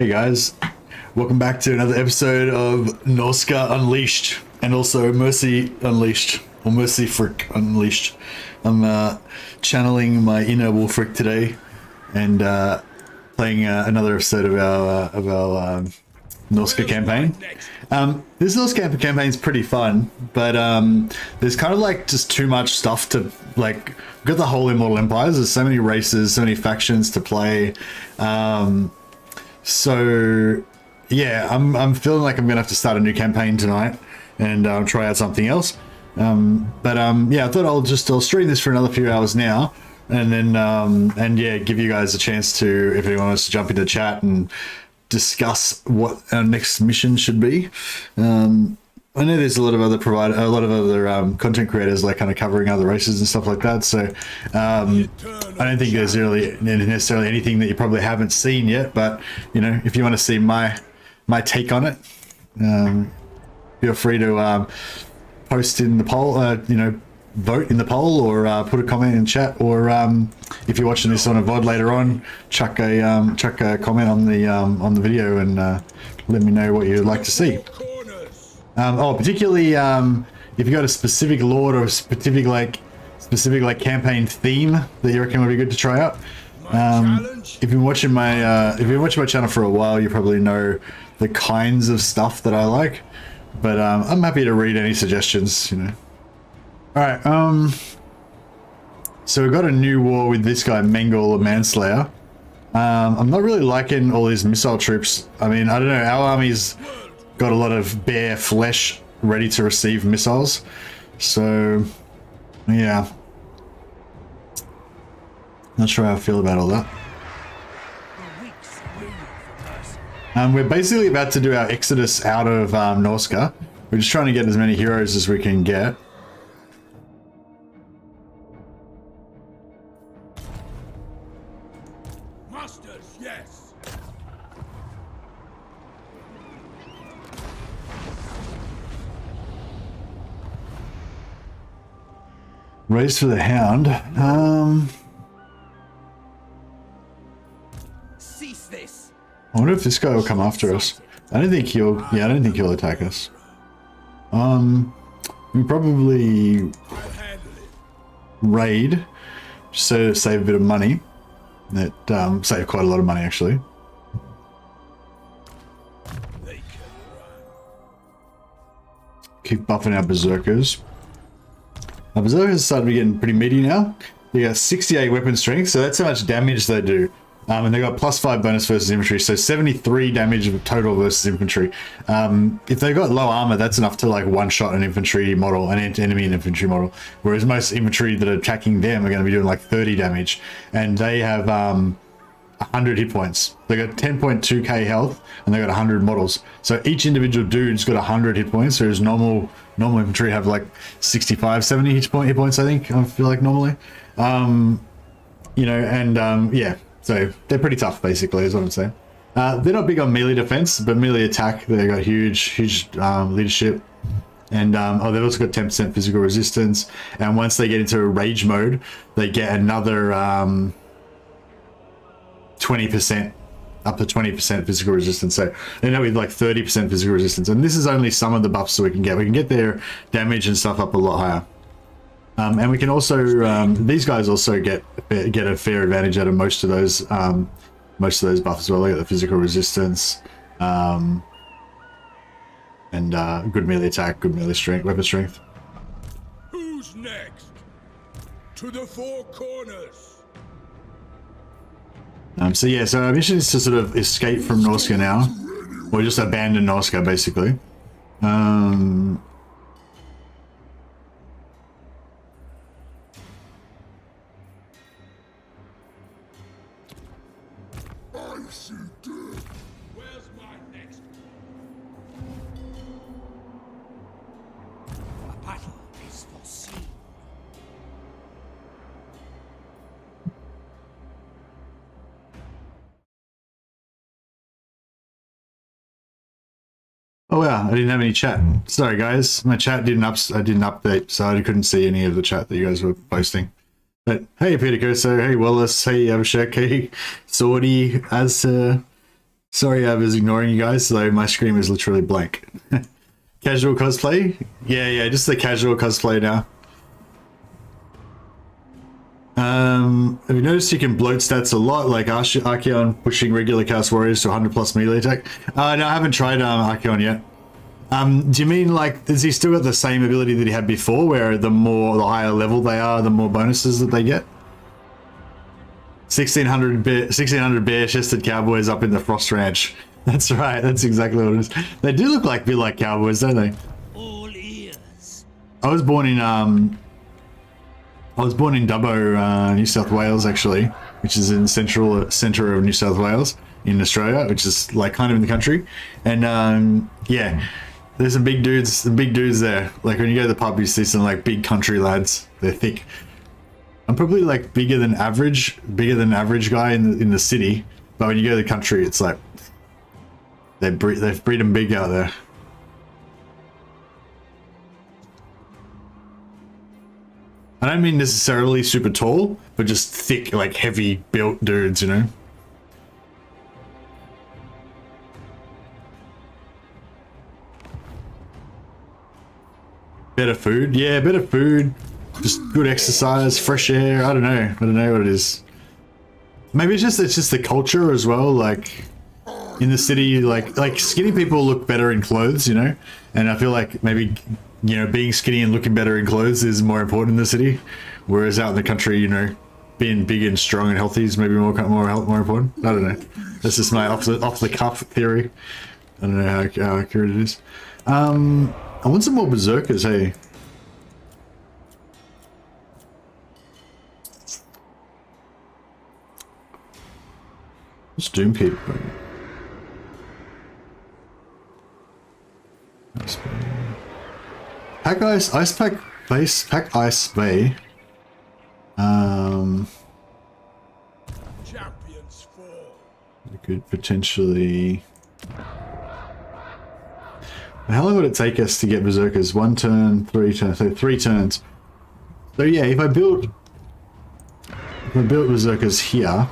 Hey guys, welcome back to another episode of Norsca Unleashed and also Mercy Unleashed or Mercy-frik Unleashed. I'm channeling my inner Warfrik today and playing another episode of our Norsca campaign. This Norsca campaign is pretty fun, but there's kind of like just too much stuff to like. We've got the whole Immortal Empires. There's so many races, so many factions to play. So yeah, I'm feeling like I'm gonna have to start a new campaign tonight and try out something else. Yeah, I thought I'll stream this for another few hours now, and then and yeah, give you guys a chance to, if anyone wants to jump into chat and discuss what our next mission should be. I know there's a lot of other content creators like kind of covering other races and stuff like that. So I don't think there's really necessarily anything that you probably haven't seen yet. But you know, if you want to see my take on it, feel free to post in the poll. Vote in the poll or put a comment in chat. Or if you're watching this on a VOD later on, chuck a comment on the video and let me know what you'd like to see. Particularly if you got a specific lord or a specific campaign theme that you reckon would be good to try out. If you've been watching my channel for a while, you probably know the kinds of stuff that I like. But I'm happy to read any suggestions. You know. All right. So we've got a new war with this guy Mengel, the Manslayer. I'm not really liking all these missile troops. I mean, I don't know. Our army's got a lot of bare flesh ready to receive missiles, so yeah, not sure how I feel about all that. We're basically about to do our exodus out of Norsca. We're just trying to get as many heroes as we can get. Masters, yes. Race for the Hound. Cease this. I wonder if this guy will come after us. I don't think he'll. Yeah, I don't think he'll attack us. We probably raid just so to save a bit of money. That save quite a lot of money actually. Keep buffing our berserkers. Our berserkers started to be getting pretty meaty now. They got 68 weapon strength, so that's how much damage they do. And they got +5 bonus versus infantry, so 73 damage total versus infantry. If they've got low armor, that's enough to like one-shot an infantry model, an enemy infantry model. Whereas most infantry that are attacking them are going to be doing like 30 damage, and they have 100 hit points. They got 10.2k health, and they got 100 models. So each individual dude's got 100 hit points. Whereas normal infantry have like 65, 70 hit points. I think I feel like normally, you know, and yeah. So they're pretty tough, basically, is what I'm saying. They're not big on melee defense, but melee attack, they got huge leadership. And they've also got 10% physical resistance. And once they get into rage mode, they get another 20%, up to 20% physical resistance. So they end up with like 30% physical resistance. And this is only some of the buffs that we can get. We can get their damage and stuff up a lot higher. And we can also, these guys also get a fair advantage out of most of those buffs as well. They got the physical resistance, and good melee attack, good melee strength, weapon strength. Who's next? To the four corners. So yeah, so our mission is to sort of escape from Norsca now, or just abandon Norsca, basically. Where's my next? A battle is foreseen. Oh yeah, I didn't have any chat. Sorry guys, my chat didn't update, so I couldn't see any of the chat that you guys were posting. But hey, Peter Curso, hey Wallace, hey Abhishek, hey Swordy, as Sorry, I was ignoring you guys, so my screen is literally blank. Casual cosplay? Yeah, just the casual cosplay now. Have you noticed you can bloat stats a lot, like Archeon pushing regular cast warriors to 100 plus melee attack? No, I haven't tried Archeon yet. Do you mean like, has he still got the same ability that he had before, where the higher level they are, the more bonuses that they get? 1600 bare-chested cowboys up in the Frost Ranch. That's right, that's exactly what it is. They do look like a bit like cowboys, don't they? All ears. I was born in Dubbo, New South Wales, actually, which is in centre of New South Wales in Australia, which is like kind of in the country. And yeah, there's some big dudes there. Like when you go to the pub, you see some like big country lads. They're thick. I'm probably like bigger than average guy in the city, but when you go to the country, it's like they've breed them big out there. I don't mean necessarily super tall, but just thick, like heavy built dudes, you know? Better food? Yeah, better food. Just good exercise, fresh air. I don't know what it is. Maybe it's just the culture as well. Like in the city, like skinny people look better in clothes, you know? And I feel like maybe, you know, being skinny and looking better in clothes is more important in the city, whereas out in the country, you know, being big and strong and healthy is maybe more important. I don't know. That's just my off the cuff theory. I don't know how accurate it is. I want some more berserkers. Hey. What's Doomkeep? Pack Ice Pack Base, Pack Ice Bay. Champions fall. We could potentially. How long would it take us to get berserkers? 1 turn, 3 turns, so 3 turns. So yeah, if I build berserkers here,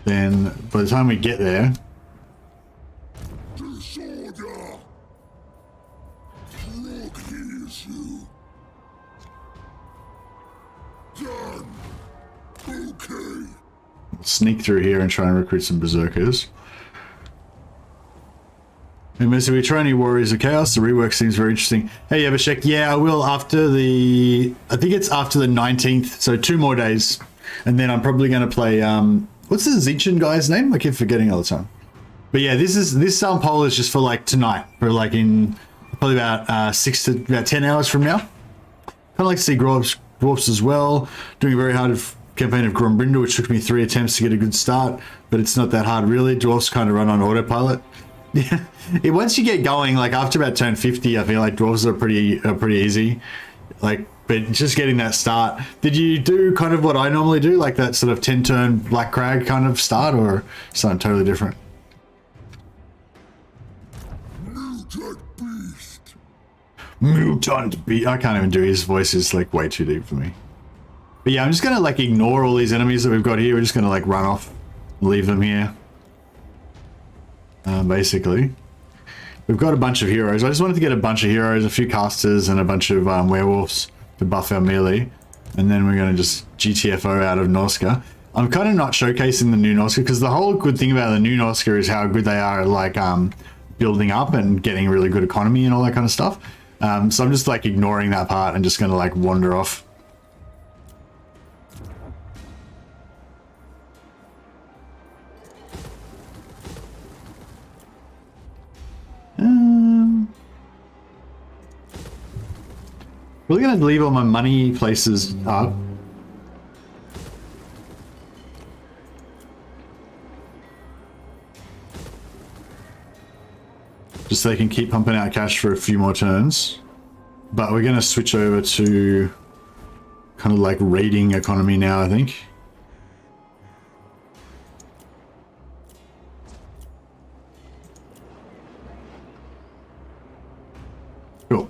then by the time we get there. Disorder. Rook hears you. Done. Okay. Sneak through here and try and recruit some berserkers. And Mercy, we try any Warriors of Chaos? The rework seems very interesting. Hey, Evershek, yeah, I will after I think it's after the 19th, so 2 more days. And then I'm probably going to play, what's the Zinchen guy's name? I keep forgetting all the time. But yeah, this poll is just for like tonight, for like in probably about about 10 hours from now. Kind of like to see dwarfs as well. Doing a very hard campaign of Grombrindle, which took me 3 attempts to get a good start, but it's not that hard really. Dwarfs kind of run on autopilot. Yeah, once you get going, like after about turn 50, I feel like dwarves are pretty easy. Like, but just getting that start. Did you do kind of what I normally do, like that sort of 10-turn Black Crag kind of start, or something totally different? Mutant beast. I can't even do his voice. Is like way too deep for me. But yeah, I'm just gonna like ignore all these enemies that we've got here. We're just gonna like run off, leave them here. Basically, we've got a bunch of heroes. I just wanted to get a bunch of heroes, a few casters, and a bunch of werewolves to buff our melee, and then we're going to just GTFO out of Norsca. I'm kind of not showcasing the new Norsca because the whole good thing about the new Norsca is how good they are at like building up and getting really good economy and all that kind of stuff. So I'm just like ignoring that part and just going to like wander off. We're going to leave all my money places up. Just so they can keep pumping out cash for a few more turns. But we're going to switch over to kind of like raiding economy now, I think. Cool.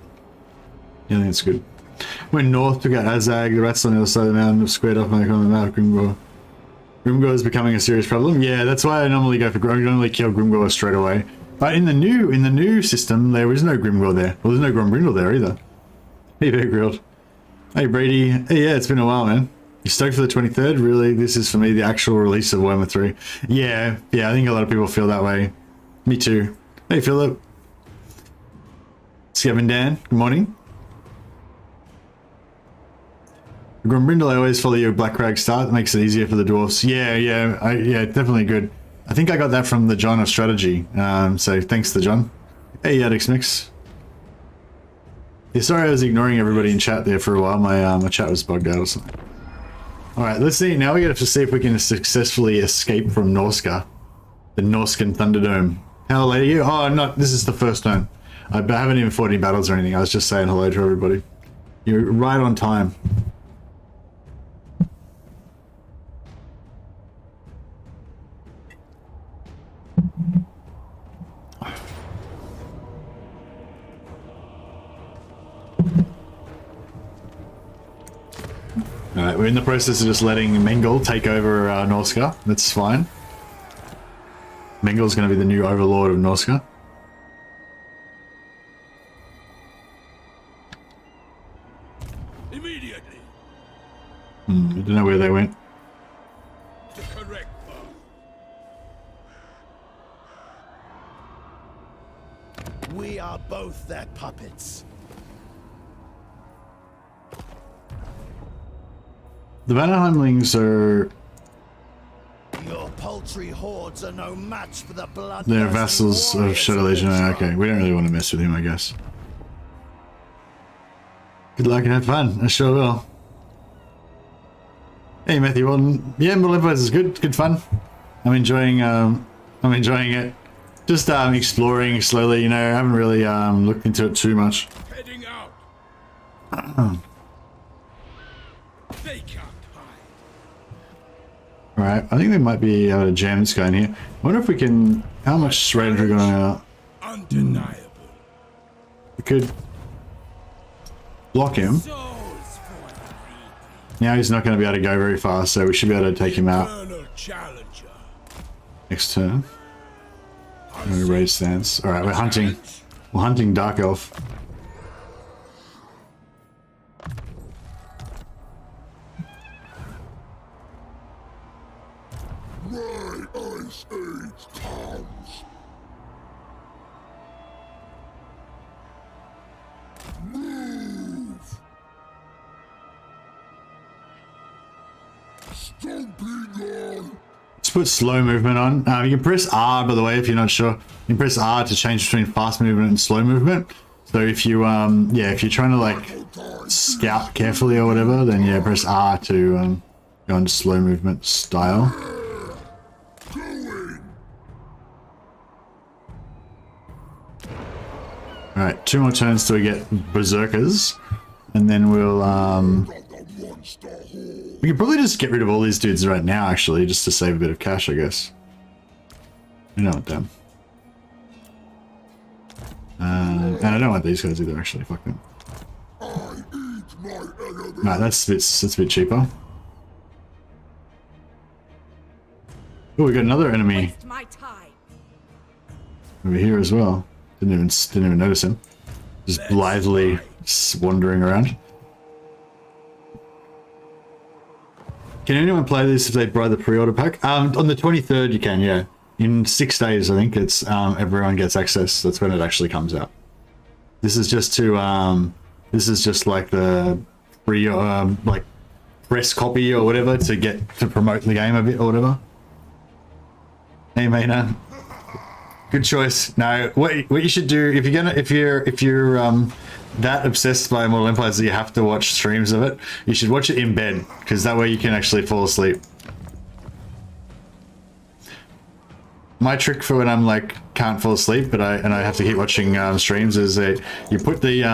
Yeah, I think it's good. Went north to get Azag, the rats on the other side of the mountain, squared off on the mountain, Grimbo. Grimgor is becoming a serious problem. Yeah, that's why I normally go for I normally kill Grimgor straight away. But in the new system, there is no Grimgor there. Well, there's no Grombrindle there either. Hey, very grilled. Hey, Brady. Hey, yeah, it's been a while, man. You stoked for the 23rd? Really? This is for me the actual release of Warhammer 3. Yeah, I think a lot of people feel that way. Me too. Hey, Philip. Skevin Dan, good morning. Grombrindle, I always follow your Black Crag start. It makes it easier for the dwarfs. Yeah, definitely good. I think I got that from the John of Strategy. So thanks to John. Hey, Addix Mix. Yeah, sorry I was ignoring everybody in chat there for a while. My chat was bugged out or something. Alright, let's see. Now we have to see if we can successfully escape from Norsca. The Norscan Thunderdome. How late are you? Oh, not. This is the first time. I haven't even fought any battles or anything. I was just saying hello to everybody. You're right on time. Alright, we're in the process of just letting Mengel take over Norsca. That's fine. Mengel's going to be the new overlord of Norsca. Immediately. I don't know where they went. The correct path. We are both their puppets. The Vanaheimlings are... Your paltry hordes are no match for the blood. They're vassals of Shadow Legion. Okay, we don't really want to mess with him, I guess. Good luck and have fun. I sure will. Hey, Matthew. Well, yeah, Immortal Empires is good. Good fun. I'm enjoying it. Just exploring slowly. You know, I haven't really looked into it too much. Heading out. They can't hide. Alright, I think we might be able to jam this guy in here. I wonder if we can... How much rate are we going out? Undeniable. We could block him. Now he's not going to be able to go very far, so we should be able to take him out Challenger. next turn. No raise stance. Alright, we're hunting. We're hunting Dark Elf. My ice age comes. Move. Stomping on. Let's put slow movement on. You can press R, by the way, if you're not sure. You can press R to change between fast movement and slow movement. So if you, if you're trying to like scout carefully or whatever, then yeah, press R to go into slow movement style. Alright, 2 more turns till we get Berserkers, and then we'll, we can probably just get rid of all these dudes right now, actually, just to save a bit of cash, I guess. You know what, damn. And I don't want these guys either, actually, fuck them. Alright, that's a bit cheaper. Oh, we got another enemy over here as well. Didn't even notice him. Just blithely wandering around. Can anyone play this if they buy the pre-order pack? On the 23rd you can, yeah. In 6 days, I think it's everyone gets access. That's when it actually comes out. This is just to this is just like the free like press copy or whatever to promote the game a bit or whatever. Hey, Maynard. Good choice. No, what you should do if you're that obsessed by Immortal Empires that you have to watch streams of it, you should watch it in bed, because that way you can actually fall asleep. My trick for when I'm like can't fall asleep, but I have to keep watching streams is that you put the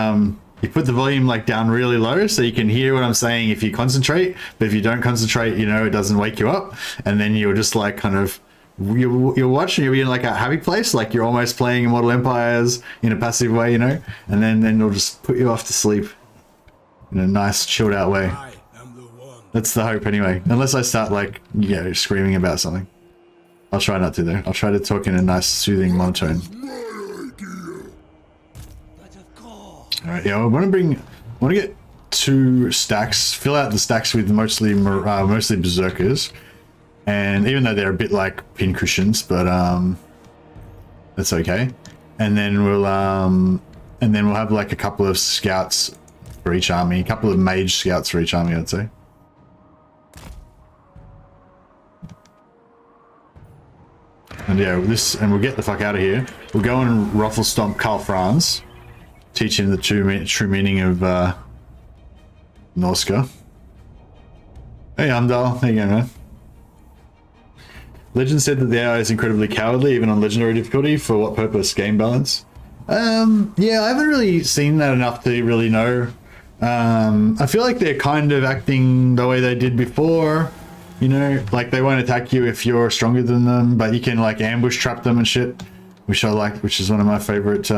volume like down really low so you can hear what I'm saying if you concentrate, but if you don't concentrate, you know, it doesn't wake you up, and then you're just like kind of you're watching, you'll be in like a happy place, like you're almost playing Immortal Empires in a passive way, you know, and then it'll just put you off to sleep in a nice chilled out way. I am the one. That's the hope anyway. Unless I start like, you know, screaming about something. I'll try not to though. I'll try to talk in a nice soothing monotone. Alright, yeah, I want to get 2 stacks, fill out the stacks with mostly berserkers. And even though they're a bit like pincushions, but that's okay. And then we'll have like a couple of scouts for each army, a couple of mage scouts for each army, I'd say. And yeah, and we'll get the fuck out of here. We'll go and ruffle stomp Karl Franz, teach him the true meaning of Norsca. Hey Amdal, how you going, man? Legend said that the AI is incredibly cowardly, even on legendary difficulty. For what purpose? Game balance? Yeah, I haven't really seen that enough to really know. I feel like they're kind of acting the way they did before. You know, like they won't attack you if you're stronger than them, but you can like ambush trap them and shit, which I like, which is one of my favorite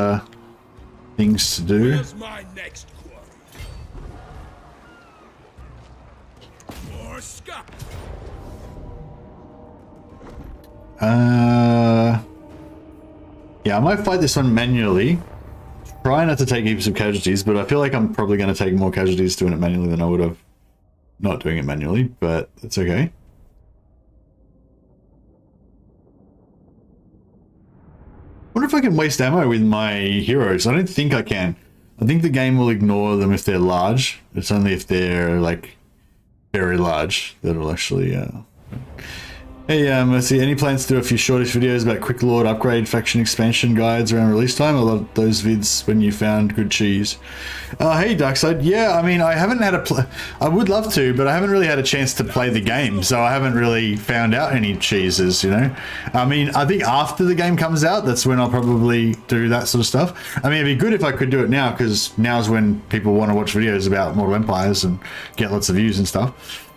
things to do. Where's my next quarry? Norsca. Yeah, I might fight this one manually. Try not to take heaps of casualties, but I feel like I'm probably going to take more casualties doing it manually than I would have not doing it manually, but it's okay. Wonder if I can waste ammo with my heroes. I don't think I can. I think the game will ignore them if they're large. It's only if they're like very large that it'll actually Hey Mercy, any plans to do a few shortish videos about quick lord upgrade faction expansion guides around release time? I love those vids when you found good cheese. Hey Darkside, yeah, I mean I haven't had I would love to, but I haven't really had a chance to play the game, so I haven't really found out any cheeses, you know? I mean, I think after the game comes out, that's when I'll probably do that sort of stuff. I mean, it'd be good if I could do it now, because now's when people want to watch videos about Mortal Empires and get lots of views and stuff.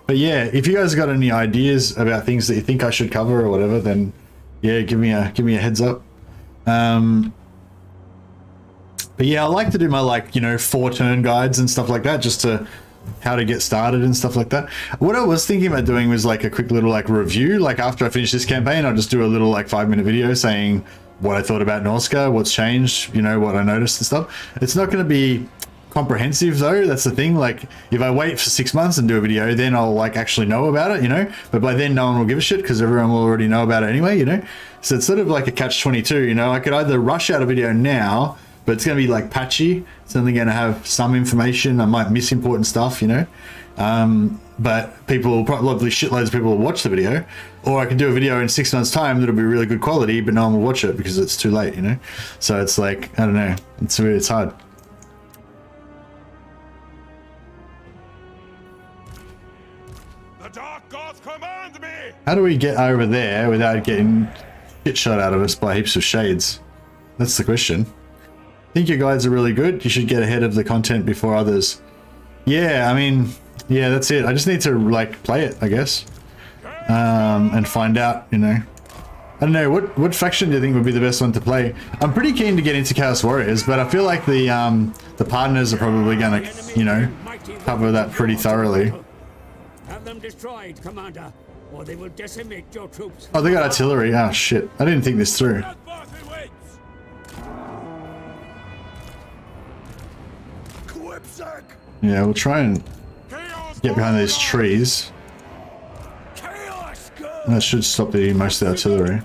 But yeah, if you guys got any ideas about things that you think I should cover or whatever, then yeah, give me a heads up. But yeah, I like to do my 4-turn guides and stuff like that, just to how to get started and stuff like that. What I was thinking about doing was like a quick little review. Like after I finish this campaign, I'll just do a little 5-minute video saying what I thought about Norsca, what's changed, you know, what I noticed and stuff. It's not going to be comprehensive though, that's the thing. Like if I wait for 6 months and do a video, then I'll actually know about it, you know, but by then no one will give a shit because everyone will already know about it anyway, you know. So it's sort of like a catch-22, you know. I could either rush out a video now, but it's going to be patchy, it's only going to have some information, I might miss important stuff, you know, but people will probably, shitloads of people will watch the video. Or I can do a video in 6 months time that'll be really good quality, but no one will watch it because it's too late, you know. So it's I don't know, it's hard. How do we get over there without getting shit shot out of us by heaps of shades? That's the question. I think your guides are really good. You should get ahead of the content before others. Yeah, I mean, yeah, that's it. I just need to play it, I guess, and find out, you know. I don't know, what faction do you think would be the best one to play? I'm pretty keen to get into Chaos Warriors, but I feel like the partners are probably going to, you know, cover that pretty thoroughly. Have them destroyed, Commander, or they will decimate your troops. Oh, they got artillery. Oh shit! I didn't think this through. Yeah, we'll try and get behind these trees. And that should stop most of the artillery.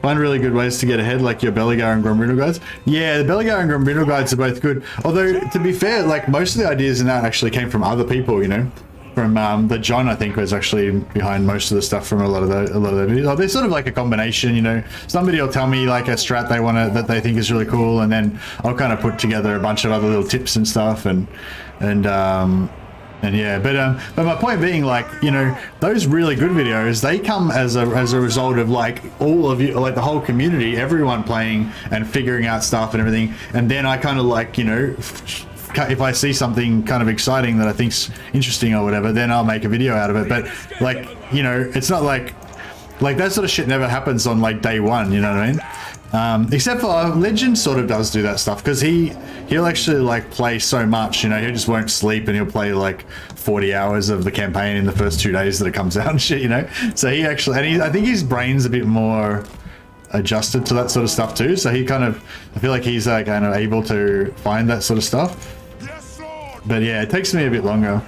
Find really good ways to get ahead, like your Beligar and Grombrindle guides. Yeah, the Beligar and Grombrindle guides are both good. Although, to be fair, most of the ideas in that actually came from other people, you know. From the John, I think, was actually behind most of the stuff from a lot of the videos. Oh, they're sort of like a combination, you know. Somebody will tell me a strat that they think is really cool, and then I'll kind of put together a bunch of other little tips and stuff, and yeah, but my point being, you know, those really good videos, they come as a result of all of you, the whole community, everyone playing and figuring out stuff and everything. And then I kind of you know, if I see something kind of exciting that I think's interesting or whatever, then I'll make a video out of it. But you know, it's not like that sort of shit never happens on day one, you know what I Except for Legend sort of does do that stuff because he'll actually like play so much, you know, he just won't sleep and he'll play like 40 hours of the campaign in the first 2 days that it comes out and shit, you know. So he actually, and I think his brain's a bit more adjusted to that sort of stuff too. So he kind of, I feel like he's kind of able to find that sort of stuff. Yes, Lord. But yeah, it takes me a bit longer.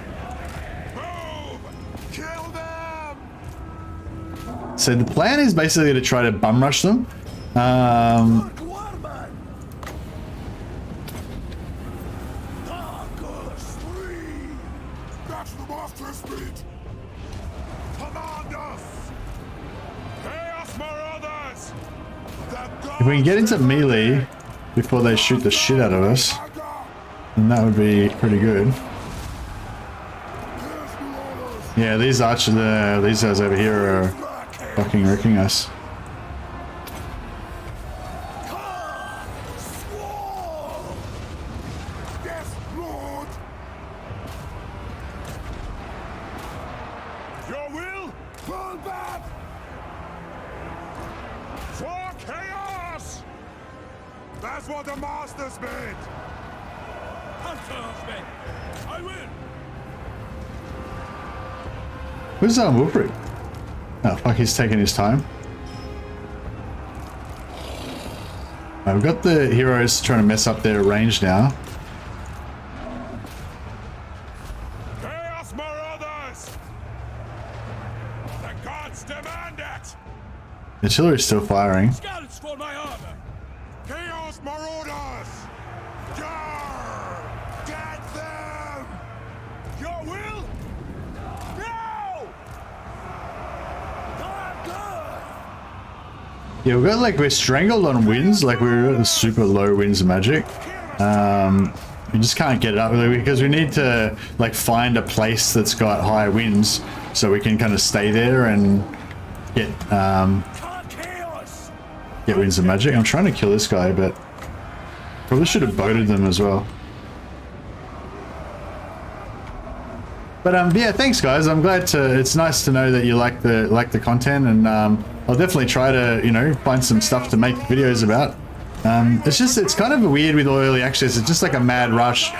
Move. Kill them. So the plan is basically to try to bum rush them. Warman! That's the master's feet. Command us. Chaos Marauders. If we can get into melee before they shoot the shit out of us, then that would be pretty good. Yeah, these archers, these guys over here are fucking wrecking us. Yes, Lord. Your will. Fall back. For chaos. That's what the masters meant. Huntersmen. I will. Who's Wilfred? Oh fuck, he's taking his time. We've got the heroes trying to mess up their range now. Chaos Marauders. The gods demand it. The artillery's still firing. Scouts for my armor. Chaos Marauders. Yarr! Get them. Your will. No. Yeah, we've got like, we're strangled on winds, like we're at super low winds of magic. We just can't get it up really because we need to like find a place that's got high winds so we can kind of stay there and get winds of magic. I'm trying to kill this guy, but probably should have boated them as well. But yeah, thanks guys. I'm glad to. It's nice to know that you like the content, and I'll definitely try to, you know, find some stuff to make videos about. It's kind of weird with early access. It's just like a mad rush,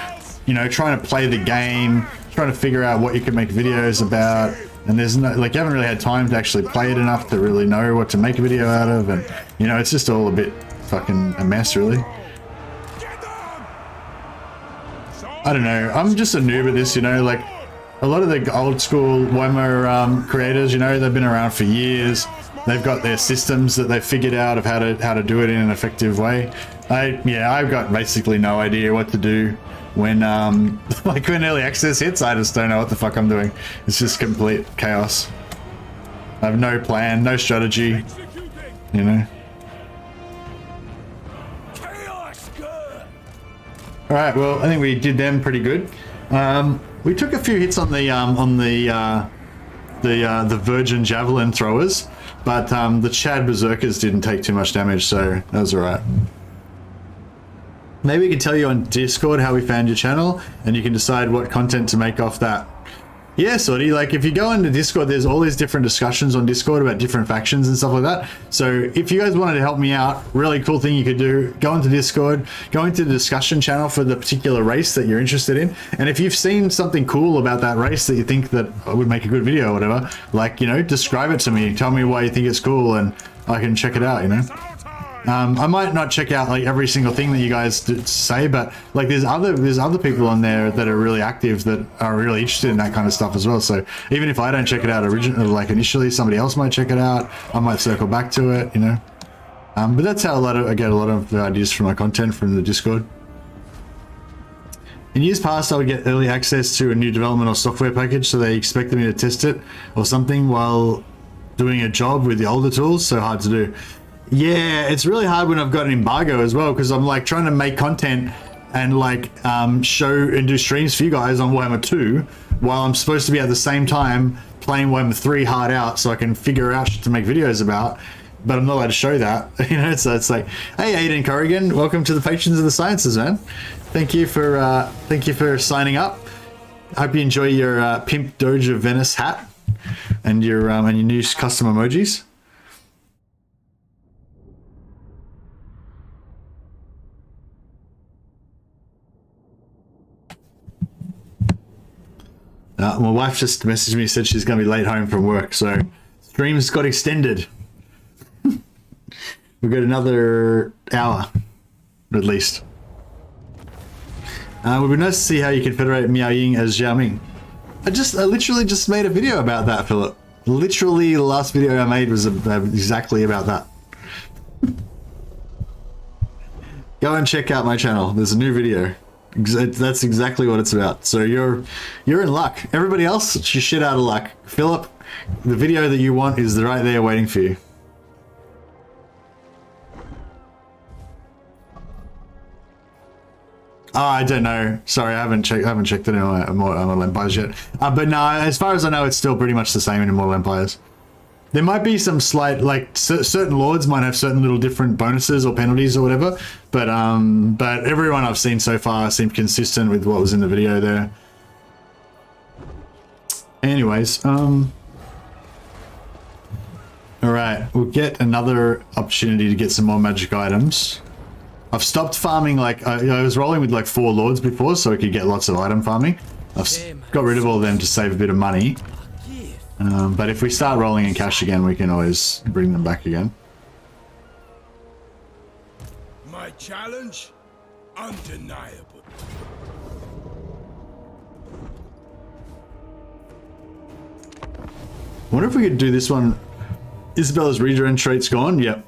you know, trying to play the game, trying to figure out what you can make videos about, and there's no, like, you haven't really had time to actually play it enough to really know what to make a video out of, and you know, it's just all a bit fucking a mess really. I don't know, I'm just a noob at this, you know, like a lot of the old school Warhammer creators, you know, they've been around for years. They've got their systems that they've figured out of how to do it in an effective way. I've got basically no idea what to do when like when early access hits. I just don't know what the fuck I'm doing. It's just complete chaos. I have no plan, no strategy, you know. All right, well, I think we did them pretty good. We took a few hits on the Virgin Javelin throwers, but the Chad Berserkers didn't take too much damage, so that was alright. Maybe we can tell you on Discord how we found your channel, and you can decide what content to make off that. Yeah, Sorty, like if you go into Discord, there's all these different discussions on Discord about different factions and stuff like that. So if you guys wanted to help me out, really cool thing you could do, go into Discord, go into the discussion channel for the particular race that you're interested in. And if you've seen something cool about that race that you think that would make a good video or whatever, like, you know, describe it to me, tell me why you think it's cool, and I can check it out, you know. I might not check out like every single thing that you guys say, but like there's other people on there that are really active that are really interested in that kind of stuff as well. So even if I don't check it out originally, like initially, somebody else might check it out. I might circle back to it, you know. But that's how I get a lot of ideas for my content from the Discord. In years past, I would get early access to a new development or software package, so they expected me to test it or something while doing a job with the older tools. So hard to do. Yeah, it's really hard when I've got an embargo as well, because I'm like trying to make content and like show and do streams for you guys on Warhammer 2 while I'm supposed to be at the same time playing Warhammer 3 hard out so I can figure out shit to make videos about, but I'm not allowed to show that, you know. So it's like, hey Aiden Corrigan, welcome to the Patrons of the Sciences, man. Thank you for signing up. I hope you enjoy your Pimp Doge of Venice hat and your new custom emojis. My wife just messaged me, said she's going to be late home from work, so streams got extended. We've got another hour, at least. It would be nice to see how you can federate Miao Ying as Xiao Ming. I literally just made a video about that, Philip. Literally, the last video I made was exactly about that. Go and check out my channel. There's a new video. That's exactly what it's about. So you're in luck. Everybody else, you're shit out of luck. Philip, the video that you want is right there waiting for you. Oh, I don't know. Sorry, I haven't checked it in Immortal Empires yet. But no, as far as I know, it's still pretty much the same in Immortal Empires. There might be some slight, like certain lords might have certain little different bonuses or penalties or whatever, but everyone I've seen so far seemed consistent with what was in the video there. Anyways, all right, we'll get another opportunity to get some more magic items. I've stopped farming, like I was rolling with like 4 lords before, so I could get lots of item farming. I've got rid of all of them to save a bit of money. But if we start rolling in cash again, we can always bring them back again. My challenge? Undeniable. I wonder if we could do this one. Isabella's regen trait's gone? Yep.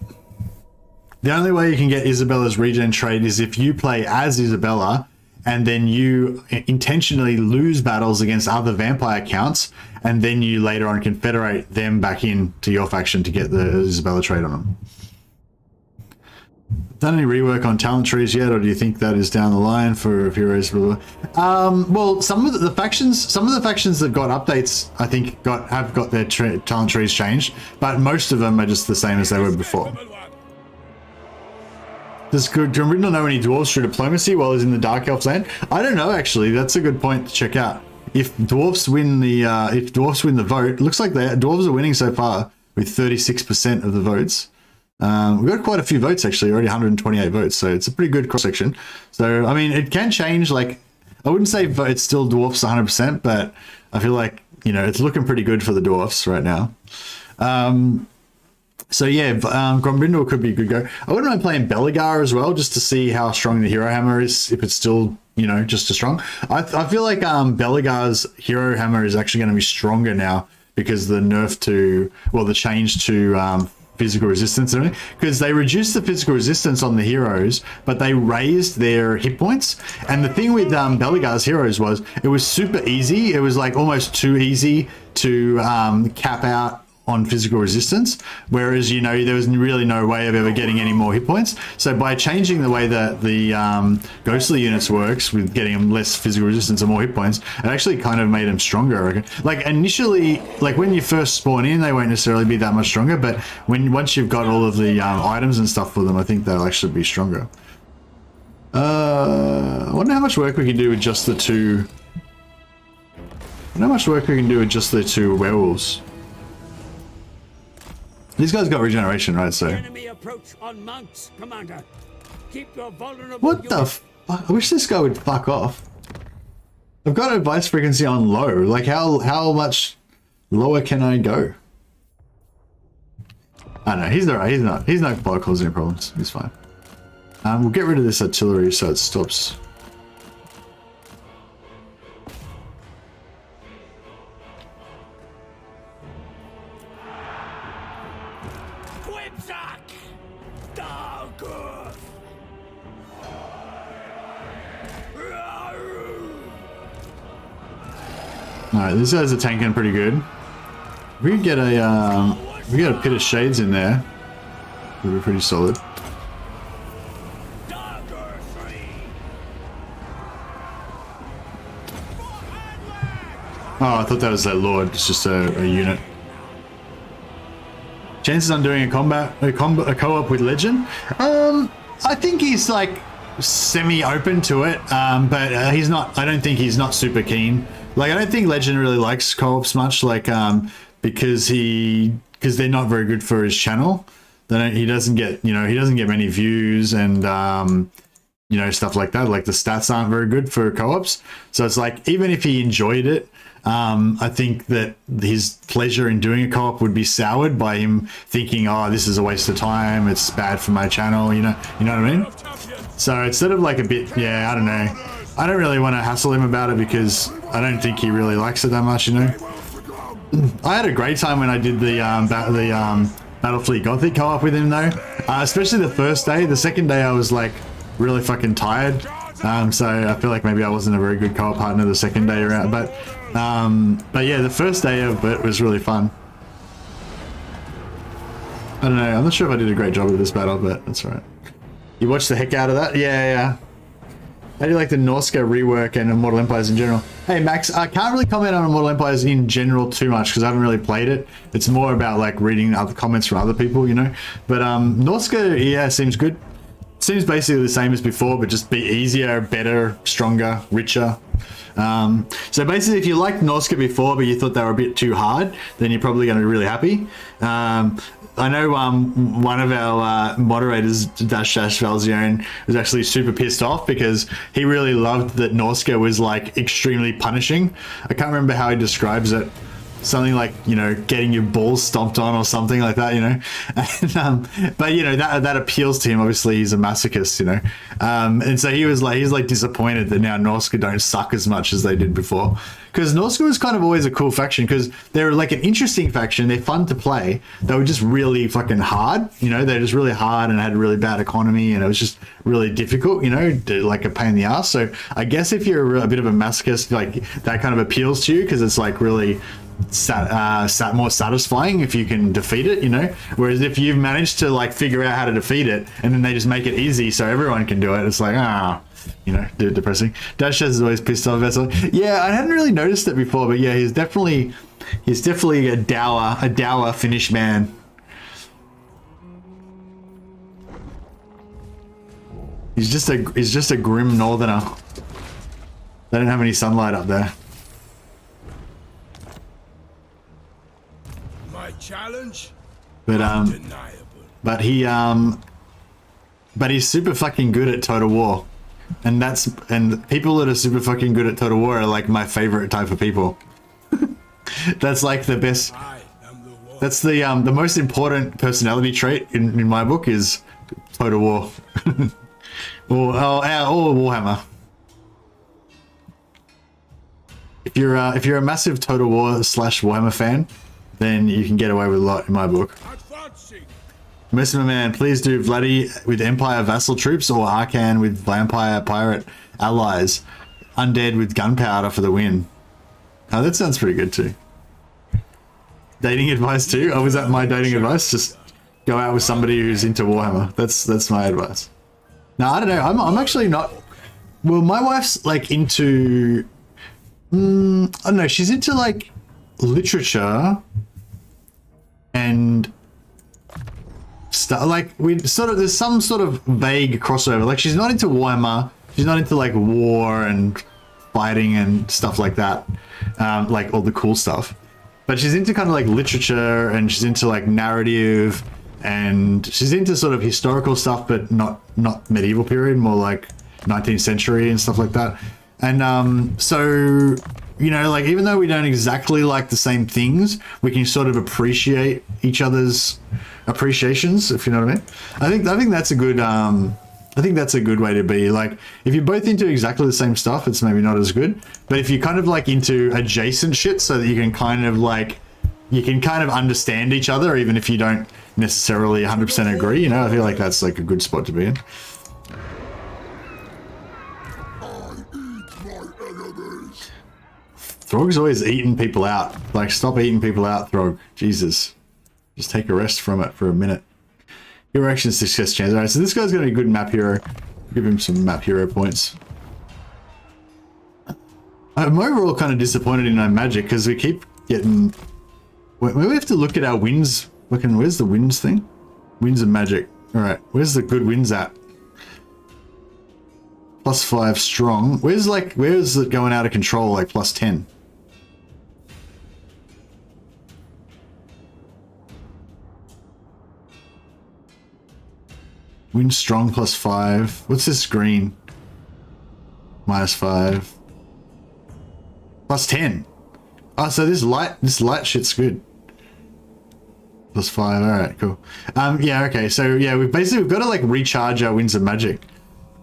The only way you can get Isabella's regen trait is if you play as Isabella and then you intentionally lose battles against other vampire counts, and then you later on confederate them back into your faction to get the Isabella trait on them. Done any rework on talent trees yet, or do you think that is down the line for heroes? Well, some of the factions that got updates, I think have got their talent trees changed, but most of them are just the same as they were before. Does Gromrindal know any dwarves through diplomacy while he's in the Dark Elf land? I don't know, actually. That's a good point to check out. If dwarves win the vote, looks like dwarves are winning so far with 36% of the votes. We've got quite a few votes, actually, already 128 votes, so it's a pretty good cross section. So, I mean, it can change. Like, I wouldn't say it's still dwarfs 100%, but I feel like, you know, it's looking pretty good for the dwarfs right now. So yeah, Gromrindal could be a good go. I wouldn't mind playing Belegar as well, just to see how strong the Hero Hammer is, if it's still, you know, just as strong. I feel like Belegar's Hero Hammer is actually going to be stronger now because the change to physical resistance and everything, because they reduced the physical resistance on the heroes, but they raised their hit points. And the thing with Belegar's heroes was it was super easy. It was like almost too easy to cap out on physical resistance, whereas, you know, there was really no way of ever getting any more hit points. So by changing the way that the ghostly units works with getting them less physical resistance and more hit points, it actually kind of made them stronger, I reckon. Like initially, like when you first spawn in, they won't necessarily be that much stronger, but once you've got all of the items and stuff for them, I think they'll actually be stronger. I wonder how much work we can do with just the two. Werewolves. These guys got regeneration, right? So. Enemy approach on monks, Commander. Keep your vulnerable. What the fuck? I wish this guy would fuck off. I've got advice frequency on low. Like how much lower can I go? I don't know. He's alright. He's not causing any problems. He's fine. We'll get rid of this artillery so it stops. Alright, these guys are tanking pretty good. If we could get a pit of shades in there, it would be pretty solid. Oh, I thought that was their lord. It's just a unit. Chances on doing a co-op with Legend? I think he's like semi-open to it, but he's not. I don't think he's not super keen. Like, I don't think Legend really likes co-ops much, like because they're not very good for his channel. He doesn't get many views and stuff like that. Like the stats aren't very good for co-ops. So it's like, even if he enjoyed it, I think that his pleasure in doing a co-op would be soured by him thinking, oh, this is a waste of time, it's bad for my channel, you know what I mean? So it's sort of like a bit, yeah, I don't know. I don't really want to hassle him about it because I don't think he really likes it that much, you know? I had a great time when I did the Battlefleet Gothic co-op with him though, especially the first day. The second day I was like really fucking tired, so I feel like maybe I wasn't a very good co-op partner the second day around, but yeah, the first day of it was really fun. I don't know, I'm not sure if I did a great job of this battle, but that's all right. You watched the heck out of that? Yeah. How do you like the Norsca rework and Immortal Empires in general? Hey Max, I can't really comment on Immortal Empires in general too much because I haven't really played it. It's more about like reading other comments from other people, you know. But Norsca, yeah, seems good. Seems basically the same as before, but just be easier, better, stronger, richer. So basically, if you liked Norsca before, but you thought they were a bit too hard, then you're probably going to be really happy. I know one of our moderators, Dash Valzione, was actually super pissed off because he really loved that Norsca was like extremely punishing. I can't remember how he describes it. Something like, you know, getting your balls stomped on or something like that, you know. And, but you know, that appeals to him. Obviously, he's a masochist, you know. And so he's like disappointed that now Norsca don't suck as much as they did before. Because Norsca was kind of always a cool faction because they're like an interesting faction. They're fun to play. They were just really fucking hard, you know. They're just really hard and had a really bad economy, and it was just really difficult, you know, like a pain in the ass. So I guess if you're a bit of a masochist, like that kind of appeals to you because it's like really more satisfying if you can defeat it, you know. Whereas if you've managed to like figure out how to defeat it and then they just make it easy so everyone can do it, it's like you know, depressing. Dash is always pissed off about something. Yeah, I hadn't really noticed it before, but yeah, he's definitely a dour Finnish man. He's just a grim northerner. They don't have any sunlight up there. Challenge, but undeniable. but he's super fucking good at Total War, and people that are super fucking good at Total War are like my favorite type of people. That's like the best. That's the most important personality trait in my book is Total War, or Warhammer. If you're a massive Total War / Warhammer fan, then you can get away with a lot in my book. Mercy, my man, please do Vladdy with Empire vassal troops or Arcan with Vampire pirate allies. Undead with gunpowder for the win. Oh, that sounds pretty good too. Dating advice too? Oh, was that my dating advice? Just go out with somebody who's into Warhammer. That's my advice. No, I don't know. I'm actually not. Well, my wife's like into. I don't know. She's into like literature. And stuff like there's some sort of vague crossover. Like she's not into Warhammer, she's not into like war and fighting and stuff like that, like all the cool stuff. But she's into kind of like literature, and she's into like narrative, and she's into sort of historical stuff, but not medieval period, more like 19th century and stuff like that. And so, you know, like even though we don't exactly like the same things, we can sort of appreciate each other's appreciations, if you know what I mean. I think that's a good I think that's a good way to be. Like if you're both into exactly the same stuff, it's maybe not as good. But if you're kind of like into adjacent shit, so that you can kind of understand each other, even if you don't necessarily 100% agree, you know, I feel like that's like a good spot to be in. Throg's always eating people out. Like, stop eating people out, Throg. Jesus. Just take a rest from it for a minute. Your action success chance. Alright, so this guy's going to be a good map hero. Give him some map hero points. I'm overall kind of disappointed in our magic because we keep getting... We have to look at our wins. Where's the wins thing? Wins and magic. Alright, where's the good wins at? +5 strong. Where's it going out of control, like +10? Win strong +5. What's this green? -5. +10. Oh, so this light shit's good. +5. All right, cool. Yeah, okay. So yeah, we've got to like recharge our winds of magic.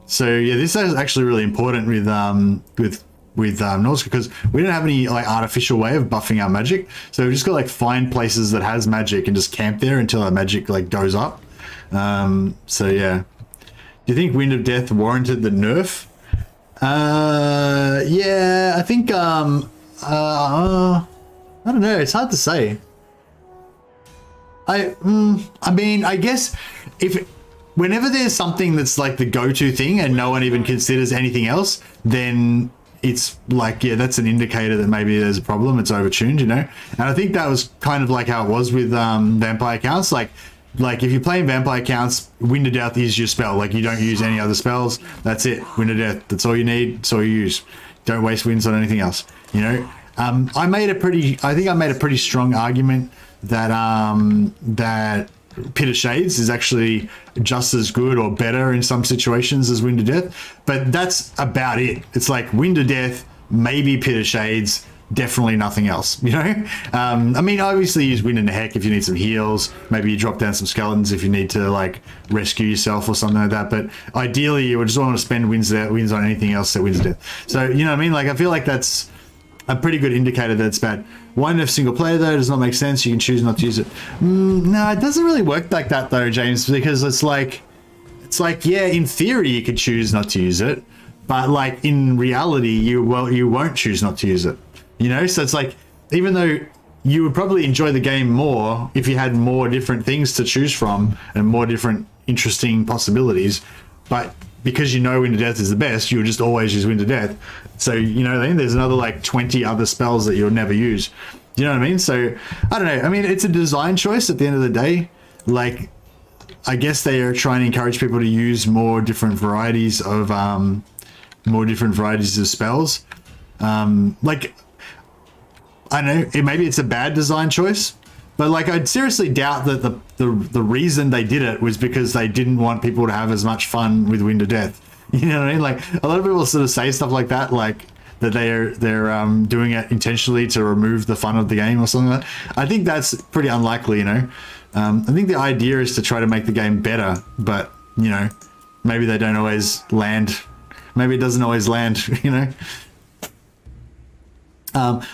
So yeah, this is actually really important with Norsca, because we don't have any like artificial way of buffing our magic. So we've just got to like find places that has magic and just camp there until our magic like goes up. So yeah. Do you think Wind of Death warranted the nerf? Yeah, I think I don't know, it's hard to say. I mean, I guess whenever there's something that's like the go-to thing and no one even considers anything else, then it's like, yeah, that's an indicator that maybe there's a problem, it's overtuned, you know? And I think that was kind of like how it was with vampire counts. Like if you're playing vampire counts, Wind of Death is your spell. Like you don't use any other spells. That's it. Wind of Death. That's all you need. That's all you use. Don't waste winds on anything else. You know. I think I made a pretty strong argument that that Pit of Shades is actually just as good or better in some situations as Wind of Death. But that's about it. It's like Wind of Death, maybe Pit of Shades. Definitely nothing else, you know? I mean, obviously use Wind in the Heck if you need some heals. Maybe you drop down some skeletons if you need to like rescue yourself or something like that. But ideally you would just want to spend wins on anything else that wins death. So, you know what I mean? Like, I feel like that's a pretty good indicator that it's bad. One of single player though does not make sense. You can choose not to use it. No, it doesn't really work like that though, James, because it's like, yeah, in theory you could choose not to use it, but like in reality, you won't choose not to use it. You know, so it's like, even though you would probably enjoy the game more if you had more different things to choose from and more different interesting possibilities, but because you know Wind of Death is the best, you'll just always use Wind of Death. So, you know, then there's another like 20 other spells that you'll never use. You know what I mean? So, I don't know. I mean, it's a design choice at the end of the day. Like, I guess they are trying to encourage people to use more different varieties of spells. Like, I don't know, maybe it's a bad design choice, but like I'd seriously doubt that the reason they did it was because they didn't want people to have as much fun with Wind of Death. You know what I mean? Like a lot of people sort of say stuff like that, like that they're doing it intentionally to remove the fun of the game or something like that. I think that's pretty unlikely, you know. I think the idea is to try to make the game better, but you know, maybe they don't always land. Maybe it doesn't always land, you know.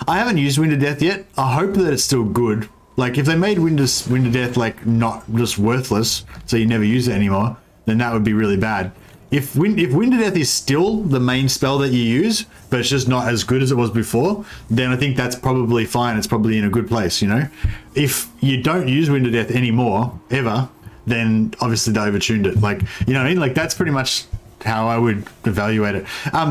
I haven't used Wind of Death yet. I hope that it's still good. Like if they made Wind of Death like not just worthless, so you never use it anymore, then that would be really bad. If Wind of Death is still the main spell that you use, but it's just not as good as it was before, then I think that's probably fine. It's probably in a good place, you know. If you don't use Wind of Death anymore ever, then obviously they overtuned it. Like, you know what I mean? Like that's pretty much how I would evaluate it.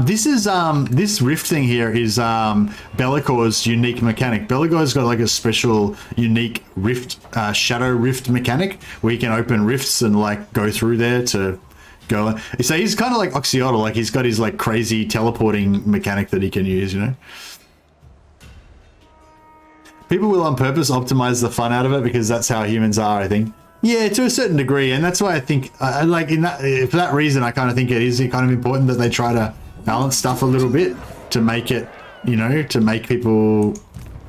This rift thing here is Be'lakor's unique mechanic. Be'lakor's got like a special unique rift, shadow rift mechanic where you can open rifts and like go through there to go. So he's kind of like Oxyotl, like he's got his like crazy teleporting mechanic that he can use, you know. People will on purpose optimize the fun out of it because that's how humans are, I think. Yeah, to a certain degree, and that's why I think, like in that, for that reason, I kind of think it is kind of important that they try to balance stuff a little bit to make it, you know, to make people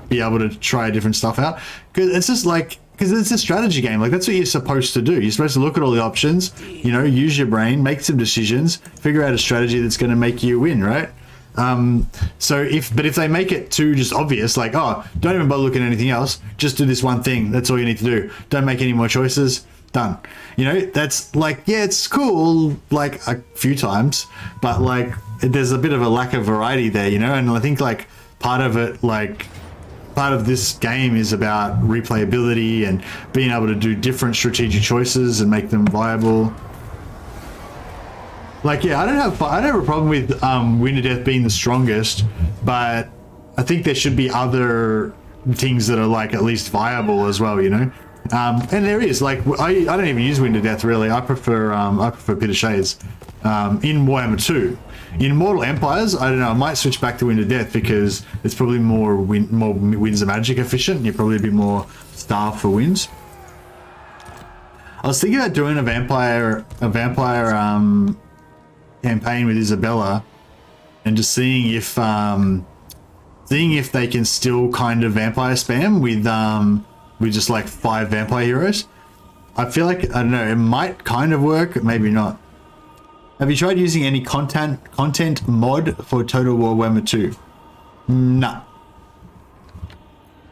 be able to try different stuff out. Because it's just like, because it's a strategy game, like that's what you're supposed to do. You're supposed to look at all the options, you know, use your brain, make some decisions, figure out a strategy that's going to make you win, right? So if they make it too just obvious, like, oh, don't even bother looking at anything else, just do this one thing, that's all you need to do, don't make any more choices, done. You know, that's like, yeah, it's cool like a few times, but like there's a bit of a lack of variety there, you know. And I think like part of this game is about replayability and being able to do different strategic choices and make them viable. Like, yeah, I don't have a problem with Wind of Death being the strongest, but I think there should be other things that are like at least viable as well, you know. And there is like I don't even use Wind of Death really. I prefer Pit of Shades in Warhammer 2. In Immortal Empires, I don't know. I might switch back to Wind of Death because it's probably more winds of magic efficient. And you're probably a bit more starved for wins. I was thinking about doing a vampire campaign with Isabella and just seeing if seeing if they can still kind of vampire spam with just like 5 vampire heroes. I feel like, I don't know, it might kind of work, maybe not. Have you tried using any content mod for Total War Warhammer 2? Nah.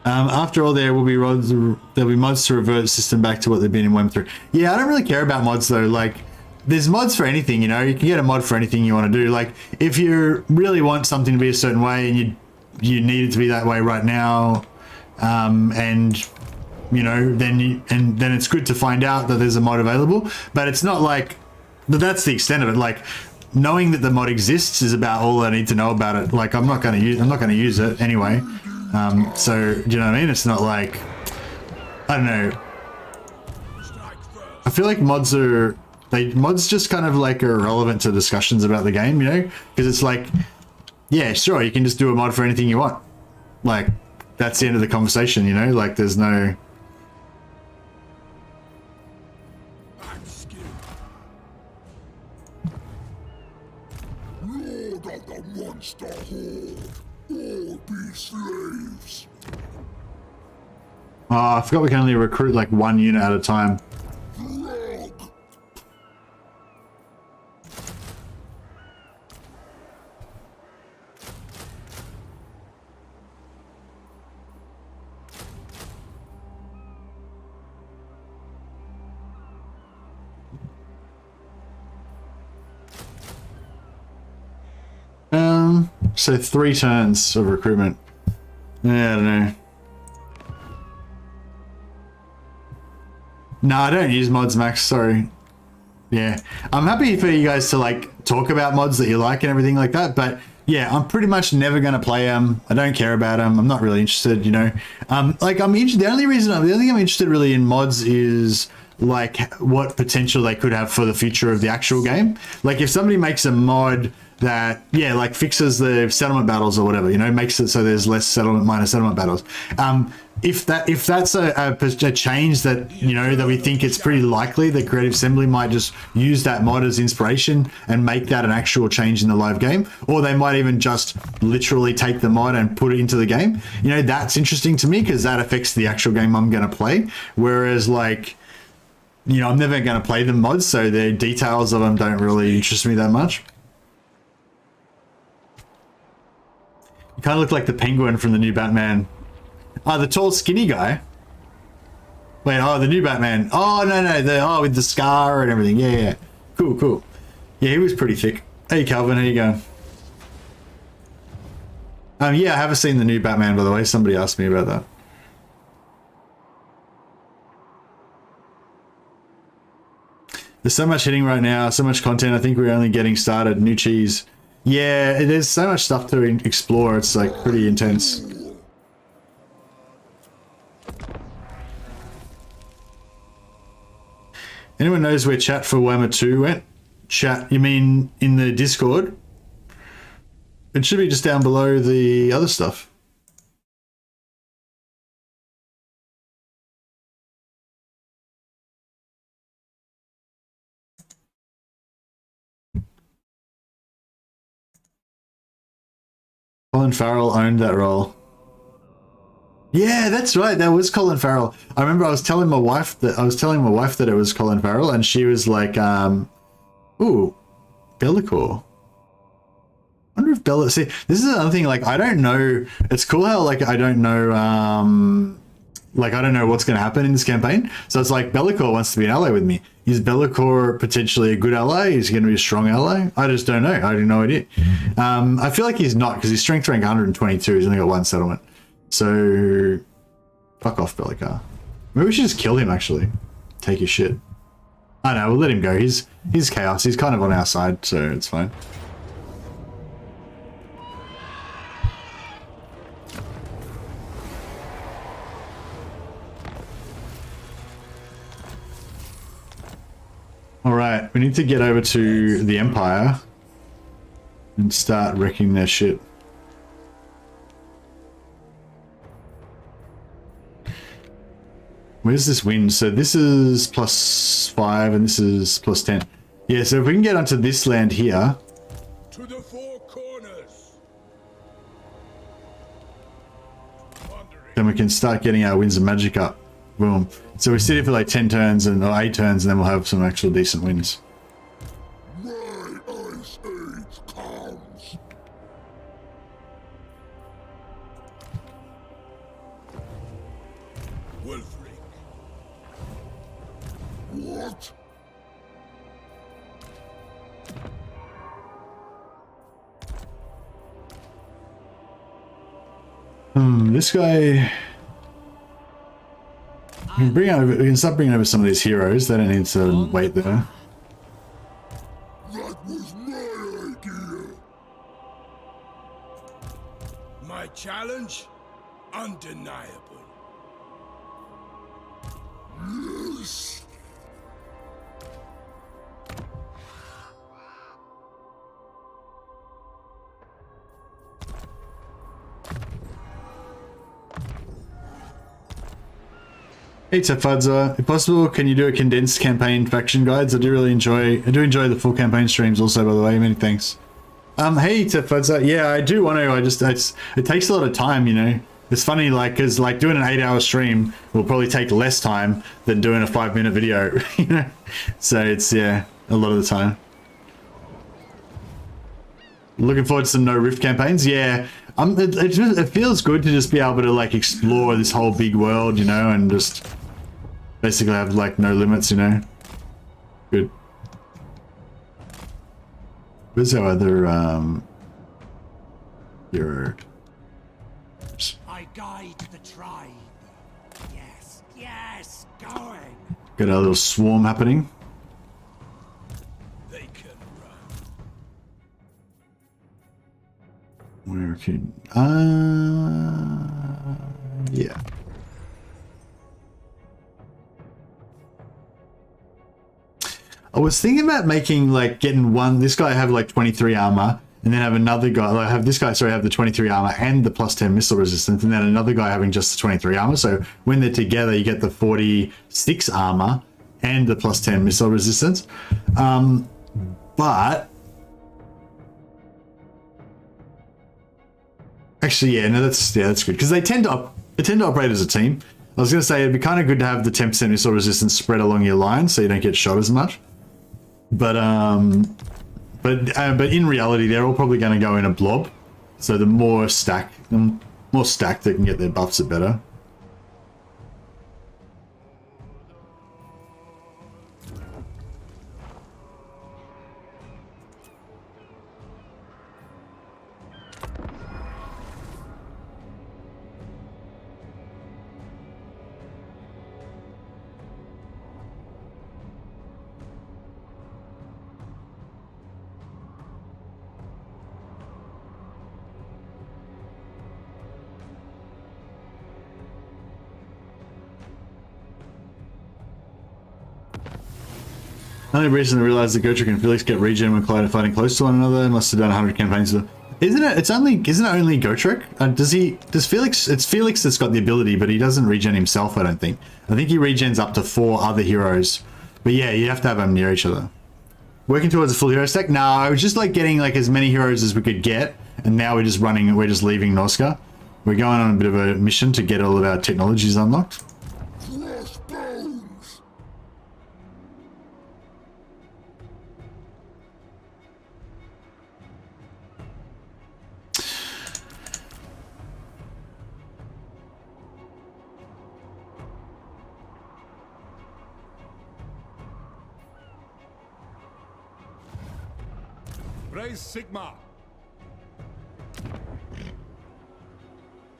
After all, there'll be mods to revert the system back to what they've been in Warhammer 3. Yeah, I don't really care about mods though. Like, there's mods for anything, you know. You can get a mod for anything you want to do. Like, if you really want something to be a certain way and you need it to be that way right now, and you know, then it's good to find out that there's a mod available. But it's not like, but that's the extent of it. Like, knowing that the mod exists is about all I need to know about it. Like, I'm not going to use it anyway. So, do you know what I mean? It's not like, I don't know. I feel like mods just kind of like are irrelevant to discussions about the game, you know? Because it's like, yeah, sure, you can just do a mod for anything you want. Like, that's the end of the conversation, you know? Like, there's no... Lord of the monster horde, all be slaves. Oh, I forgot we can only recruit like 1 unit at a time. So 3 turns of recruitment. Yeah, I don't know. No, I don't use mods, Max, sorry. Yeah, I'm happy for you guys to like talk about mods that you like and everything like that, but yeah, I'm pretty much never going to play them. I don't care about them. I'm not really interested, you know. Like, the only thing I'm interested really in mods is like what potential they could have for the future of the actual game. Like, if somebody makes a mod that, yeah, like fixes the settlement battles or whatever, you know, makes it so there's less minor settlement battles. If that's a change that, you know, that we think it's pretty likely that Creative Assembly might just use that mod as inspiration and make that an actual change in the live game, or they might even just literally take the mod and put it into the game, you know, that's interesting to me because that affects the actual game I'm going to play. Whereas, like, you know, I'm never going to play the mods, so the details of them don't really interest me that much. You kind of look like the Penguin from the new Batman. Oh, the tall, skinny guy. Wait, oh, the new Batman. Oh, no, with the scar and everything. Yeah. Cool. Yeah, he was pretty thick. Hey, Calvin, how you going? Yeah, I haven't seen the new Batman, by the way. Somebody asked me about that. There's so much hitting right now, so much content. I think we're only getting started. New cheese. Yeah, there's so much stuff to explore. It's like pretty intense. Anyone knows where chat for Warhammer 2 went? Chat, you mean in the Discord? It should be just down below the other stuff. Colin Farrell owned that role. Yeah, that's right. That was Colin Farrell. I remember I was telling my wife that it was Colin Farrell, and she was like, "Ooh, Bellicor." I wonder if Bella. See, this is another thing. Like, I don't know. It's cool how like I don't know. Like, I don't know what's going to happen in this campaign. So it's like Bellicor wants to be an ally with me. Is Bellicor potentially a good ally? Is he going to be a strong ally? I just don't know. I have no idea. I feel like he's not, because he's strength rank 122. He's only got 1 settlement. So, fuck off, Bellicor. Maybe we should just kill him, actually. Take his shit. I know, we'll let him go. He's chaos. He's kind of on our side, so it's fine. Alright, we need to get over to the Empire and start wrecking their shit. Where's this wind? So this is +5 and this is +10. Yeah, so if we can get onto this land here. To the 4 corners. then we can start getting our Winds of Magic up. Boom. So we sit here for like 10 turns or 8 turns, and then we'll have some actual decent wins. My ice age comes. Wolfric. What? This guy. We can start bringing over some of these heroes. They don't need to wait there. That was my idea. My challenge? Undeniable. Yes. Hey Tefadza, if possible, can you do a condensed campaign faction guides? I do enjoy the full campaign streams also, by the way. Many thanks. Hey Tefadza, yeah, I do want to. It takes a lot of time, you know. It's funny, like, cause like doing an 8-hour stream will probably take less time than doing a 5-minute video, you know. So it's a lot of the time. Looking forward to some no rift campaigns. Yeah, it feels good to just be able to like explore this whole big world, you know, and just basically have like no limits, you know. Good. Where's our other hero? I guide the tribe. Yes, yes, going. Got a little swarm happening. They can run. Where can yeah. I was thinking about making like getting this guy have like 23 armor, and then have another guy like have this guy have the 23 armor and the +10 missile resistance, and then another guy having just the 23 armor. So when they're together, you get the 46 armor and the +10 missile resistance. But actually, yeah, no, that's good because they tend to operate as a team. I was gonna say it'd be kind of good to have the 10% missile resistance spread along your line so you don't get shot as much. But in reality, they're all probably going to go in a blob. So the more stacked they can get their buffs, the better. I only recently realized that Gotrek and Felix get regen when colliding fighting close to one another. Must have done 100 campaigns. Isn't it only Gotrek? Does Felix? It's Felix that's got the ability, but he doesn't regen himself. I don't think. I think he regens up to 4 other heroes. But yeah, you have to have them near each other. Working towards a full hero stack. No, I was just like getting like as many heroes as we could get, and now we're just leaving Norsca. We're going on a bit of a mission to get all of our technologies unlocked. Crossbones. Raise Sigma.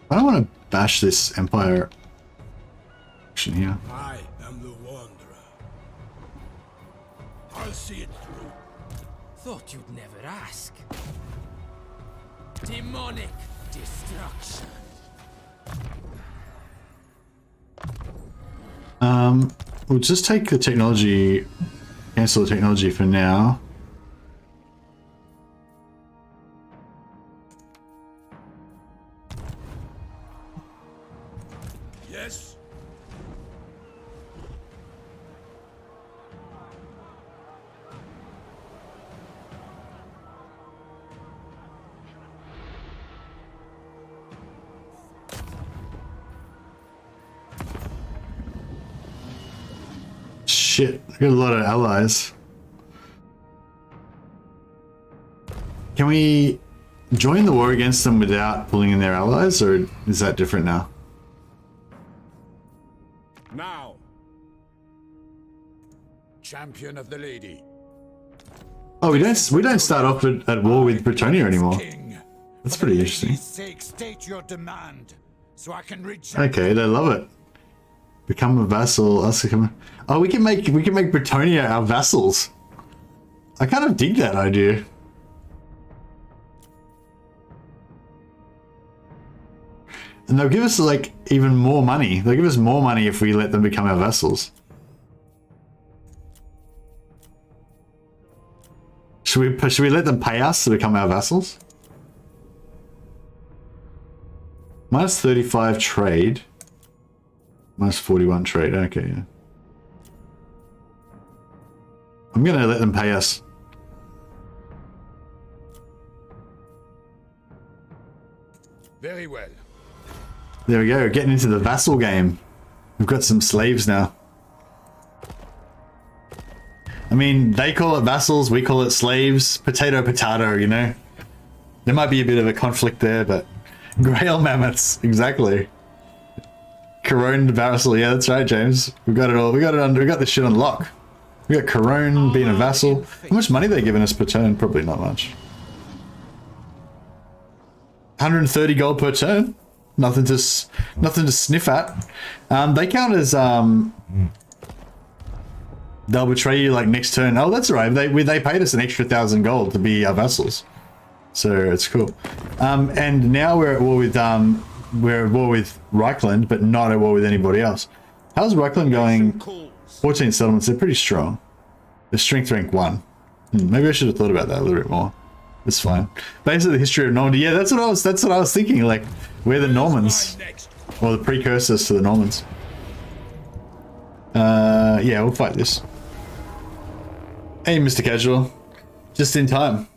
I don't want to bash this Empire action here. I am the Wanderer. I'll see it through. Thought you'd never ask. Demonic destruction. We'll just take the technology, cancel the technology for now. Yes? shit. I got a lot of allies. Can we join the war against them without pulling in their allies, or is that different now? Now, champion of the lady. Oh, we don't start off at war with Bretonia anymore. King, That's for pretty the interesting. lady's sake, state your demand, so I can reach. Okay, they love it. Become a vassal. Us become. Oh, we can make Bretonia our vassals. I kind of dig that idea. And they'll give us like even more money. They'll give us more money if we let them become our vassals. Should we let them pay us to become our vassals? Minus 35 trade. Minus 41 trade. Okay, yeah. I'm gonna let them pay us. Very well. There we go, getting into the vassal game. We've got some slaves now. I mean, they call it vassals, we call it slaves. Potato, potato, you know? There might be a bit of a conflict there, but... Grail mammoths, exactly. Corone vassal, yeah, that's right, James. We got it all, we got this shit on lock. We got Corone being a vassal. How much money are they giving us per turn? Probably not much. 130 gold per turn. Nothing to sniff at. They count as they'll betray you like next turn. Oh, that's all right. They paid us an extra 1,000 gold to be our vassals, so it's cool. And now we're at war with Reichland, but not at war with anybody else. How's Reichland going? 14 settlements. They're pretty strong. They're strength rank 1. Maybe I should have thought about that a little bit more. It's fine. Basically, the history of Normandy. Yeah, that's what I was thinking. Like, we're the Normans, or the precursors to the Normans. Yeah, we'll fight this. Hey, Mr. Casual, just in time.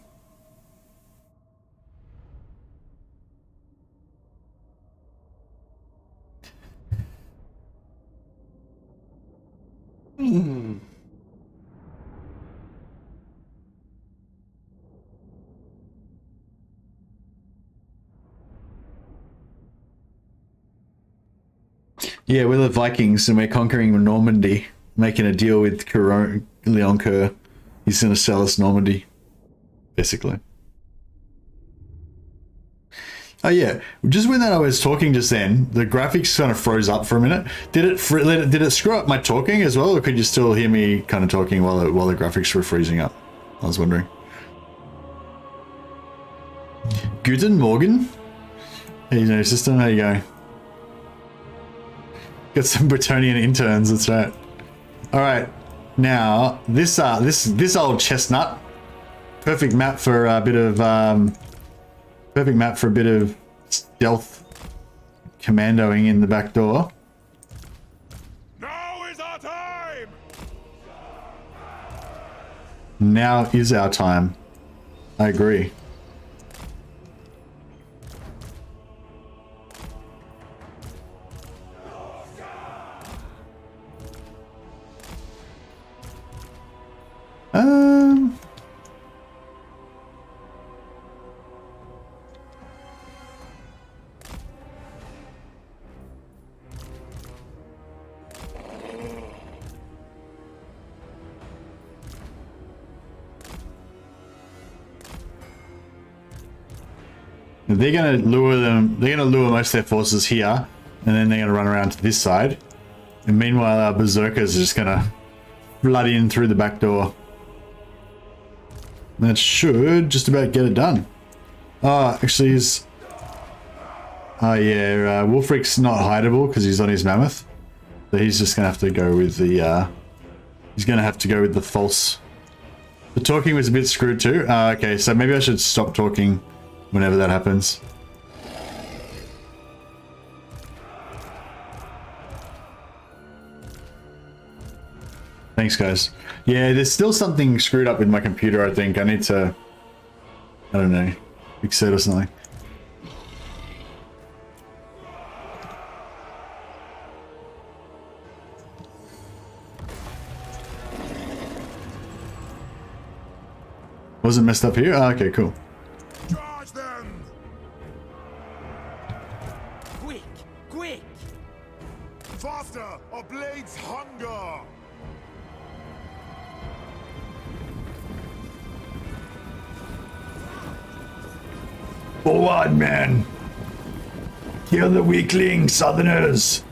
Yeah, we're the Vikings and we're conquering Normandy, making a deal with Leon Kerr. He's going to sell us Normandy, basically. Oh yeah, just when I was talking just then, the graphics kind of froze up for a minute. Did it screw up my talking as well, or could you still hear me kind of talking while the graphics were freezing up? I was wondering. Guten Morgen. Hey, you know, system, how you going? Got some Bretonian interns, that's right. All right, now this old chestnut, perfect map for a bit of stealth commandoing in the back door. Now is our time. Now is our time. I agree. They're gonna lure them. They're gonna lure most of their forces here, and then they're gonna run around to this side. And meanwhile, our berserkers are just gonna flood in through the back door. That should just about get it done. Oh, actually, he's... Oh yeah, Wolfric's not hideable because he's on his mammoth. So he's just gonna have to go with the... he's gonna have to go with the false... The talking was a bit screwed too. Okay, so maybe I should stop talking whenever that happens. Thanks, guys. Yeah, there's still something screwed up with my computer, I think. I need to... I don't know. Fix it or something. Wasn't messed up here? Oh, okay, cool. Charge them! Quick! Quick! Faster, or blades hunger! Forward, man! Kill the weakling, southerners!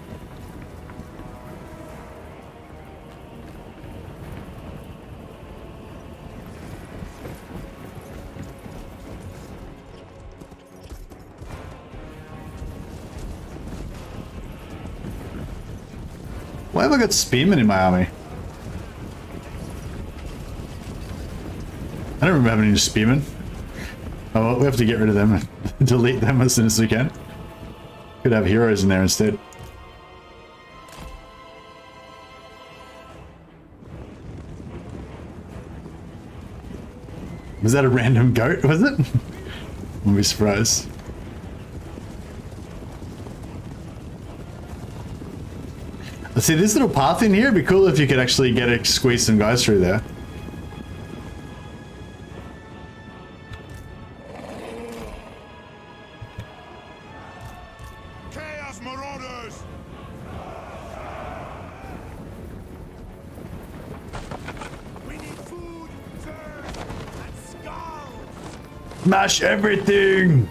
Why have I got spearmen in my army? I don't remember having any spearmen. Oh, well, we have to get rid of them and delete them as soon as we can. Could have heroes in there instead. Was that a random goat, was it? Wouldn't be surprised. Let's see, this little path in here, it'd be cool if you could actually squeeze some guys through there. Chaos Marauders! We need food, thirst, and skulls! Smash everything!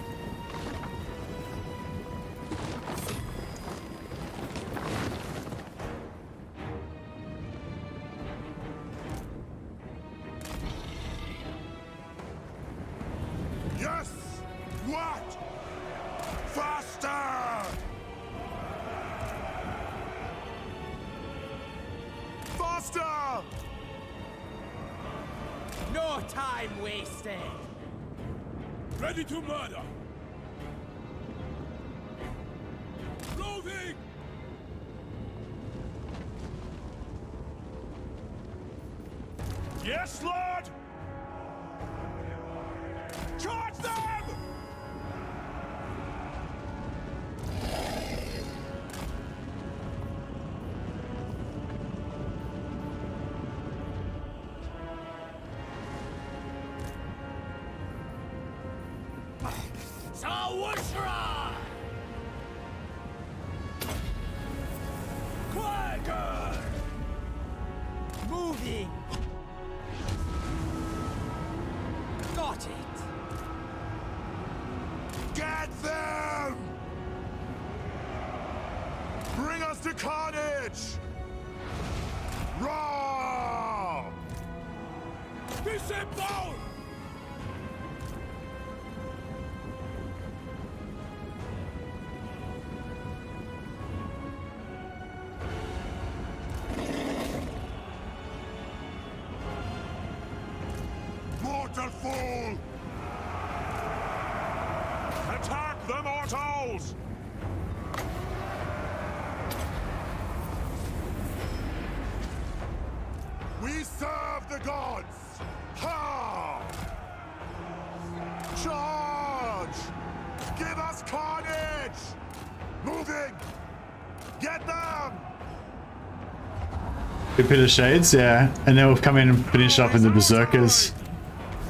Yes! What? Faster! Faster! No time wasted! Ready to murder! Loading! Yes, Lord! Charge them! Sawashra! Quagger! Moving! Got it! Get them! Bring us to carnage! Raw! Disembowel! Mortal fool! Attack the mortals! We serve the gods! Ha! Charge! Give us carnage! Moving! Get them! Good bit of shades, yeah. And then we'll come in and finish off with the berserkers.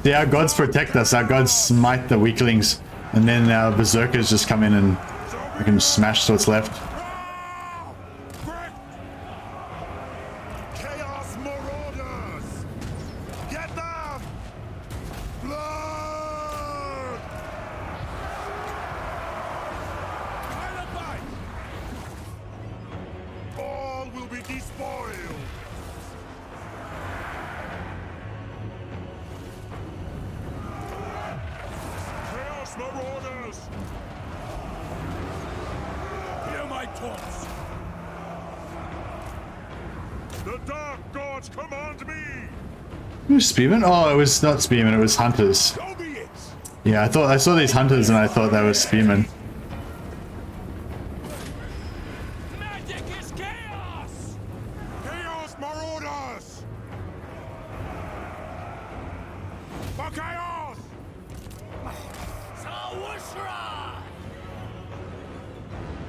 See, our gods protect us, our gods smite the weaklings, and then our berserkers just come in and we can smash what's left. Chaos Marauders! Get them! Blood! All will be despoiled! Chaos Marauders! Hear my taunts! The Dark Gods command me! Who's spearmen? Oh, it was not spearmen, it was hunters. So be it! Yeah, I saw these hunters and I thought they were spearmen. Magic is chaos! Chaos Marauders! For chaos! Sawashra!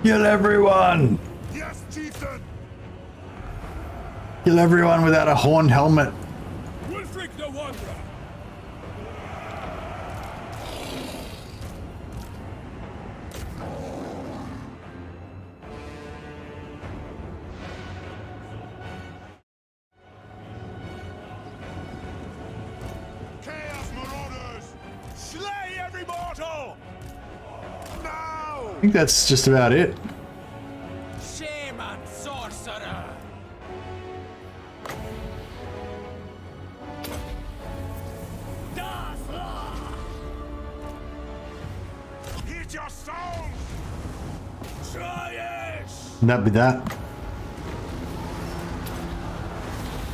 Kill everyone! Yes, chieftain! Kill everyone without a horned helmet. Wolfric the Wanderer! think that's just about it. Shaman sorcerer. Hit your stone! Try it! That'd be that.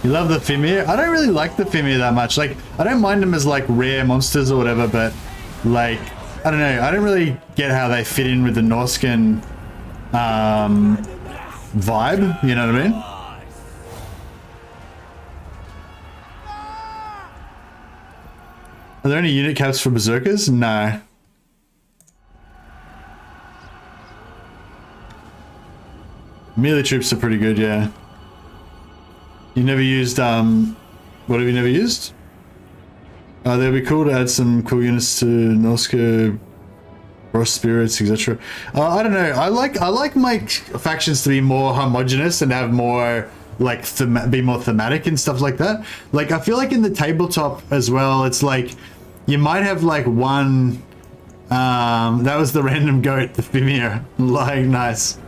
You love the Fimir? I don't really like the Fimir that much. Like, I don't mind them as like rare monsters or whatever, but like, I don't know. I don't really get how they fit in with the Norscan vibe. You know what I mean? Are there any unit caps for berserkers? No. Melee troops are pretty good, yeah. You never used, what have you never used? They'd be cool to add some cool units to Norsca, Frost Spirits, etc. I don't know, I like my factions to be more homogenous and have more, like, be more thematic and stuff like that. Like, I feel like in the tabletop as well, it's like, you might have, like, one, that was the random goat, the Fimir. Like, nice.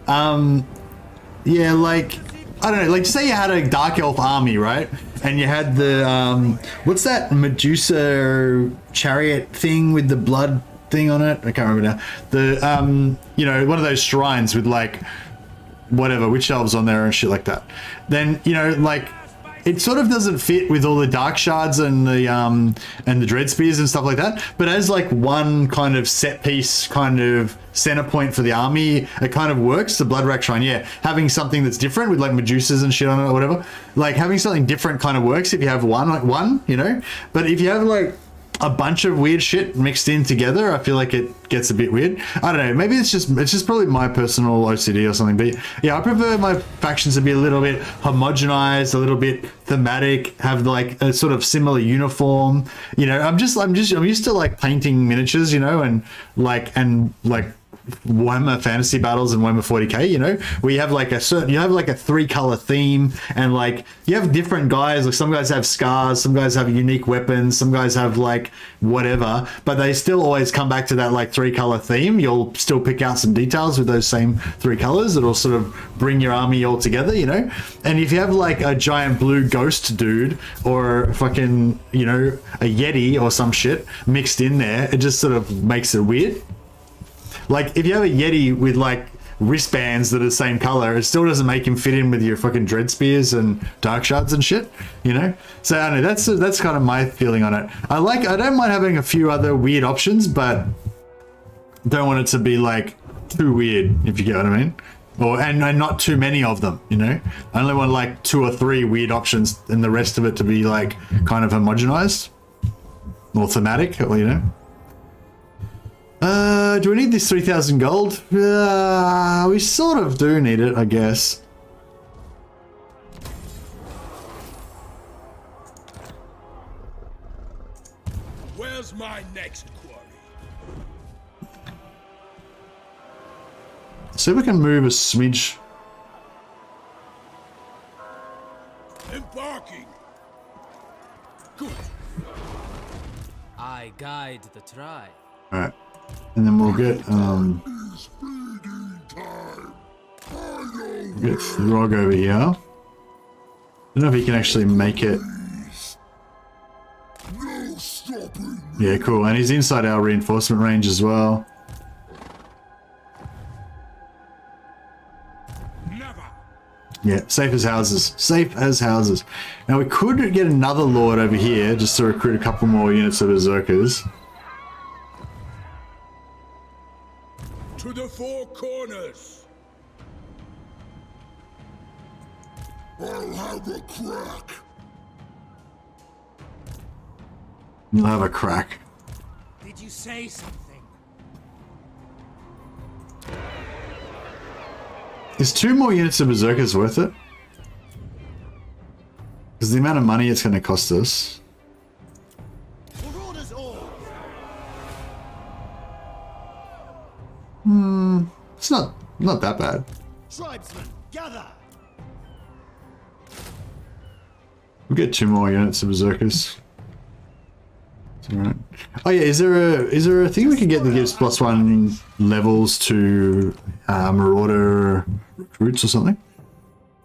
Yeah, like, I don't know, like say you had a Dark Elf army, right? And you had the, what's that Medusa chariot thing with the blood thing on it? I can't remember now. The, you know, one of those shrines with like, whatever, witch elves on there and shit like that. Then, you know, like, it sort of doesn't fit with all the dark shards and the dread spears and stuff like that. But as like one kind of set piece, kind of center point for the army, it kind of works. The Blood Rack Shrine, yeah, having something that's different with like Medusas and shit on it or whatever, like having something different kind of works if you have one, you know. But if you have like a bunch of weird shit mixed in together, I feel like it gets a bit weird. I don't know, maybe it's just probably my personal OCD or something, but yeah, I prefer my factions to be a little bit homogenized, a little bit thematic, have like a sort of similar uniform, you know. I'm used to like painting miniatures, you know, and like Warhammer fantasy battles and Warhammer 40k, you know, where you have like a 3-color theme, and like you have different guys, like some guys have scars, some guys have unique weapons, some guys have like whatever, but they still always come back to that like 3-color theme. You'll still pick out some details with those same 3 colors that'll sort of bring your army all together, you know. And if you have like a giant blue ghost dude or fucking, you know, a Yeti or some shit mixed in there, it just sort of makes it weird. Like, if you have a Yeti with, like, wristbands that are the same color, it still doesn't make him fit in with your fucking dread spears and dark shards and shit, you know? So, I don't know, that's kind of my feeling on it. I don't mind having a few other weird options, but don't want it to be, like, too weird, if you get what I mean. And not too many of them, you know? I only want, like, 2 or 3 weird options and the rest of it to be, like, kind of homogenized or thematic, or, you know? Do we need this 3,000 gold? We sort of do need it, I guess. Where's my next quarry? See if we can move a smidge. Embarking. Good. I guide the tribe. Alright. And then we'll get Throg over here. I don't know if he can actually make it. No stopping. Yeah, cool. And he's inside our reinforcement range as well. Never. Yeah, safe as houses. Safe as houses. Now we could get another lord over here just to recruit a couple more units of berserkers. To the 4 corners. I'll have a crack. You'll have a crack. Did you say something? Is 2 more units of berserkers worth it? Because the amount of money it's going to cost us. It's not that bad. Tribesmen, gather! We'll get 2 more units of berserkers. It's alright. Oh yeah, is there a thing we can get that gives +1 levels to Marauder recruits or something?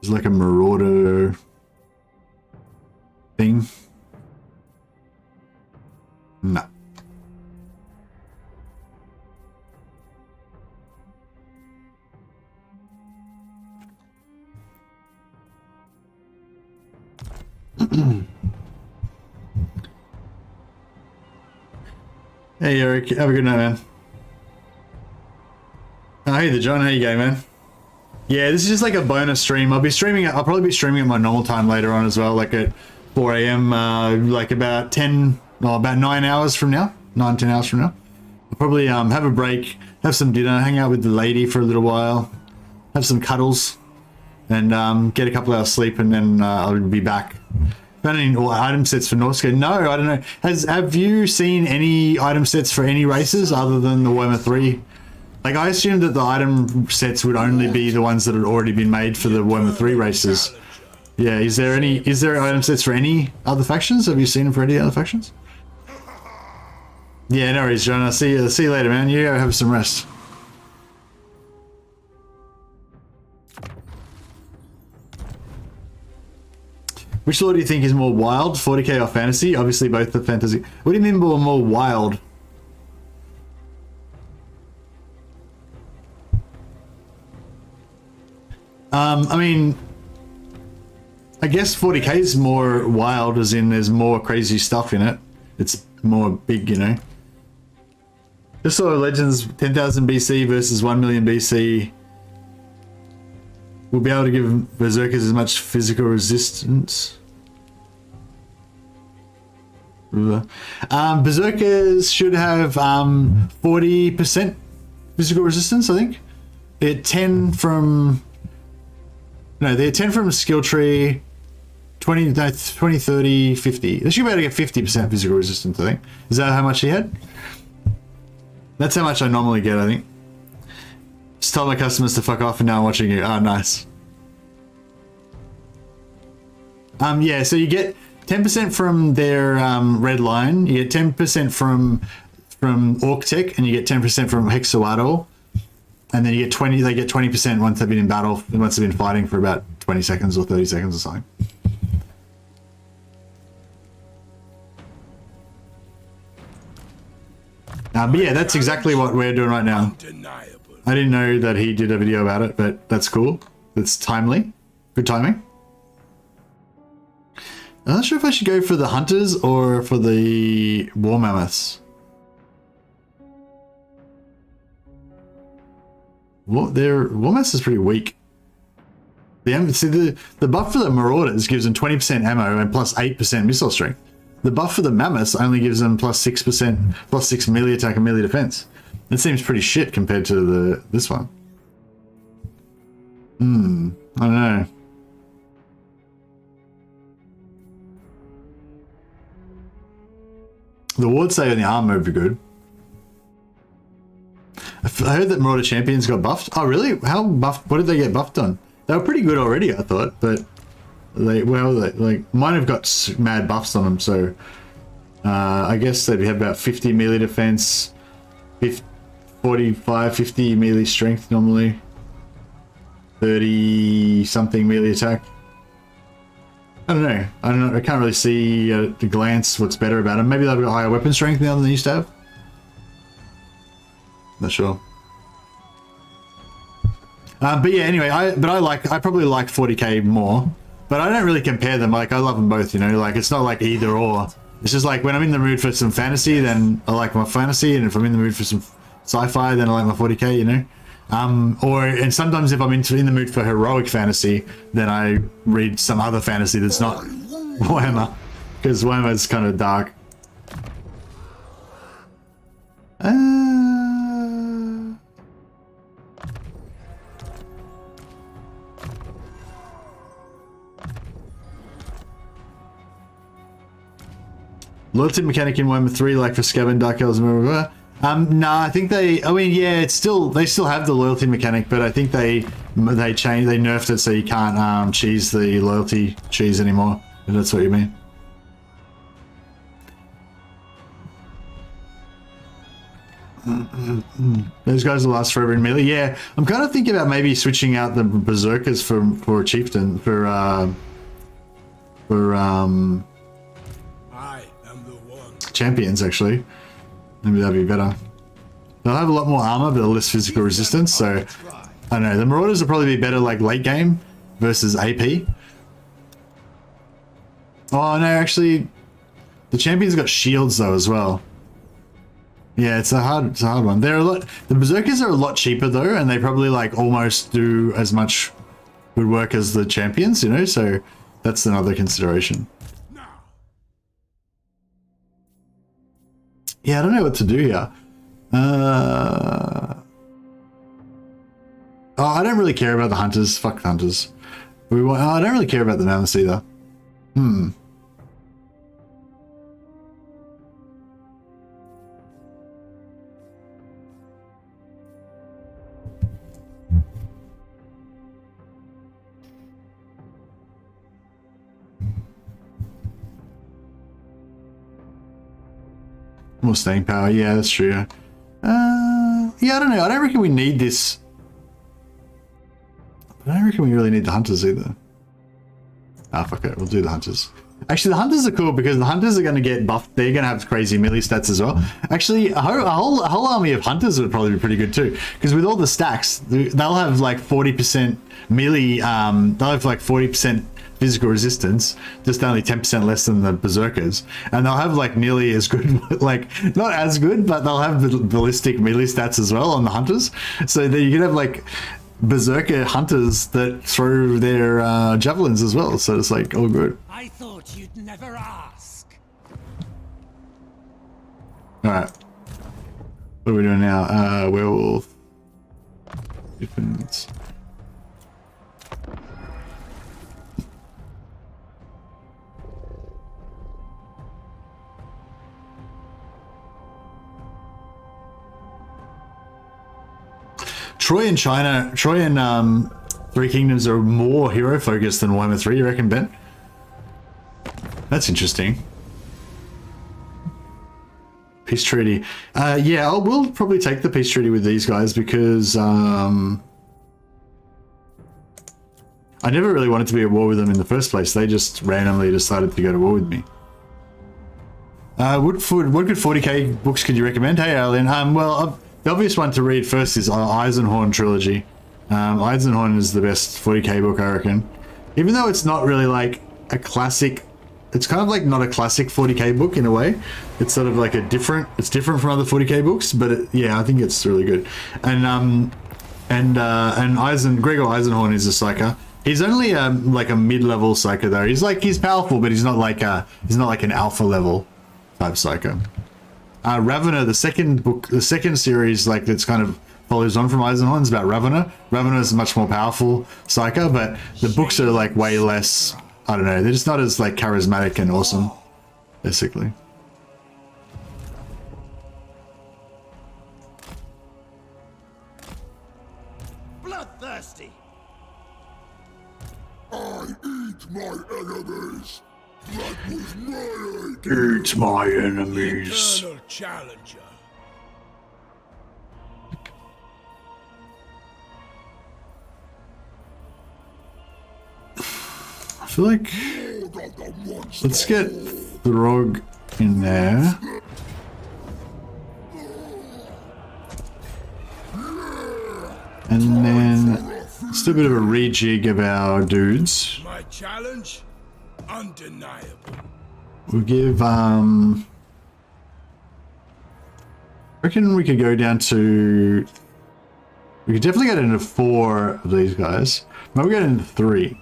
It's like a Marauder thing. No. Hey Eric, have a good night, man. Oh, hey the John, how you going, man? Yeah, this is just like a bonus stream. I'll probably be streaming at my normal time later on as well, like at 4 AM, like about 10 or about 9 hours from now. 9-10 hours from now. I'll probably have a break, have some dinner, hang out with the lady for a little while, have some cuddles, and get a couple hours sleep, and then I'll be back. Found any item sets for Norsca? No, I don't know. Have you seen any item sets for any races other than the Warhammer 3? Like, I assumed that the item sets would only be the ones that had already been made for the Warhammer 3 races. Yeah, is there item sets for any other factions? Have you seen them for any other factions? Yeah, no worries, John. I'll see you later, man. You go have some rest. Which lore do you think is more wild, 40k or fantasy? Obviously both the fantasy. What do you mean more wild? I mean, I guess 40k is more wild, as in there's more crazy stuff in it. It's more big, you know. Just saw Legends 10,000 BC versus 1 million BC. We'll be able to give Berserkers as much physical resistance. Berserkers should have 40% physical resistance, I think. They're 10 from... No, they're 10 from skill tree, 20, 30, 50. They should be able to get 50% physical resistance, I think. Is that how much he had? That's how much I normally get, I think. Just tell my customers to fuck off and now I'm watching you. Oh, nice. Yeah, so you get 10% from their red line, you get 10% from Orc Tech, and you get 10% from Hexawaddle. And then you get 20, they get 20% once they've been in battle, once they've been fighting for about 20 seconds or 30 seconds or something. But yeah, that's exactly what we're doing right now. I didn't know that he did a video about it, but that's cool. That's timely. Good timing. I'm not sure if I should go for the Hunters or for the War Mammoths. War Mammoths is pretty weak. The buff for the Marauders gives them 20% ammo and plus 8% missile strength. The buff for the Mammoths only gives them plus 6%, plus 6 melee attack and melee defense. That seems pretty shit compared to this one. I don't know. The ward save and the armor would be good. I heard that Marauder Champions got buffed. Oh really? How buffed? What did they get buffed on? They were pretty good already, I thought, but they might have got mad buffs on them. So I guess they'd have about 50 melee defense, 45, 50 melee strength normally, 30 something melee attack. I don't know. I can't really see at a glance what's better about them. Maybe they've got higher weapon strength now than they used to have. Not sure. But yeah, anyway, I probably like 40k more, but I don't really compare them. Like, I love them both, you know, like it's not like either or. It's just like when I'm in the mood for some fantasy, then I like my fantasy, and if I'm in the mood for some sci-fi, then I like my 40k, you know. And sometimes if I'm in the mood for heroic fantasy, then I read some other fantasy that's not Warhammer, because Warhammer is kind of dark. Loyalty mechanic in Warhammer 3, like for Skaven, Dark Elves, and blah, blah, blah. Nah, I think they still have the loyalty mechanic, but I think they nerfed it so you can't cheese the loyalty cheese anymore, if that's what you mean. Those guys will last forever in melee. Yeah, I'm kind of thinking about maybe switching out the berserkers for a chieftain for I am the one. champions actually. Maybe that'd be better. They'll have a lot more armor, but less physical resistance. So I don't know. The marauders will probably be better like late game versus AP. Oh no, actually, the champions got shields though as well. Yeah, it's a hard one. They're a lot. The berserkers are a lot cheaper though, and they probably like almost do as much good work as the champions, you know. So that's another consideration. Yeah, I don't know what to do here. Oh, I don't really care about the hunters. Fuck the hunters. I don't really care about the mammoths either. More staying power, yeah, that's true. Yeah, I don't know. I don't reckon we need this. I don't reckon we really need the hunters either. Ah, fuck it. We'll do the hunters. Actually, the hunters are cool because the hunters are going to get buffed. They're going to have crazy melee stats as well. Actually, a whole army of hunters would probably be pretty good too. Because with all the stacks, they'll have like 40% melee. They'll have like 40% physical resistance, just only 10% less than the berserkers, and they'll have like nearly as good, like not as good, but they'll have the ballistic melee stats as well on the hunters. So that you can have like berserker hunters that throw their javelins as well. So it's like all good. I thought you'd never ask. All right, what are we doing now? Werewolf. Defense. Troy and Three Kingdoms are more hero focused than Warhammer 3, you reckon, Ben? That's interesting. Peace treaty. Yeah, we'll probably take the peace treaty with these guys because I never really wanted to be at war with them in the first place. They just randomly decided to go to war with me. What good 40k books could you recommend? Hey, Alien. Well, the obvious one to read first is Eisenhorn trilogy. Eisenhorn is the best 40k book, I reckon. Even though it's not really like a classic, it's kind of like not a classic 40k book in a way. It's sort of like it's different from other 40k books, but yeah, I think it's really good. And Gregor Eisenhorn is a psyker. He's only like a mid-level psyker though. He's powerful, but he's not like an alpha level type psyker. Ravener, the second series, like that's kind of follows on from Eisenhorn, is about Ravener. Ravener is a much more powerful psyker, but the books are like way less, I don't know, they're just not as like charismatic and awesome, basically. Bloodthirsty. I eat my enemies. That was my idea. Eat my enemies. Eternal challenger. I feel like let's get Throg in there. And then let's do a bit of a rejig of our dudes. My challenge? Undeniable. We'll give reckon we could go down to, we could definitely get into 4 of these guys. Maybe we'll get into 3.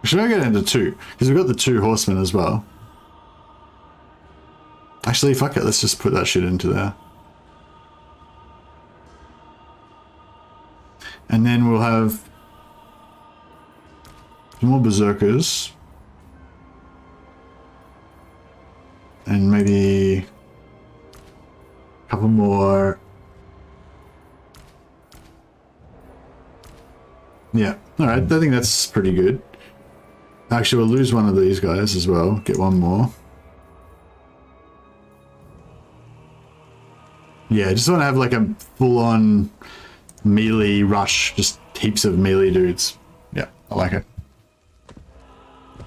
Should I get into 2? Because we've got the 2 horsemen as well. Actually, fuck it, let's just put that shit into there. And then we'll have some more berserkers. And maybe a couple more. Yeah, alright, I think that's pretty good. Actually, we'll lose one of these guys as well. Get one more. Yeah, I just want to have like a full-on melee rush, just heaps of melee dudes. Yeah, I like it.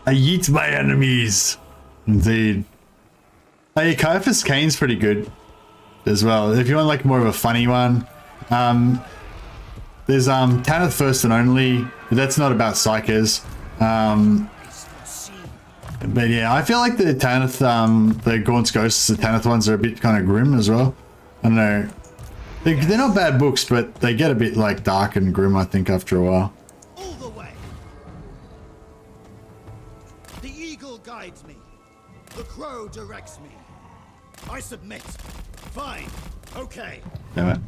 I yeet my enemies. Indeed. Hey, Caiaphas Kane's pretty good as well. If you want like more of a funny one, there's Tanith First and Only, but that's not about psychers. But yeah, I feel like the Tanith, the Gaunt's Ghosts, the Tanith ones are a bit kind of grim as well. I don't know. They're not bad books, but they get a bit like dark and grim, I think, after a while. All the way. The eagle guides me. The crow directs me. I submit. Fine. Okay. Damn it.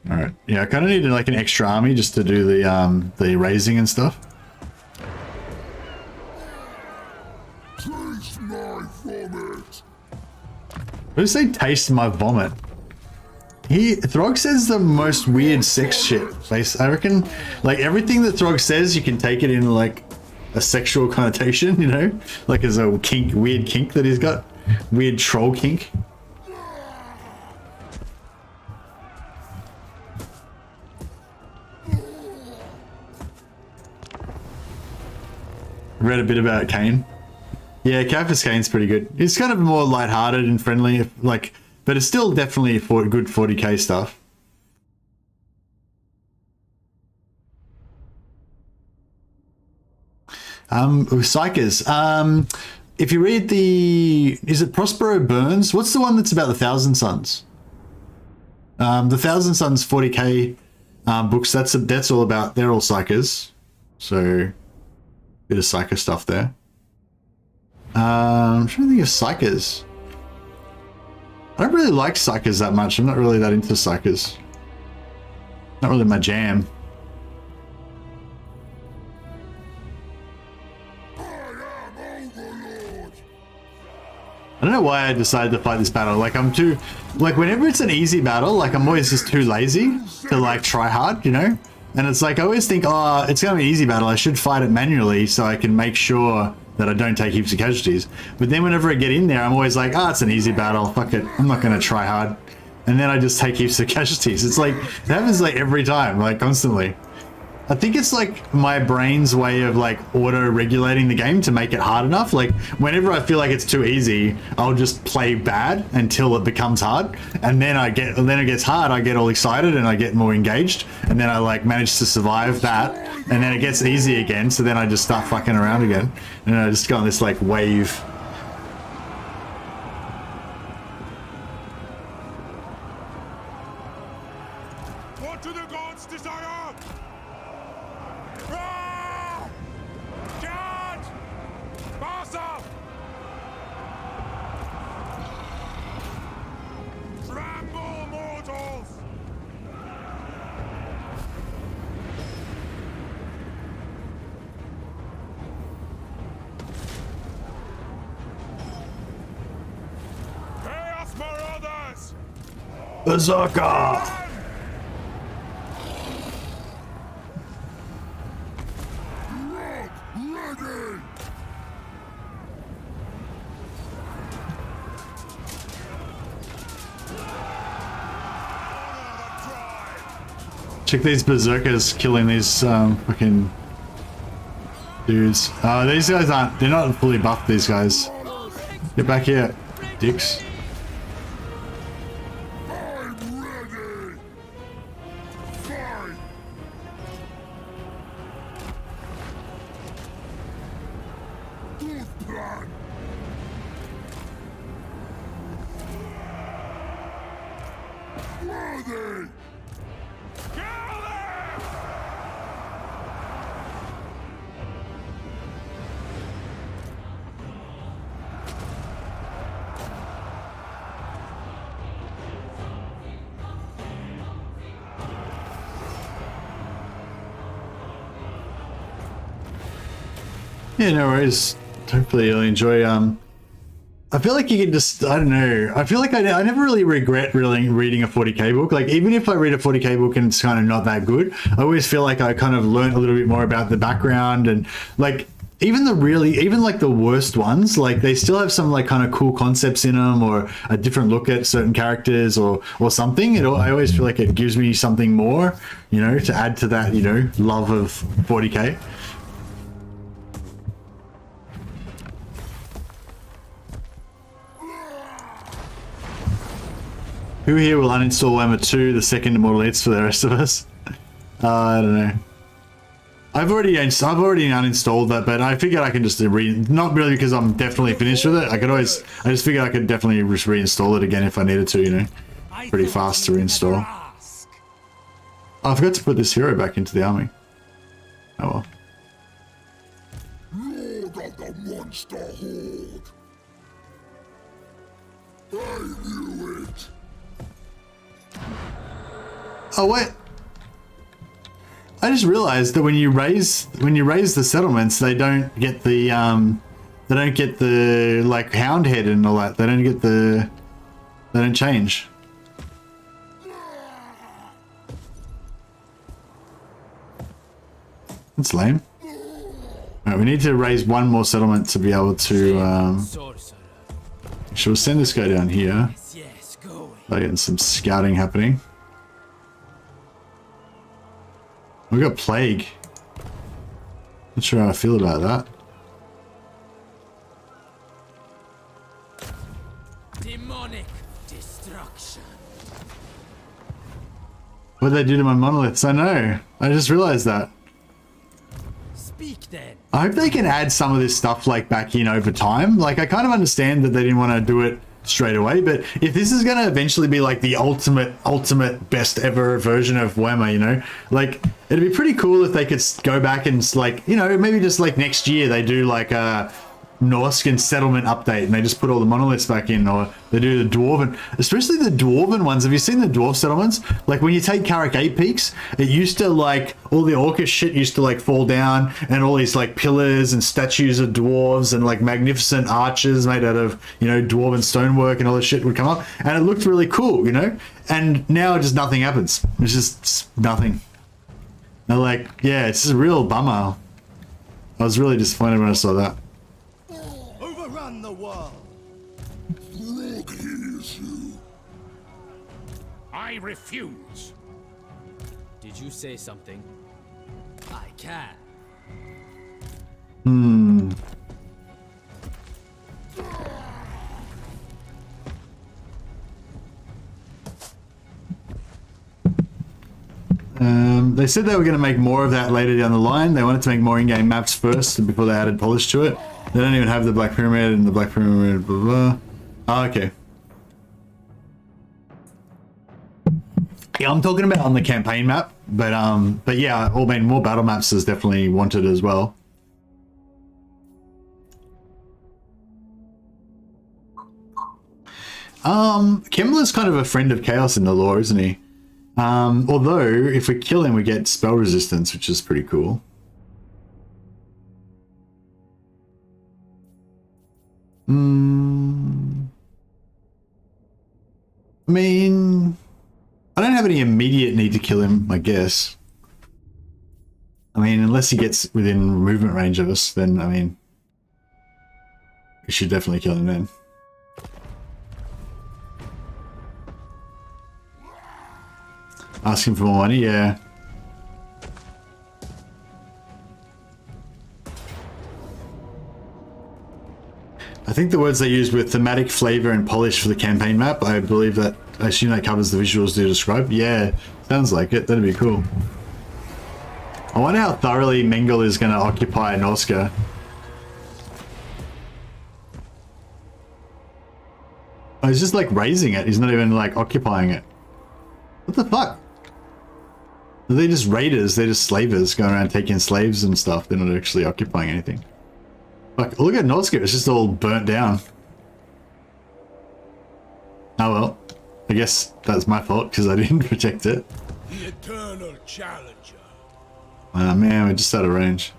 Alright. Yeah, I kind of needed like an extra army just to do the raising and stuff. Taste my vomit. What did you say? Taste my vomit. Throg says the most weird sex shit. I reckon, like everything that Throg says, you can take it in like a sexual connotation, you know? Like as a kink, weird kink that he's got. Weird troll kink. Read a bit about Kane. Yeah, Caiaphas Kane's pretty good. It's kind of more lighthearted and friendly, like, but it's still definitely good 40k stuff. Psychers. If you read is it Prospero Burns? What's the one that's about the Thousand Suns? The Thousand Suns 40k books. That's all about. They're all psychers. So, bit of psycho stuff there. I'm trying to think of psychers. I don't really like psychers that much. I'm not really that into psychers. Not really my jam. I don't know why I decided to fight this battle. Like whenever it's an easy battle, like I'm always just too lazy to like try hard, you know? And it's like I always think, oh, it's gonna be an easy battle. I should fight it manually so I can make sure that I don't take heaps of casualties. But then whenever I get in there, I'm always like, oh, it's an easy battle. Fuck it. I'm not gonna try hard. And then I just take heaps of casualties. It's like, it happens like every time, like constantly. I think it's like my brain's way of like auto-regulating the game to make it hard enough. Like whenever I feel like it's too easy, I'll just play bad until it becomes hard. And then it gets hard, I get all excited and I get more engaged. And then I like manage to survive that. And then it gets easy again. So then I just start fucking around again. And I just go on this like wave. What do the gods desire? Charge! Vassal! Tremble, mortals! Chaos Marauders! Berserker! Ready! Check these berserkers killing these fucking dudes. These guys they're not fully buffed, these guys. Get back here, dicks. I'm ready! Fight! Good plan! Ready! Kill them! Yeah, no worries. Hopefully you'll enjoy. I feel like you can just, I don't know. I feel like I never really regret really reading a 40k book. Like even if I read a 40k book and it's kind of not that good, I always feel like I kind of learned a little bit more about the background and like even even like the worst ones, like they still have some like kind of cool concepts in them, or a different look at certain characters, or something. I always feel like it gives me something more, you know, to add to that, you know, love of 40k. Who here will uninstall Warhammer 2, the second Monoliths, for the rest of us? I don't know. I've already uninstalled that, but I figured I can just not really because I'm definitely finished with it. I just figured I could definitely just reinstall it again if I needed to, you know. Pretty fast to reinstall. Oh, I forgot to put this hero back into the army. Oh well. Lord of the monster horde. I knew it. Oh wait. I just realized that when you raise the settlements, they don't get the like hound head and all that. They don't change. That's lame. Alright, we need to raise one more settlement to be able to we'll send this guy down here. Yes, go. Getting some scouting happening. We got plague. Not sure how I feel about that. Demonic destruction. What did they do to my monoliths? I know. I just realized that. Speak then. I hope they can add some of this stuff like back in over time. Like I kind of understand that they didn't want to do it straight away, but if this is going to eventually be like the ultimate best ever version of Warhammer, you know, like it'd be pretty cool if they could go back and like, you know, maybe just like next year they do like a Norscan settlement update and they just put all the monoliths back in, or they do the dwarven, especially the dwarven ones. Have you seen the dwarf settlements? Like when you take Carrick 8 peaks, it used to like all the orcish shit used to like fall down, and all these like pillars and statues of dwarves and like magnificent arches made out of, you know, dwarven stonework and all this shit would come up, and it looked really cool, you know. And now just nothing happens. It's just nothing. They're like, yeah, it's just a real bummer. I was really disappointed when I saw that. Overrun the world. Frog hears you. I refuse. Did you say something? I can. They said they were going to make more of that later down the line. They wanted to make more in-game maps first before they added polish to it. They don't even have the Black Pyramid and the Black Pyramid, blah, blah. Oh, okay. Yeah, I'm talking about on the campaign map, but yeah, I mean, more battle maps is definitely wanted as well. Kemmler's kind of a friend of chaos in the lore, isn't he? Although if we kill him, we get spell resistance, which is pretty cool. I mean, I don't have any immediate need to kill him, I guess. I mean, unless he gets within movement range of us, then, I mean, we should definitely kill him then. Asking for more money, yeah. I think the words they use were thematic, flavor, and polish for the campaign map. I believe that, I assume that covers the visuals they describe. Yeah, sounds like it. That'd be cool. I wonder how thoroughly Mengel is going to occupy Norsca. Oh, he's just like raising it. He's not even like occupying it. What the fuck? Are they just raiders? They're just slavers going around taking slaves and stuff. They're not actually occupying anything. Fuck, look at Norsca. It's just all burnt down. Oh well. I guess that's my fault because I didn't protect it. The eternal challenger. Oh man, we're just out of range.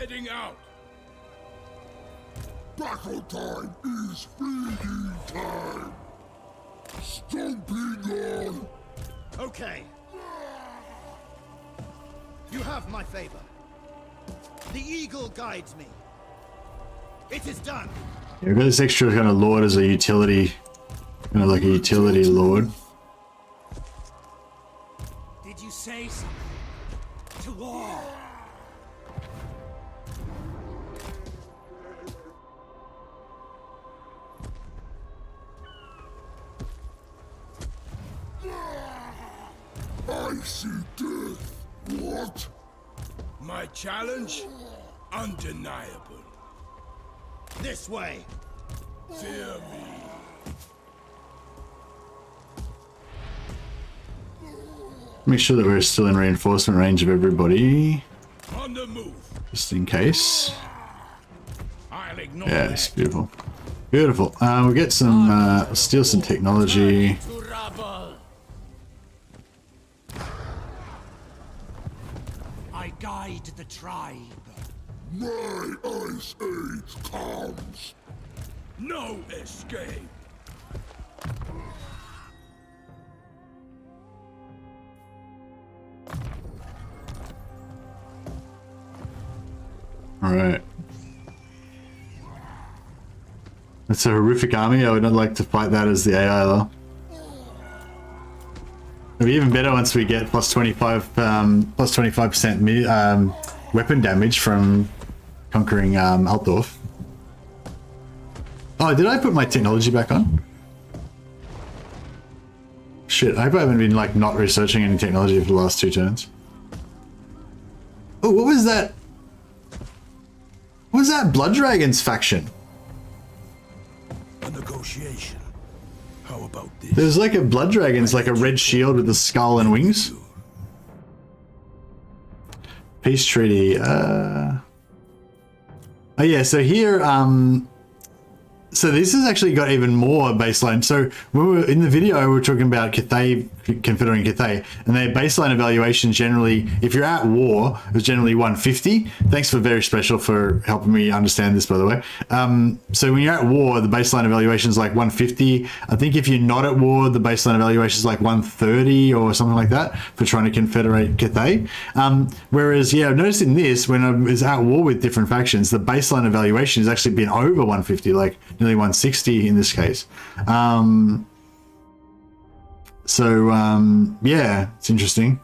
heading out. Battle time is feeding time. Stomping on. Okay. You have my favor. The eagle guides me. It is done. Yeah, we've got this extra kind of lord as a utility, kind of like a utility lord. Did you say something? To war! I see death. What? My challenge? Undeniable. This way. Fear me. Make sure that we're still in reinforcement range of everybody, On the move. just in case. I'll ignore Yeah, it's beautiful. Beautiful. We'll get some, steal some technology. To rubble. I guide the tribe. My ice age comes. No escape. Alright. It's a horrific army. I would not like to fight that as the AI though. It'll be even better once we get plus 25% weapon damage from conquering Altdorf. Oh, did I put my technology back on? Shit, I hope I haven't been like not researching any technology for the last 2 turns. Oh, what was that? What was that Blood Dragons faction? A negotiation. How about this? There's like a Blood Dragons, like a red shield with a skull and wings. Peace treaty. Oh yeah, so here, so this has actually got even more baseline. So when we were in the video, we were talking about Cathay, Confederate Cathay, and their baseline evaluation generally, if you're at war, it was generally 150. Thanks for Very Special for helping me understand this, by the way. So when you're at war, the baseline evaluation is like 150. I think if you're not at war, the baseline evaluation is like 130 or something like that for trying to confederate Cathay. Whereas, yeah, I've noticed in this, when I was at war with different factions, the baseline evaluation has actually been over 150, like nearly 160 in this case. Yeah, it's interesting.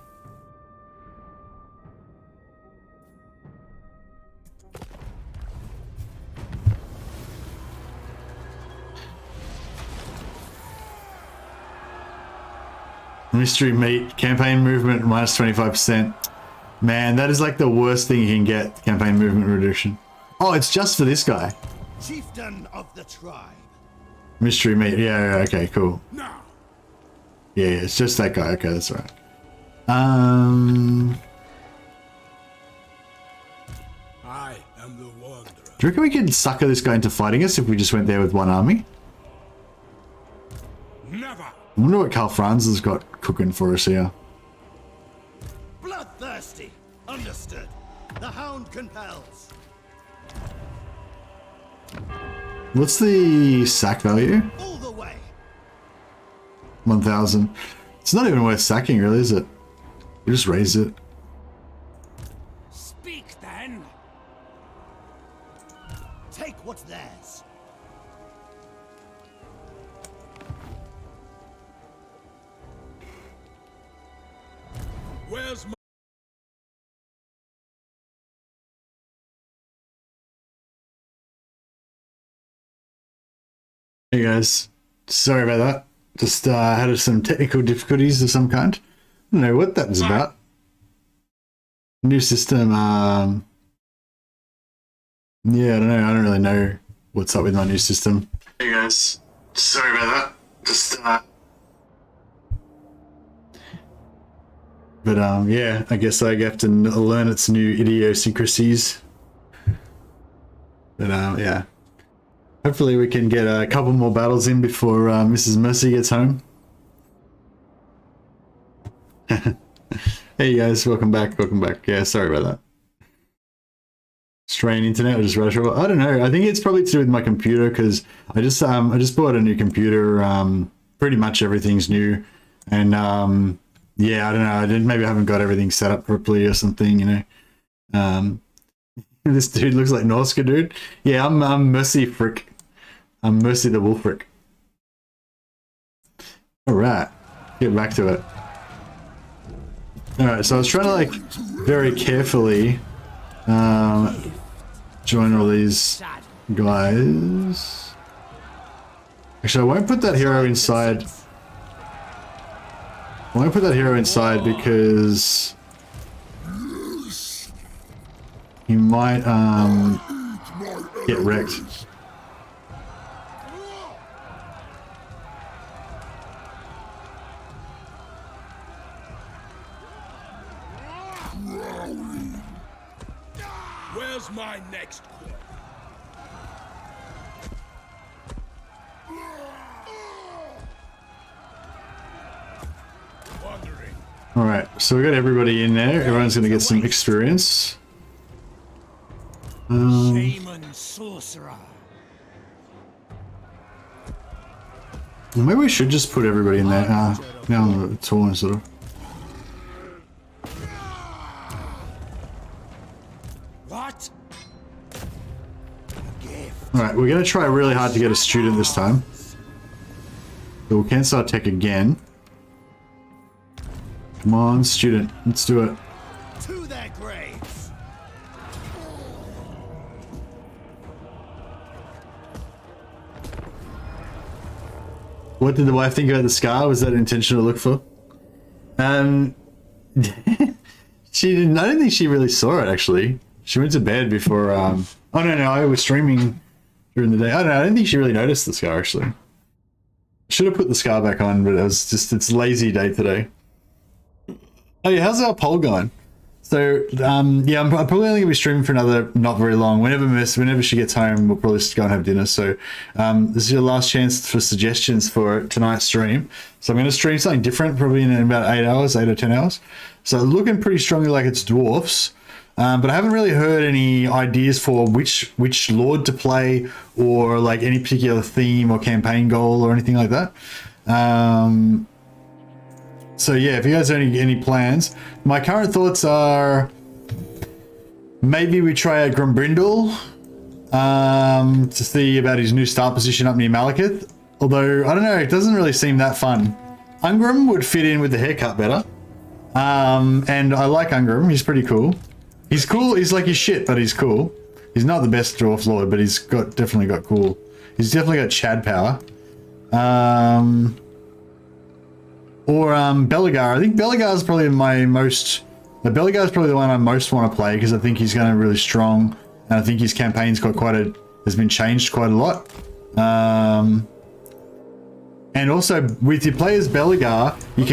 Mystery meat, campaign movement minus 25%. Man, that is like the worst thing you can get, campaign movement reduction. Oh, it's just for this guy. Chieftain of the tribe. Mystery meat, yeah, okay, cool. Now. Yeah, it's just that guy. Okay, that's all right. I am the wanderer. Do you reckon we could sucker this guy into fighting us if we just went there with one army? Never. I wonder what Karl Franz has got cooking for us here. Bloodthirsty. Understood. The hound compels. What's the sack value? All the way. 1,000. It's not even worth sacking, really, is it? We just raise it. Speak then. Take what's theirs. Where's my... Hey guys, sorry about that. Just had some technical difficulties of some kind. I don't know what that was about. New system. Yeah, I don't know. I don't really know what's up with my new system. Hey guys, sorry about that. Just But yeah, I guess I have to learn its new idiosyncrasies. But yeah. Hopefully we can get a couple more battles in before Mrs. Mercy gets home. Hey guys, welcome back, welcome back. Yeah, sorry about that. strain internet or just rush over. I don't know. I think it's probably to do with my computer because I just bought a new computer. Pretty much everything's new, and yeah, I don't know. Maybe I haven't got everything set up properly or something. You know, this dude looks like Norsca, dude. Yeah, I'm Mercy-frik. I'm Mercy the Wolfric. All right, get back to it. All right, so I was trying to like very carefully join all these guys. Actually, I won't put that hero inside. I won't put that hero inside because he might get wrecked. Where's my next quest? Wandering. All right, so we got everybody in there. Everyone's gonna get some experience. Shaman sorcerer. Maybe we should just put everybody in there. Now it's all sort of. What? Alright, we're gonna try really hard to get a student this time. So we can start tech again. Come on, student, let's do it. To their graves. What did the wife think about the scar? Was that intentional to look for? She didn't. I don't think she really saw it actually. She went to bed before. Oh no, I was streaming during the day. I don't know. I don't think she really noticed the scar actually. Should have put the scar back on, but it was just it's lazy day today. Oh yeah, how's our poll going? So yeah, I'm probably only gonna be streaming for another not very long. Whenever she gets home, we'll probably just go and have dinner. So this is your last chance for suggestions for tonight's stream. So I'm gonna stream something different, probably in about 8 hours, 8 or 10 hours. So looking pretty strongly like it's dwarfs, but I haven't really heard any ideas for which lord to play or like any particular theme or campaign goal or anything like that. So yeah, if you guys have any plans, my current thoughts are maybe we try out Grumbrindle to see about his new start position up near Malekith. Although, I don't know, it doesn't really seem that fun. Ungrim would fit in with the haircut better. And I like Ungrim, he's pretty cool. He's cool, he's like his shit, but he's cool. He's not the best dwarf lord, but he's definitely got cool. He's definitely got Chad power. Or Belegar. I think Belegar is probably Belegar is probably the one I most want to play because I think he's going to be really strong, and I think his campaign's got has been changed quite a lot. And also with your players Belegar, you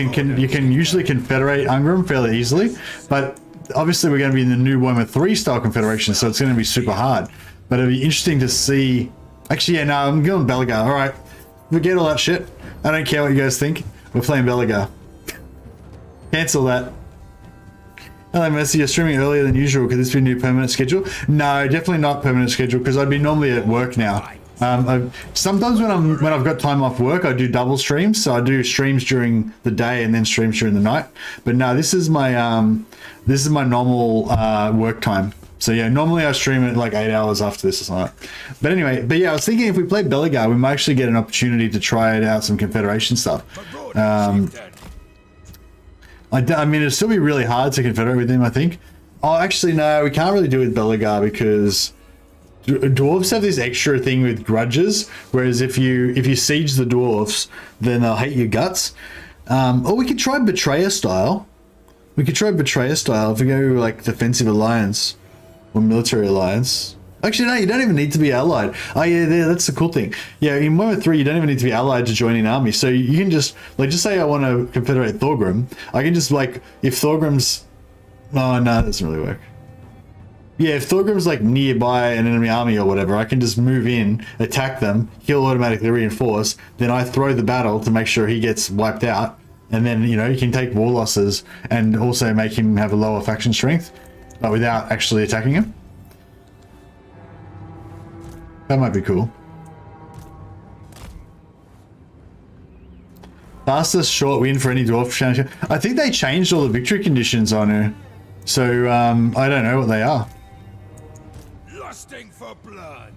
can usually confederate Ungrim fairly easily, but obviously we're going to be in the new Warhammer 3 style confederation, so it's going to be super hard. But it'll be interesting to see. Actually, yeah, no, I'm going Belegar. All right, forget all that shit. I don't care what you guys think. We're playing Belegar. Cancel that. Hello, Mercy. You're streaming earlier than usual. Could this be a new permanent schedule? No, definitely not permanent schedule because I'd be normally at work now. Sometimes when I've got time off work, I do double streams. So I do streams during the day and then streams during the night. But no, this is my normal work time. So yeah, normally I stream it like 8 hours after this or something. But anyway, yeah, I was thinking if we play Belegar, we might actually get an opportunity to try it out some Confederation stuff. I mean, it'd still be really hard to confederate with him, I think. Oh, actually, no, we can't really do it with Belegar because dwarves have this extra thing with grudges, whereas if you siege the dwarves, then they'll hate your guts. Or we could try Betrayer style. We could try Betrayer style if we go like defensive alliance. Or military alliance. Actually, no, you don't even need to be allied. Oh, yeah, that's the cool thing. Yeah, in Warhammer 3, you don't even need to be allied to join an army. So you can just, like, just say I want to confederate Thorgrim. I can just, like, if Thorgrim's... Oh, no, that doesn't really work. Yeah, if Thorgrim's, like, nearby an enemy army or whatever, I can just move in, attack them, he'll automatically reinforce, then I throw the battle to make sure he gets wiped out, and then, you know, you can take war losses and also make him have a lower faction strength. But without actually attacking him. That might be cool. Fastest short win for any dwarf challenge. I think they changed all the victory conditions on her. So, I don't know what they are. Lusting for blood.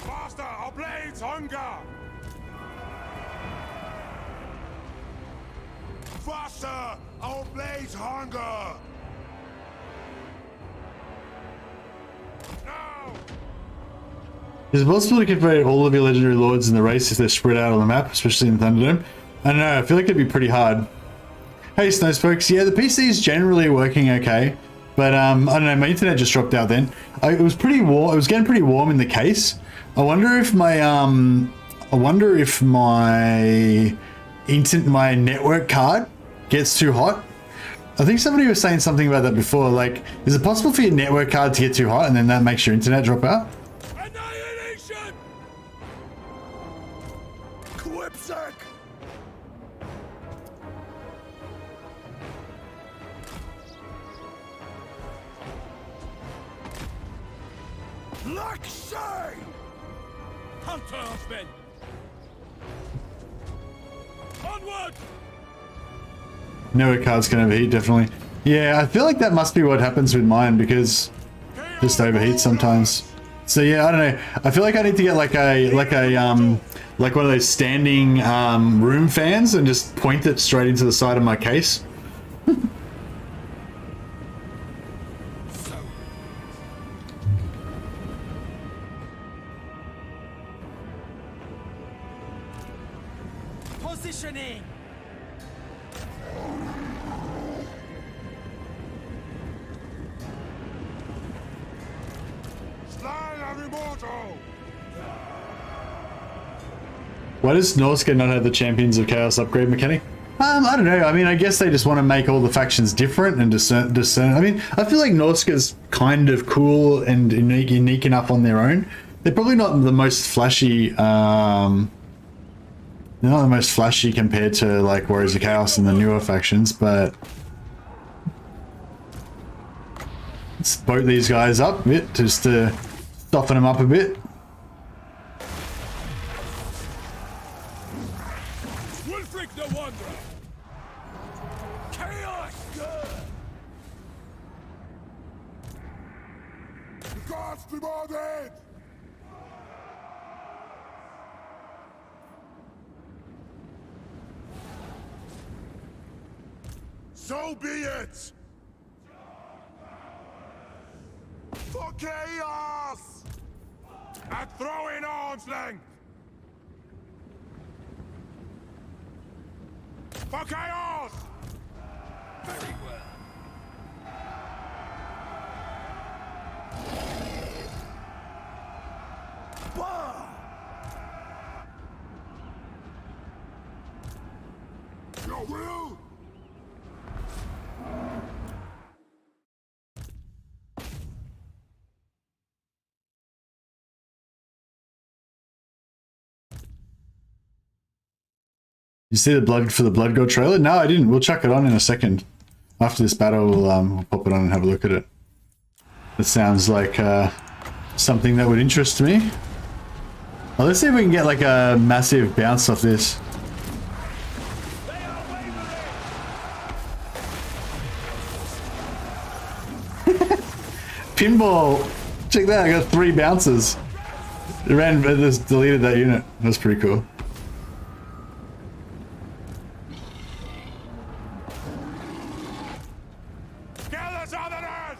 Faster, our blades hunger! Faster, our blades hunger! Now! Is it possible to convert all of your legendary lords in the race if they're spread out on the map, especially in Thunderdome? I don't know, I feel like it'd be pretty hard. Hey Snowspokes, yeah, the PC is generally working okay, but I don't know, my internet just dropped out then. It was pretty warm, it was getting pretty warm in the case. I wonder if my my network card gets too hot. I think somebody was saying something about that before, like, is it possible for your network card to get too hot and then that makes your internet drop out? Annihilation! Quipsack! Lakshay! Hunter husband. Onward! Network cards can overheat, definitely. Yeah, I feel like that must be what happens with mine because it just overheats sometimes. So yeah, I don't know. I feel like I need to get like one of those standing room fans and just point it straight into the side of my case. Positioning! Slaying of Immortal! Why does Norsca not have the Champions of Chaos upgrade mechanic? I don't know. I mean, I guess they just want to make all the factions different and discern. I mean, I feel like Norsca's kind of cool and unique enough on their own. They're probably not the most flashy. They're not the most flashy compared to like Warriors of Chaos and the newer factions, but let's boat these guys up a bit just to soften them up a bit. Wilfric the Wanderer! Chaos! The gods demanded! So be it! For chaos! At throwing arm's length! For chaos! Very well. Bah! Your will! You see the Blood for the Blood God trailer? No, I didn't. We'll chuck it on in a second. After this battle, we'll pop it on and have a look at it. It sounds like something that would interest me. Well, let's see if we can get like a massive bounce off this. Pinball! Check that, I got 3 bounces. It just deleted that unit. That's pretty cool. Gather, Southerners!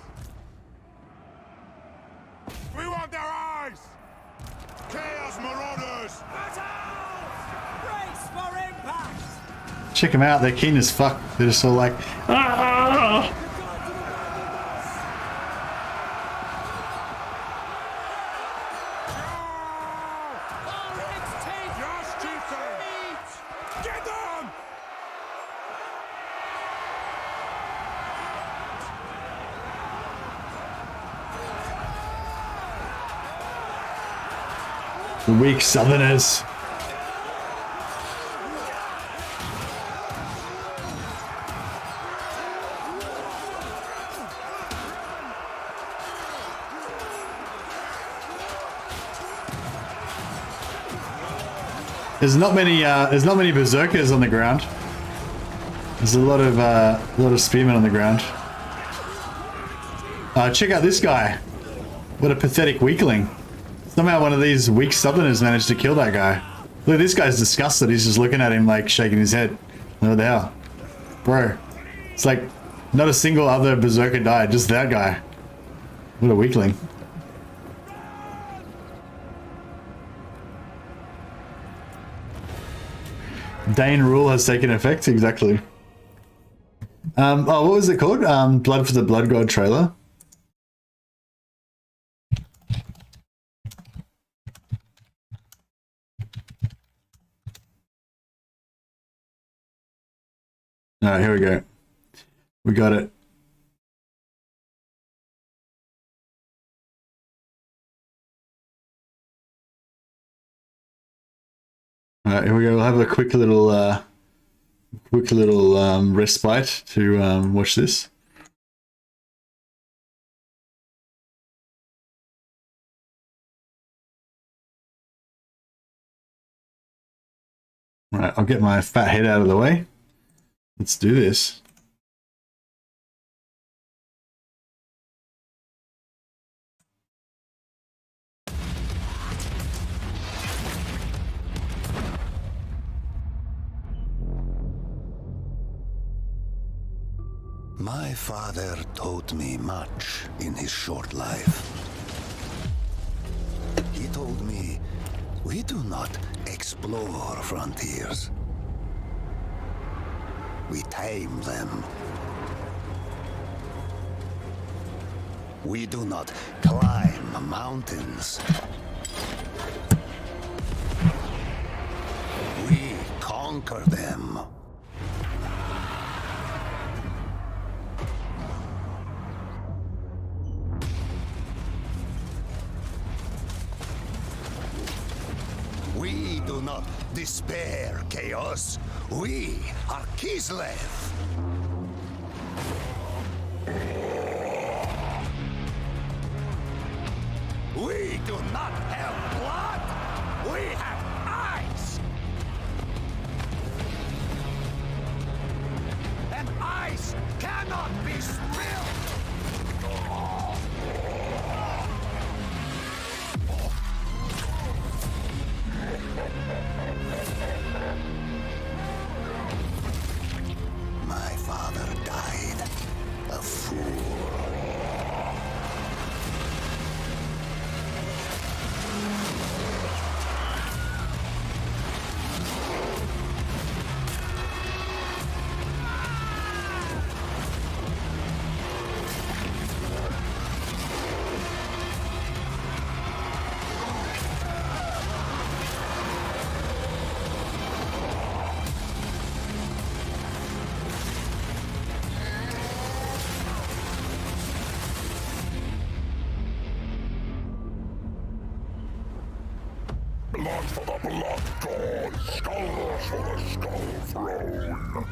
We want their eyes! Chaos Marauders! Brace for impact! Check them out, they're keen as fuck. They're just all like, ah! The weak southerners. There's not many berserkers on the ground. There's a lot of spearmen on the ground. Check out this guy. What a pathetic weakling. Somehow one of these weak southerners managed to kill that guy. Look, this guy's disgusted. He's just looking at him like shaking his head. What the hell? Bro. It's like not a single other berserker died, just that guy. What a weakling. Dane rule has taken effect, exactly. Oh, what was it called? Blood for the Blood God trailer. Alright, here we go. We got it. Alright, here we go. We'll have a quick little respite to watch this. Alright, I'll get my fat head out of the way. Let's do this. My father taught me much in his short life. He told me, we do not explore frontiers. We tame them. We do not climb mountains. We conquer them. We do not despair, Chaos. We are Kislev. We do not have blood. We have ice. And ice cannot be spilled. My father died a fool. Blood for the blood god, skulls for the skull throne.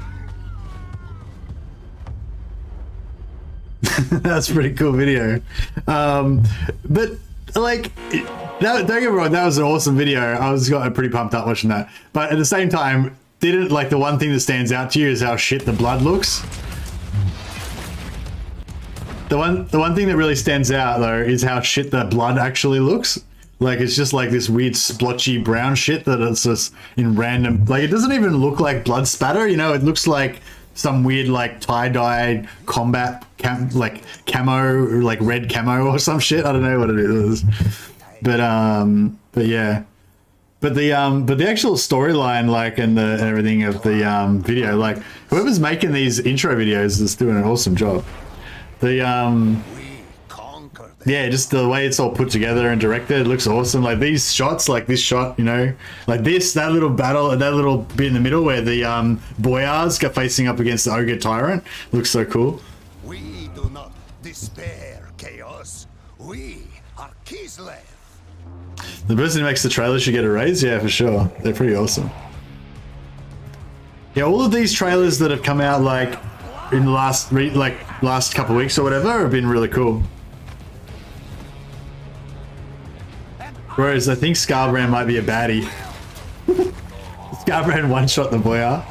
That's a pretty cool video. But like, don't get me wrong, that was an awesome video. I got pretty pumped up watching that. But at the same time, didn't like the one thing that stands out to you is how shit the blood looks. The one thing that really stands out though is how shit the blood actually looks. Like, it's just like this weird splotchy brown shit that it's just in random, like, it doesn't even look like blood spatter, you know, it looks like some weird like tie-dyed combat camo, like red camo or some shit. I don't know what it is. But yeah. But the actual storyline, like, and everything of the video, like, whoever's making these intro videos is doing an awesome job. Yeah, just the way it's all put together and directed, it looks awesome. Like these shots, like this shot, you know, like that little battle, that little bit in the middle where the boyars are facing up against the ogre tyrant, looks so cool. We do not despair, Chaos. We are Kislev. The person who makes the trailer should get a raise. Yeah, for sure. They're pretty awesome. Yeah, all of these trailers that have come out like in the last couple of weeks or whatever have been really cool. Whereas I think Scarbrand might be a baddie. Scarbrand one-shot the boyar.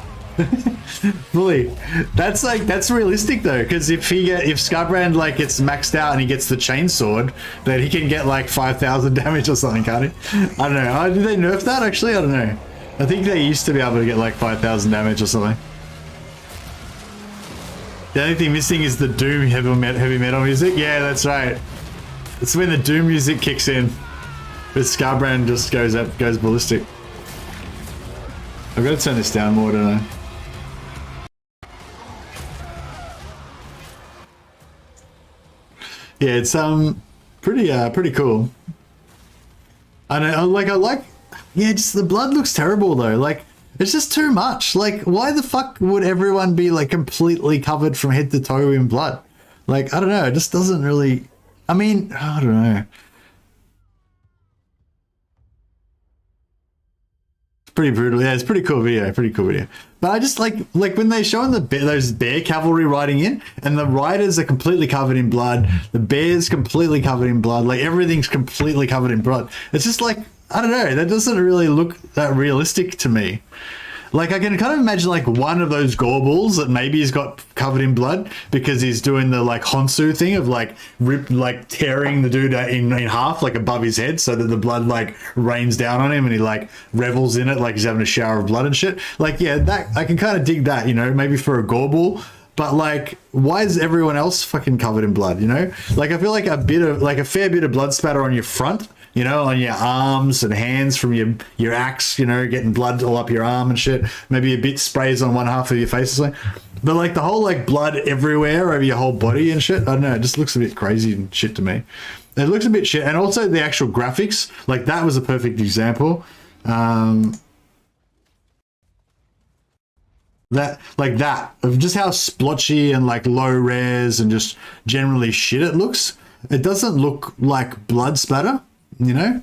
Fully. That's realistic though, because if Scarbrand like gets maxed out and he gets the chainsword, then he can get like 5,000 damage or something, can't he? I don't know. Did they nerf that actually? I don't know. I think they used to be able to get like 5,000 damage or something. The only thing missing is the Doom heavy metal music. Yeah, that's right. It's when the Doom music kicks in. But Scarbrand just goes ballistic. I've got to turn this down more, don't I? Yeah, it's pretty cool. I like yeah, just the blood looks terrible though. Like it's just too much. Like why the fuck would everyone be like completely covered from head to toe in blood? Like I don't know, it just doesn't really, I mean, I don't know. Pretty brutal. Yeah, it's pretty cool video. But I just like when they show those bear cavalry riding in, and the riders are completely covered in blood, the bear's completely covered in blood, like everything's completely covered in blood. It's just like, I don't know, that doesn't really look that realistic to me. Like I can kind of imagine like one of those Gorbals that maybe he's got covered in blood because he's doing the like Honsu thing of like tearing the dude in half like above his head so that the blood like rains down on him and he like revels in it like he's having a shower of blood and shit. Like yeah, that I can kind of dig that, you know, maybe for a Gorbal. But like, why is everyone else fucking covered in blood? You know, like I feel like a fair bit of blood spatter on your front, you know, on your arms and hands from your axe, you know, getting blood all up your arm and shit. Maybe a bit sprays on one half of your face or something. But like the whole like blood everywhere over your whole body and shit, I don't know, it just looks a bit crazy and shit to me. It looks a bit shit. And also the actual graphics, like that was a perfect example. That of just how splotchy and like low res and just generally shit it looks. It doesn't look like blood splatter, you know.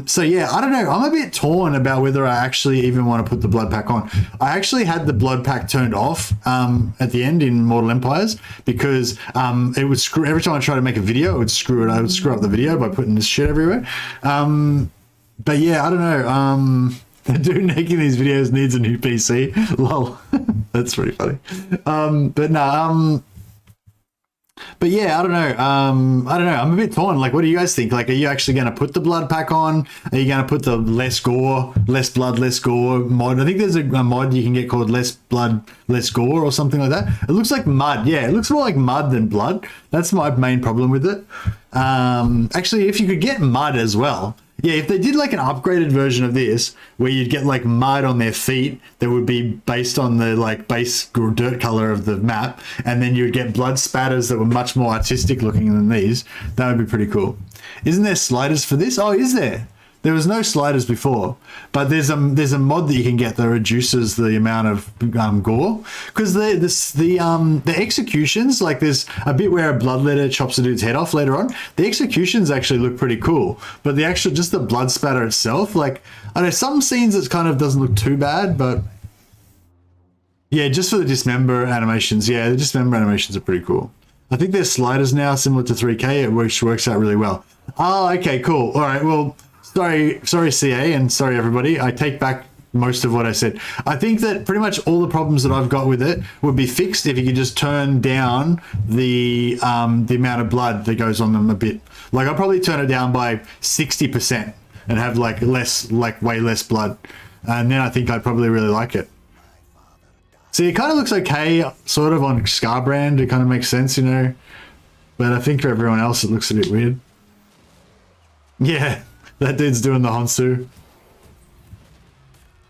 So yeah, I don't know, I'm a bit torn about whether I actually even want to put the blood pack on. I actually had the blood pack turned off at the end in Mortal Empires because it would screw every time I tried to make a video. I would screw up the video by putting this shit everywhere. But yeah, I don't know. The dude making these videos needs a new PC. Lol. That's pretty funny. But yeah, I don't know. I'm a bit torn. Like, what do you guys think? Like, are you actually going to put the blood pack on? Are you going to put the less gore, less blood, less gore mod? I think there's a mod you can get called less blood, less gore or something like that. It looks like mud. Yeah, it looks more like mud than blood. That's my main problem with it. Actually, if you could get mud as well. Yeah, if they did like an upgraded version of this where you'd get like mud on their feet that would be based on the like base dirt color of the map, and then you'd get blood spatters that were much more artistic looking than these, that would be pretty cool. Isn't there sliders for this? Oh, is there? There was no sliders before, but there's a mod that you can get that reduces the amount of gore, because the executions, like there's a bit where a bloodletter chops a dude's head off later on. The executions actually look pretty cool, but the actual just the blood spatter itself, like I know some scenes it kind of doesn't look too bad, but yeah, just for the dismember animations, yeah, the dismember animations are pretty cool. I think there's sliders now similar to 3K, which works out really well. Oh, okay, cool. All right, well. Sorry, CA, and sorry, everybody. I take back most of what I said. I think that pretty much all the problems that I've got with it would be fixed if you could just turn down the amount of blood that goes on them a bit. Like, I'll probably turn it down by 60% and have, like, way less blood. And then I think I'd probably really like it. See, it kind of looks okay, sort of, on Scarbrand. It kind of makes sense, you know. But I think for everyone else, it looks a bit weird. Yeah. That dude's doing the Honsu.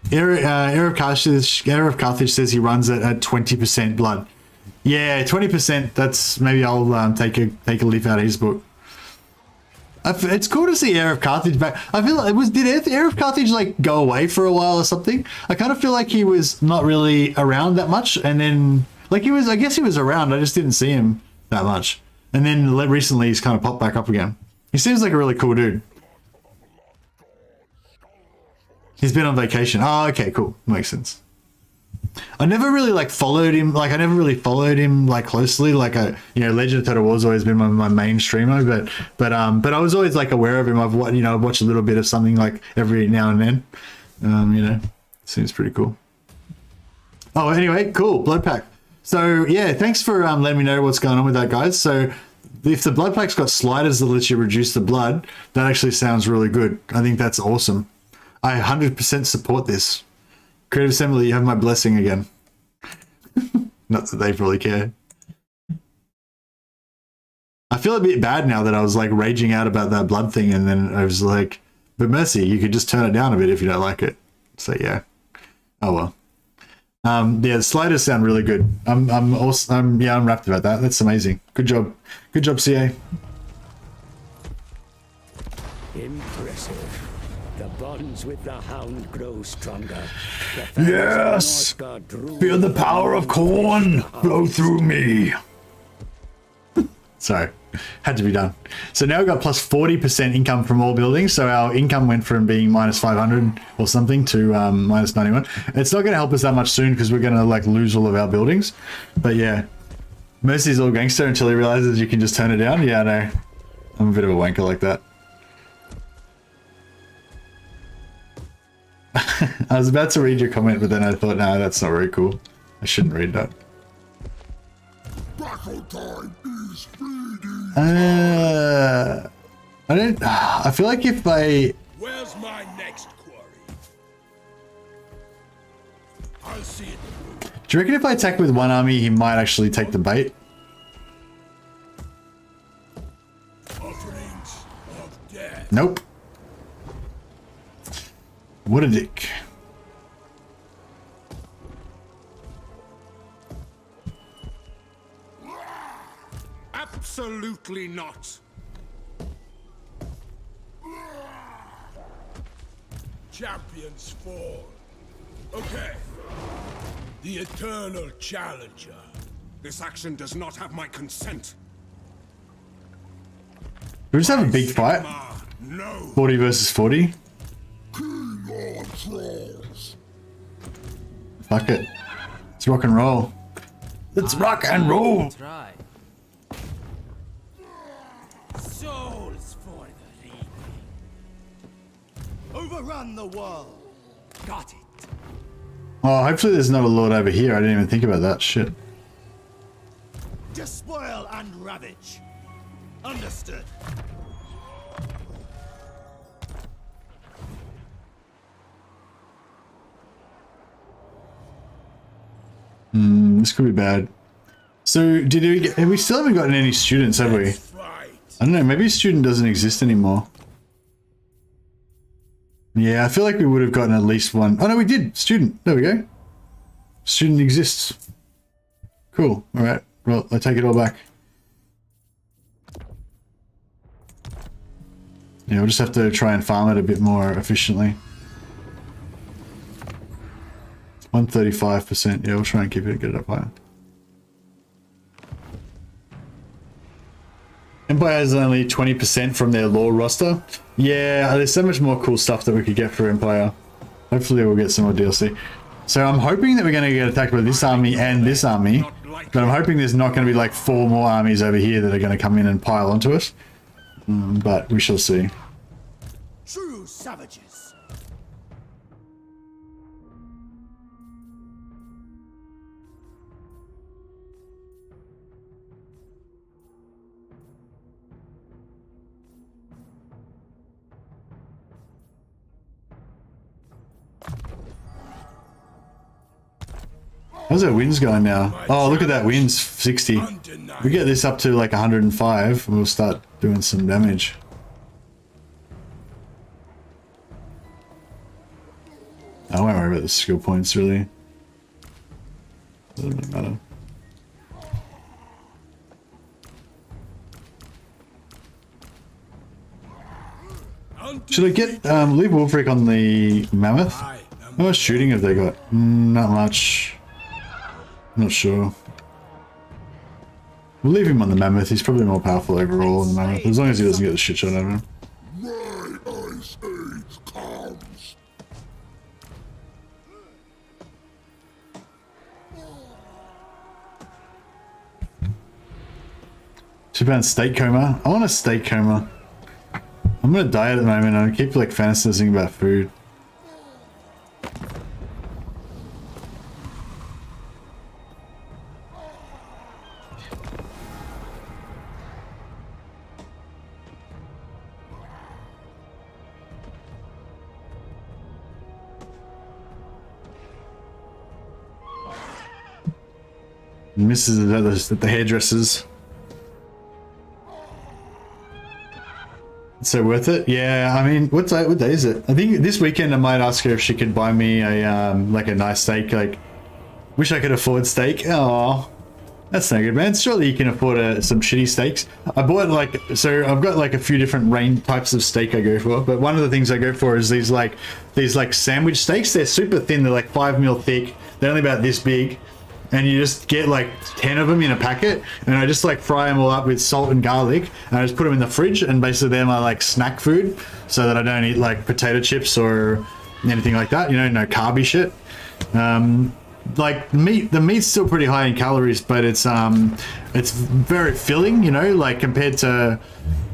Heir of Carthage says he runs it at 20% blood. Yeah, 20%. That's maybe I'll take a leaf out of his book. It's cool to see Heir of Carthage back. I feel like did Heir of Carthage like go away for a while or something? I kind of feel like he was not really around that much, and then like he was. I guess he was around. I just didn't see him that much. And then recently he's kind of popped back up again. He seems like a really cool dude. He's been on vacation. Oh, okay, cool. Makes sense. I never really like followed him. Like I never really followed him like closely. Like Legend of Total War's always been my main streamer, but I was always like aware of him. I've watched a little bit of something like every now and then. Seems pretty cool. Oh, anyway, cool. Blood pack. So yeah, thanks for letting me know what's going on with that, guys. So if the blood pack's got sliders that let you reduce the blood, that actually sounds really good. I think that's awesome. I 100% support this. Creative Assembly, you have my blessing again. Not that they probably care. I feel a bit bad now that I was like raging out about that blood thing, and then I was like, but Mercy, you could just turn it down a bit if you don't like it. So yeah. Oh well. Yeah, the sliders sound really good. I'm wrapped about that. That's amazing. Good job. Good job, CA. Impressive. The bonds with the Hound grow stronger. Yes! Feel the power of corn flow through me. Sorry, had to be done. So now we've got plus 40% income from all buildings. So our income went from being minus 500 or something to minus 91. It's not going to help us that much soon because we're going to like lose all of our buildings. But yeah, Mercy's all gangster until he realizes you can just turn it down. Yeah, no, I'm a bit of a wanker like that. I was about to read your comment, but then I thought, no, that's not very cool. I shouldn't read that. Battle time is speedy. I feel like if I... Where's my next quarry? I'll see it through. Do you reckon if I attack with one army, he might actually take the bait? Offerings of death. Nope. What a dick. Absolutely not. Champions fall. Okay. The eternal challenger. This action does not have my consent. We just have a big fight. No. 40 versus 40. King on trolls. Fuck it. Let's rock and roll. Let's rock and roll. Try. Souls for the reaping. Overrun the world. Got it. Oh, hopefully there's not a lord over here. I didn't even think about that shit. Despoil and ravage. Understood. This could be bad. So, we still haven't gotten any students, have we? I don't know, maybe student doesn't exist anymore. Yeah, I feel like we would have gotten at least one. Oh no, we did! Student! There we go. Student exists. Cool. Alright, well, I take it all back. Yeah, we'll just have to try and farm it a bit more efficiently. 135%. Yeah, we'll try and keep it, get it up higher. Empire has only 20% from their lore roster. Yeah, there's so much more cool stuff that we could get for Empire. Hopefully we'll get some more DLC. So I'm hoping that we're going to get attacked by this army and this army. But I'm hoping there's not going to be like 4 more armies over here that are going to come in and pile onto us. But we shall see. True savages. How's our winds going now? Oh, look at that, winds 60. We get this up to like 105 and we'll start doing some damage. I won't worry about the skill points really. Doesn't really matter. Should I get leave Wolfric on the Mammoth? How much shooting have they got? Not much. Not sure. We'll leave him on the Mammoth. He's probably more powerful overall than the Mammoth, as long as he doesn't get the shit shot out of him. My ice age comes. £2 steak coma. I want a steak coma. I'm gonna die at the moment. I keep like fantasizing about food. Misses at the hairdressers. So worth it? Yeah, I mean, what day is it? I think this weekend I might ask her if she could buy me a like a nice steak. Like, wish I could afford steak. Oh, that's no good, man. Surely you can afford some shitty steaks. I bought like, so I've got like a few different range types of steak I go for, but one of the things I go for is these like sandwich steaks. They're super thin. They're like 5 mil thick. They're only about this big. And you just get like 10 of them in a packet, and I just like fry them all up with salt and garlic, and I just put them in the fridge, and basically they're my like snack food, so that I don't eat like potato chips or anything like that, you know, no carby shit. Like the meat's still pretty high in calories, but it's very filling, you know, like compared to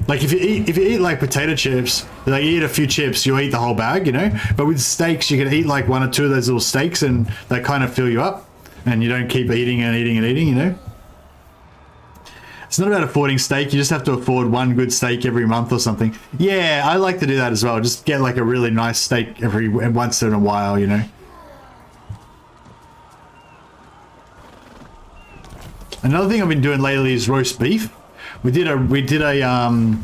like if you eat like potato chips, like you eat a few chips, you'll eat the whole bag, you know, but with steaks you can eat like 1 or 2 of those little steaks and they kind of fill you up. And you don't keep eating and eating and eating, you know? It's not about affording steak. You just have to afford 1 good steak every month or something. Yeah, I like to do that as well. Just get like a really nice steak once in a while, you know? Another thing I've been doing lately is roast beef. We did a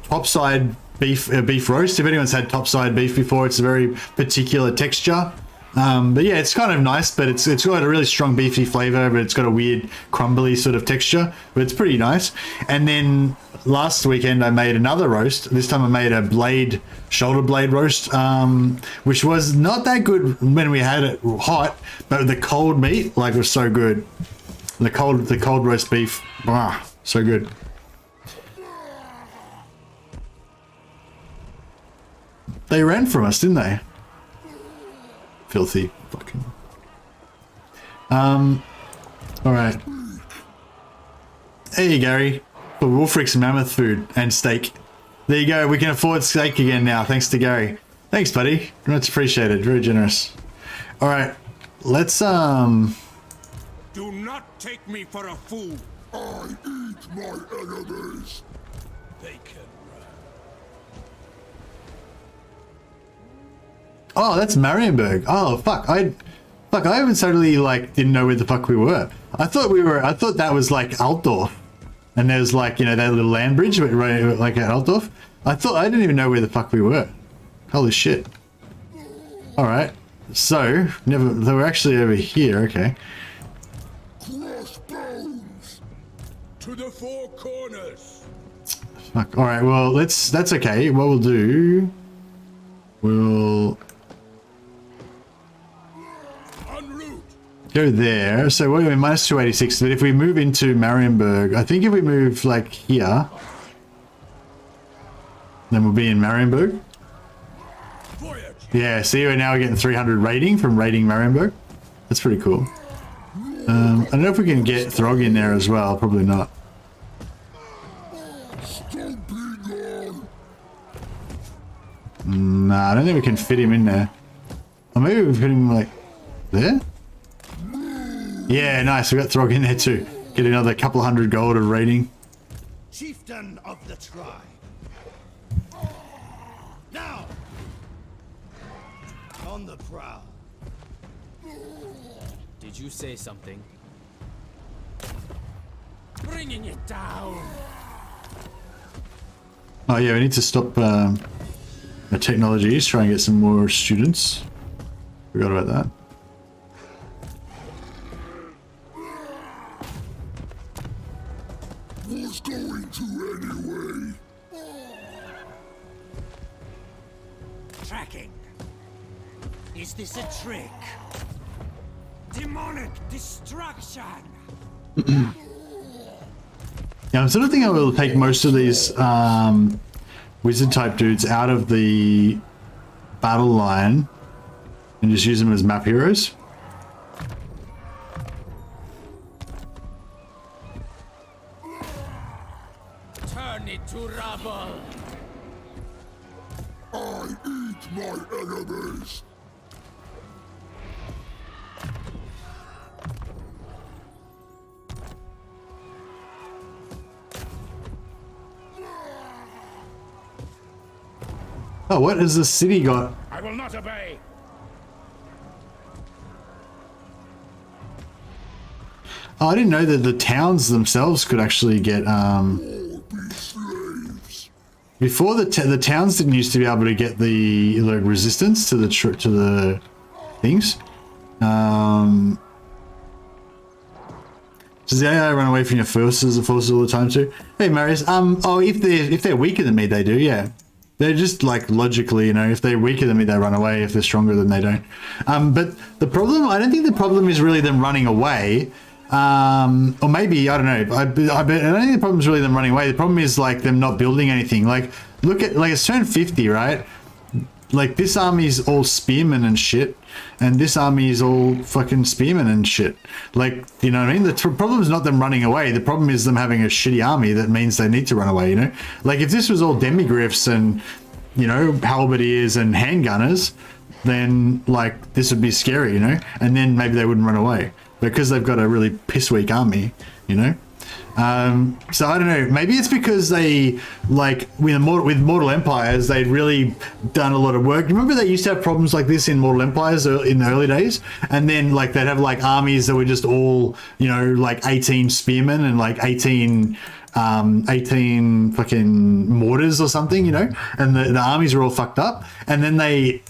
topside beef roast. If anyone's had topside beef before, it's a very particular texture. But yeah, it's kind of nice, but it's got a really strong beefy flavor, but it's got a weird crumbly sort of texture, but it's pretty nice. And then last weekend I made another roast. This time I made a shoulder blade roast, which was not that good when we had it hot, but the cold meat like was so good. The cold roast beef, so good. They ran from us, didn't they? Filthy fucking. All right. Hey Gary, for Wolfric's mammoth food and steak. There you go. We can afford steak again now, thanks to Gary. Thanks, buddy. Much appreciated. Very generous. All right, let's Do not take me for a fool. I eat my enemies. They can run. Oh, that's Marienburg. Oh, fuck. I even totally like didn't know where the fuck we were. I thought that was like Altdorf. And there's like, you know, that little land bridge right like at Altdorf. I didn't even know where the fuck we were. Holy shit. All right. So, they were actually over here. Okay. Crossbones to the 4 corners. Fuck. All right. Well, that's okay. What we'll do, we'll go there. So what are we, minus 286. But if we move into Marienburg, I think if we move like here, then we'll be in Marienburg. Yeah, see, we're now getting 300 rating from raiding Marienburg. That's pretty cool. I don't know if we can get Throg in there as well. Probably not. Nah, I don't think we can fit him in there. Or maybe we put him like there? Yeah, nice. We got Throg in there too. Get another couple hundred gold of rating. Chieftain of the tribe. Now, on the prowl. Did you say something? Bringing it down. Oh yeah, we need to stop the technologies. Try and get some more students. Forgot about that. Was going to anyway. Tracking. Is this a trick? Demonic destruction. Yeah, I'm sort of thinking I will take most of these wizard type dudes out of the battle line and just use them as map heroes. to rubble. I eat my enemies. Oh, what has the city got? I will not obey. Oh, I didn't know that the towns themselves could actually get before the towns didn't used to be able to get the like resistance to the things. Does the AI run away from your forces all the time too? Hey Marius, oh, if they're weaker than me, they do, yeah. They're just like logically, you know, if they're weaker than me, they run away. If they're stronger than they don't. But the problem, I don't think the problem is really them running away. Or maybe, I don't know. I don't think the problem is really them running away. The problem is like them not building anything. Like, look at, like, it's turn 50, right? Like, this army's all spearmen and shit, and this army is all fucking spearmen and shit. Like, you know what I mean? The problem is not them running away. The problem is them having a shitty army that means they need to run away, you know? Like, if this was all demigriffs and, you know, halberdiers and handgunners, then, like, this would be scary, you know? And then maybe they wouldn't run away. Because they've got a really piss-weak army, you know? So I don't know, maybe it's because they, like, with Mortal Empires, they'd really done a lot of work. Remember they used to have problems like this in Mortal Empires in the early days? And then, like, they'd have, like, armies that were just all, you know, like 18 spearmen and, like, 18 fucking mortars or something, you know, and the armies were all fucked up, and then they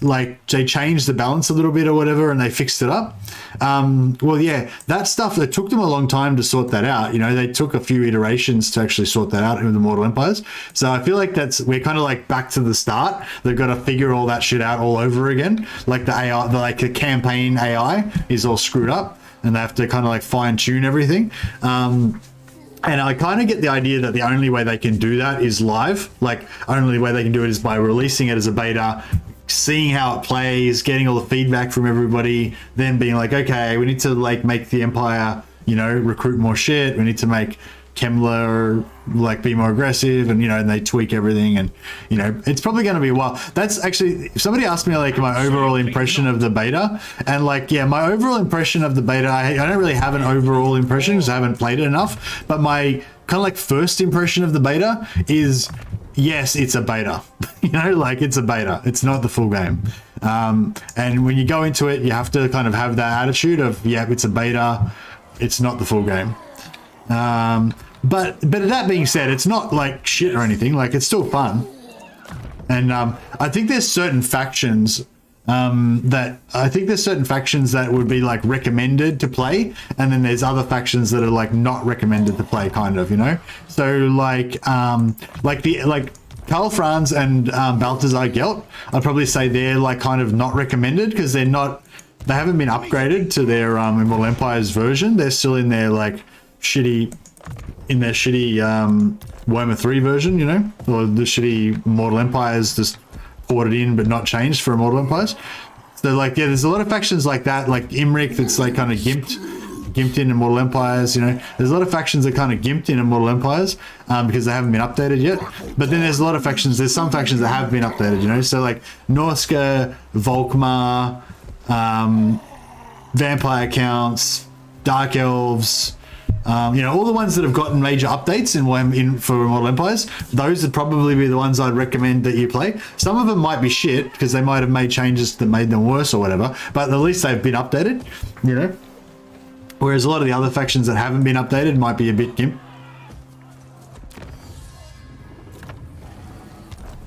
changed the balance a little bit or whatever, and they fixed it up. Well, yeah, that stuff, it took them a long time to sort that out, you know. They took a few iterations to actually sort that out in the Mortal Empires. So I feel like we're kind of like back to the start. They've got to figure all that shit out all over again. Like the AI, the campaign AI is all screwed up, and they have to kind of like fine tune everything. And I kind of get the idea that the only way they can do that is live. Like, only way they can do it is by releasing it as a beta, seeing how it plays, getting all the feedback from everybody, then being like, okay, we need to like make the Empire, you know, recruit more shit. We need to make Kemmler like be more aggressive, and you know, and they tweak everything, and you know, it's probably going to be a while. That's actually, somebody asked me like my overall impression of the beta, and like, yeah, my overall impression of the beta, I don't really have an overall impression because I haven't played it enough, but my kind of like first impression of the beta is, yes, it's a beta. You know, like, it's a beta, it's not the full game. And when you go into it, you have to kind of have that attitude of, yeah, it's a beta, it's not the full game. But that being said, it's not like shit or anything. Like, it's still fun. And I think there's certain factions that would be like recommended to play, and then there's other factions that are like not recommended to play, kind of, you know. So like Karl Franz and Balthazar Gelt, I'd probably say they're like kind of not recommended because they haven't been upgraded to their Immortal Empires version. They're still in their like shitty Warhammer 3 version, you know, or the shitty Mortal Empires just ported in but not changed for Immortal Empires. So like, yeah, there's a lot of factions like that, like Imric, that's like kind of gimped in Immortal Empires, you know. There's a lot of factions that kind of gimped in Immortal Empires because they haven't been updated yet. But then there's a lot of factions, there's some factions that have been updated, you know. So like Norsca, Volkmar, Vampire Counts, Dark Elves, you know, all the ones that have gotten major updates for Immortal Empires, those would probably be the ones I'd recommend that you play. Some of them might be shit because they might have made changes that made them worse or whatever, but at least they've been updated, you know. Whereas a lot of the other factions that haven't been updated might be a bit gimp.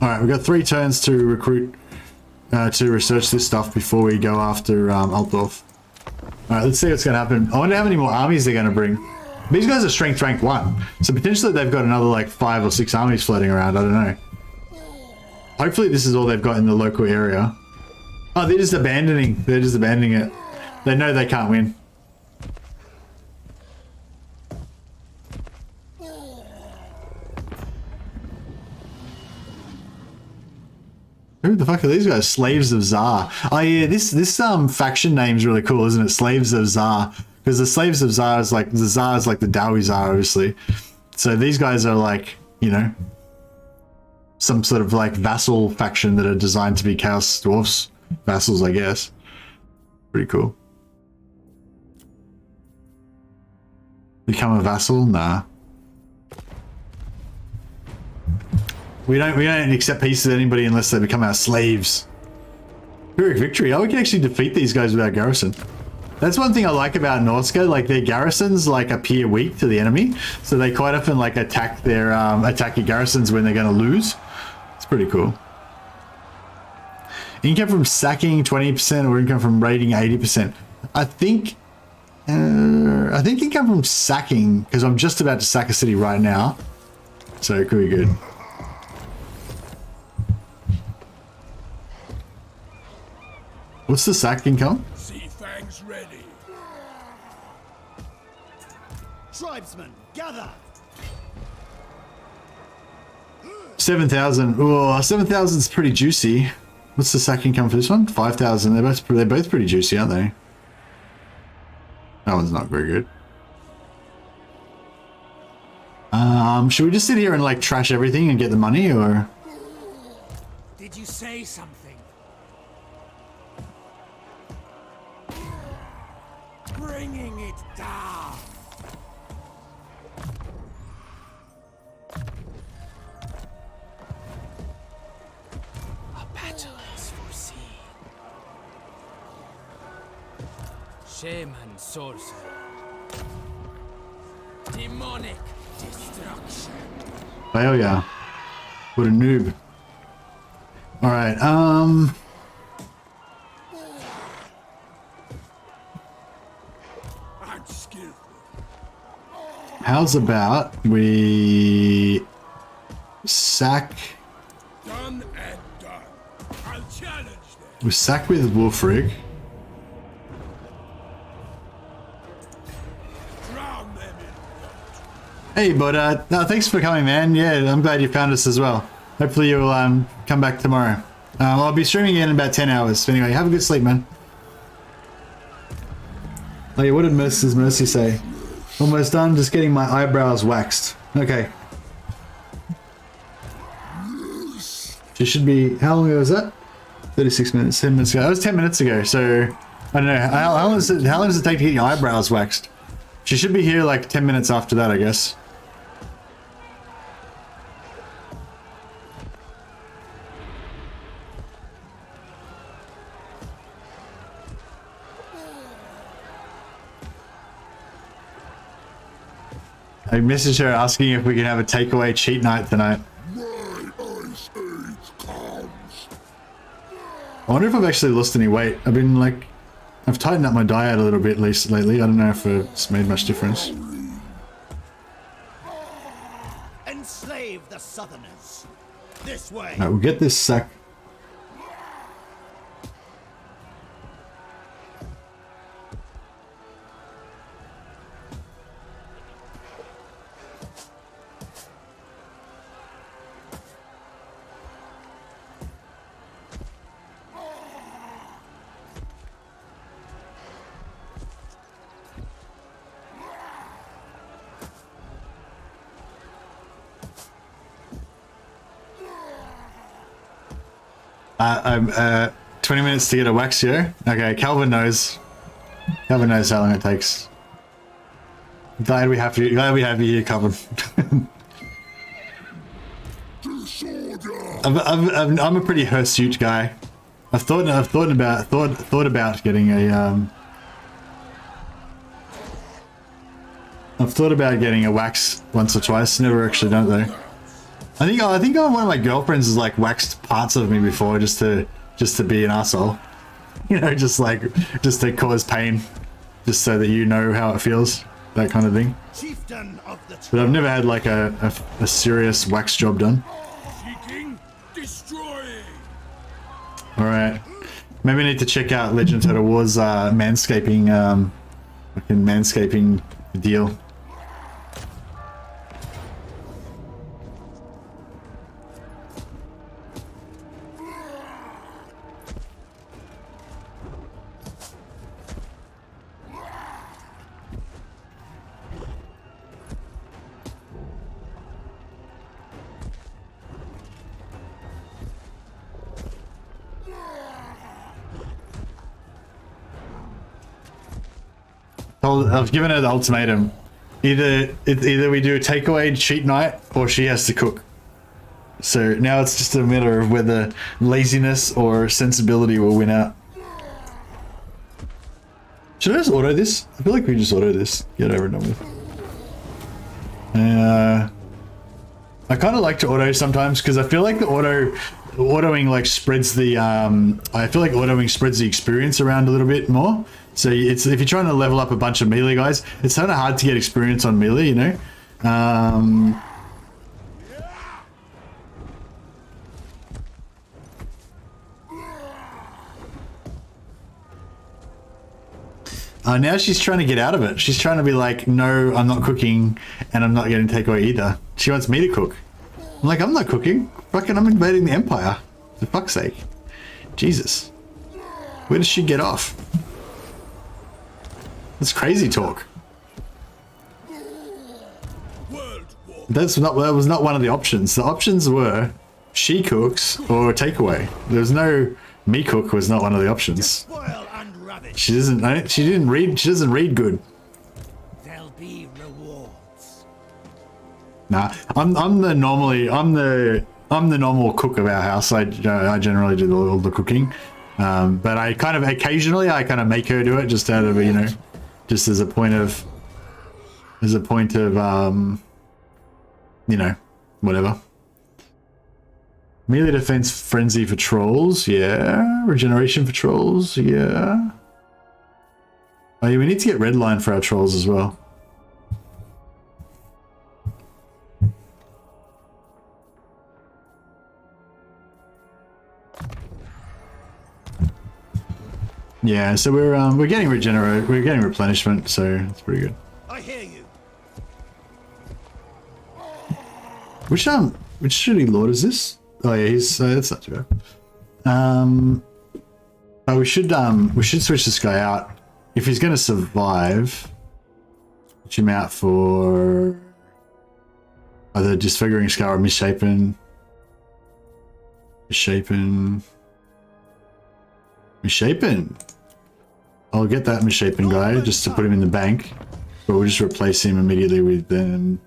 Alright, we've got 3 turns to recruit, to research this stuff before we go after Altdorf. Alright, let's see what's going to happen. I wonder how many more armies they're going to bring. These guys are strength rank 1, so potentially they've got another like 5 or 6 armies floating around, I don't know. Hopefully this is all they've got in the local area. Oh, they're just abandoning it. They know they can't win. Who the fuck are these guys? Slaves of Tsar. Oh yeah, this faction name's really cool, isn't it? Slaves of Tsar. Because the Slaves of Tsar is like, the Tsar is like the Dowie Tsar, obviously. So these guys are like, you know, some sort of like vassal faction that are designed to be Chaos Dwarfs vassals, I guess. Pretty cool. Become a vassal? Nah. We don't accept peace with anybody unless they become our slaves. Pyrrhic victory. Oh, we can actually defeat these guys with our garrison. That's one thing I like about Norsca, like their garrisons like appear weak to the enemy, so they quite often like attack their attack your garrisons when they're going to lose. It's pretty cool. Income from sacking 20% or income from raiding 80%. I think income from sacking, because I'm just about to sack a city right now, so it could be good. What's the sack income? Ready. Tribesmen, gather. 7,000. Oh, 7,000 is pretty juicy. What's the sack income for this one? 5,000. They're both pretty juicy, aren't they? That one's not very good. Should we just sit here and like trash everything and get the money, or? Did you say something? Bringing it down. A battle is foreseen. Shame and sorcery. Demonic destruction. Failure. What a noob. Alright, how's about we sack? Done and done. I'll challenge them. We sack with Wolfrig. Drown them in. Hey, but no, thanks for coming, man. Yeah, I'm glad you found us as well. Hopefully you'll come back tomorrow. I'll be streaming again in about 10 hours. Anyway, have a good sleep, man. Oh yeah, what did Mercy say? Almost done, just getting my eyebrows waxed. Okay. She should be, how long ago was that? 36 minutes, 10 minutes ago. That was 10 minutes ago, so I don't know. How long does it take to get your eyebrows waxed? She should be here like 10 minutes after that, I guess. I messaged her asking if we can have a takeaway cheat night tonight. I wonder if I've actually lost any weight. I've been like, I've tightened up my diet a little bit at least lately. I don't know if it's made much difference. Enslave the Southerners. This way. Alright, we'll get this sack. I'm 20 minutes to get a wax here. Okay, Calvin knows. Calvin knows how long it takes. Glad we have you here, Calvin. I'm a pretty hirsute guy. I've thought about getting a I've thought about getting a wax once or twice. Never actually done it though. I think one of my girlfriends has like waxed parts of me before just to be an asshole. You know, just to cause pain, just so that you know how it feels, that kind of thing. Chieftain of the But I've never had like a serious wax job done. Seeking, destroying. All right, maybe I need to check out Legend of Total War's manscaping, fucking manscaping deal. I've given her the ultimatum. Either we do a takeaway cheat night or she has to cook. So now it's just a matter of whether laziness or sensibility will win out. Should I just auto this? I feel like we just auto this. Get over and done with. I kind of like to auto sometimes because I feel like the autoing like spreads the I feel like autoing spreads the experience around a little bit more. So it's if you're trying to level up a bunch of melee guys, it's kind of hard to get experience on melee, you know. Now she's trying to get out of it. She's trying to be like, no, I'm not cooking and I'm not getting takeaway either. She wants me to cook. I'm like, I'm not cooking. Fucking, I'm invading the Empire. For fuck's sake. Jesus. Where does she get off? That's crazy talk. That was not one of the options. The options were she cooks or takeaway. There's no me cook was not one of the options. She doesn't read good. There'll be rewards. Nah, I'm the normal cook of our house. I generally do all the cooking, but I kind of occasionally make her do it just out of just as a point of whatever. Melee defense frenzy for trolls, yeah. Regeneration for trolls, yeah. Oh yeah, we need to get red line for our trolls as well. Yeah, so we're getting replenishment, so it's pretty good. I hear you. Which shitty lord is this? Oh yeah, that's not too bad. Oh, we should switch this guy out. If he's going to survive, switch him out for either Disfiguring Scar or Misshapen. I'll get that Misshapen guy just to put him in the bank, but we'll just replace him immediately with the.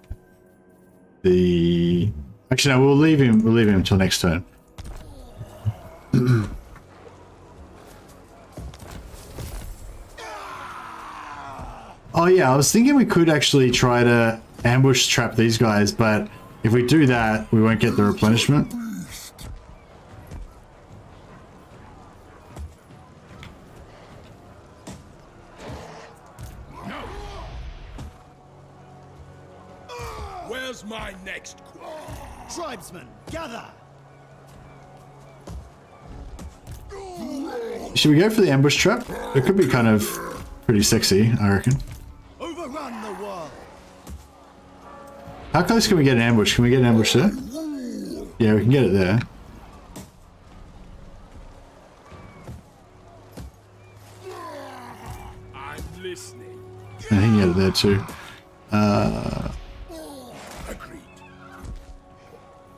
Actually, no, we'll leave him until next turn. Oh yeah, I was thinking we could actually try to ambush trap these guys, but if we do that, we won't get the replenishment. Where's my next Tribesmen, gather! Should we go for the ambush trap? It could be kind of pretty sexy, I reckon. Overrun the world! How close can we get an ambush? Can we get an ambush there? Yeah, we can get it there. I'm listening. I can get it there too.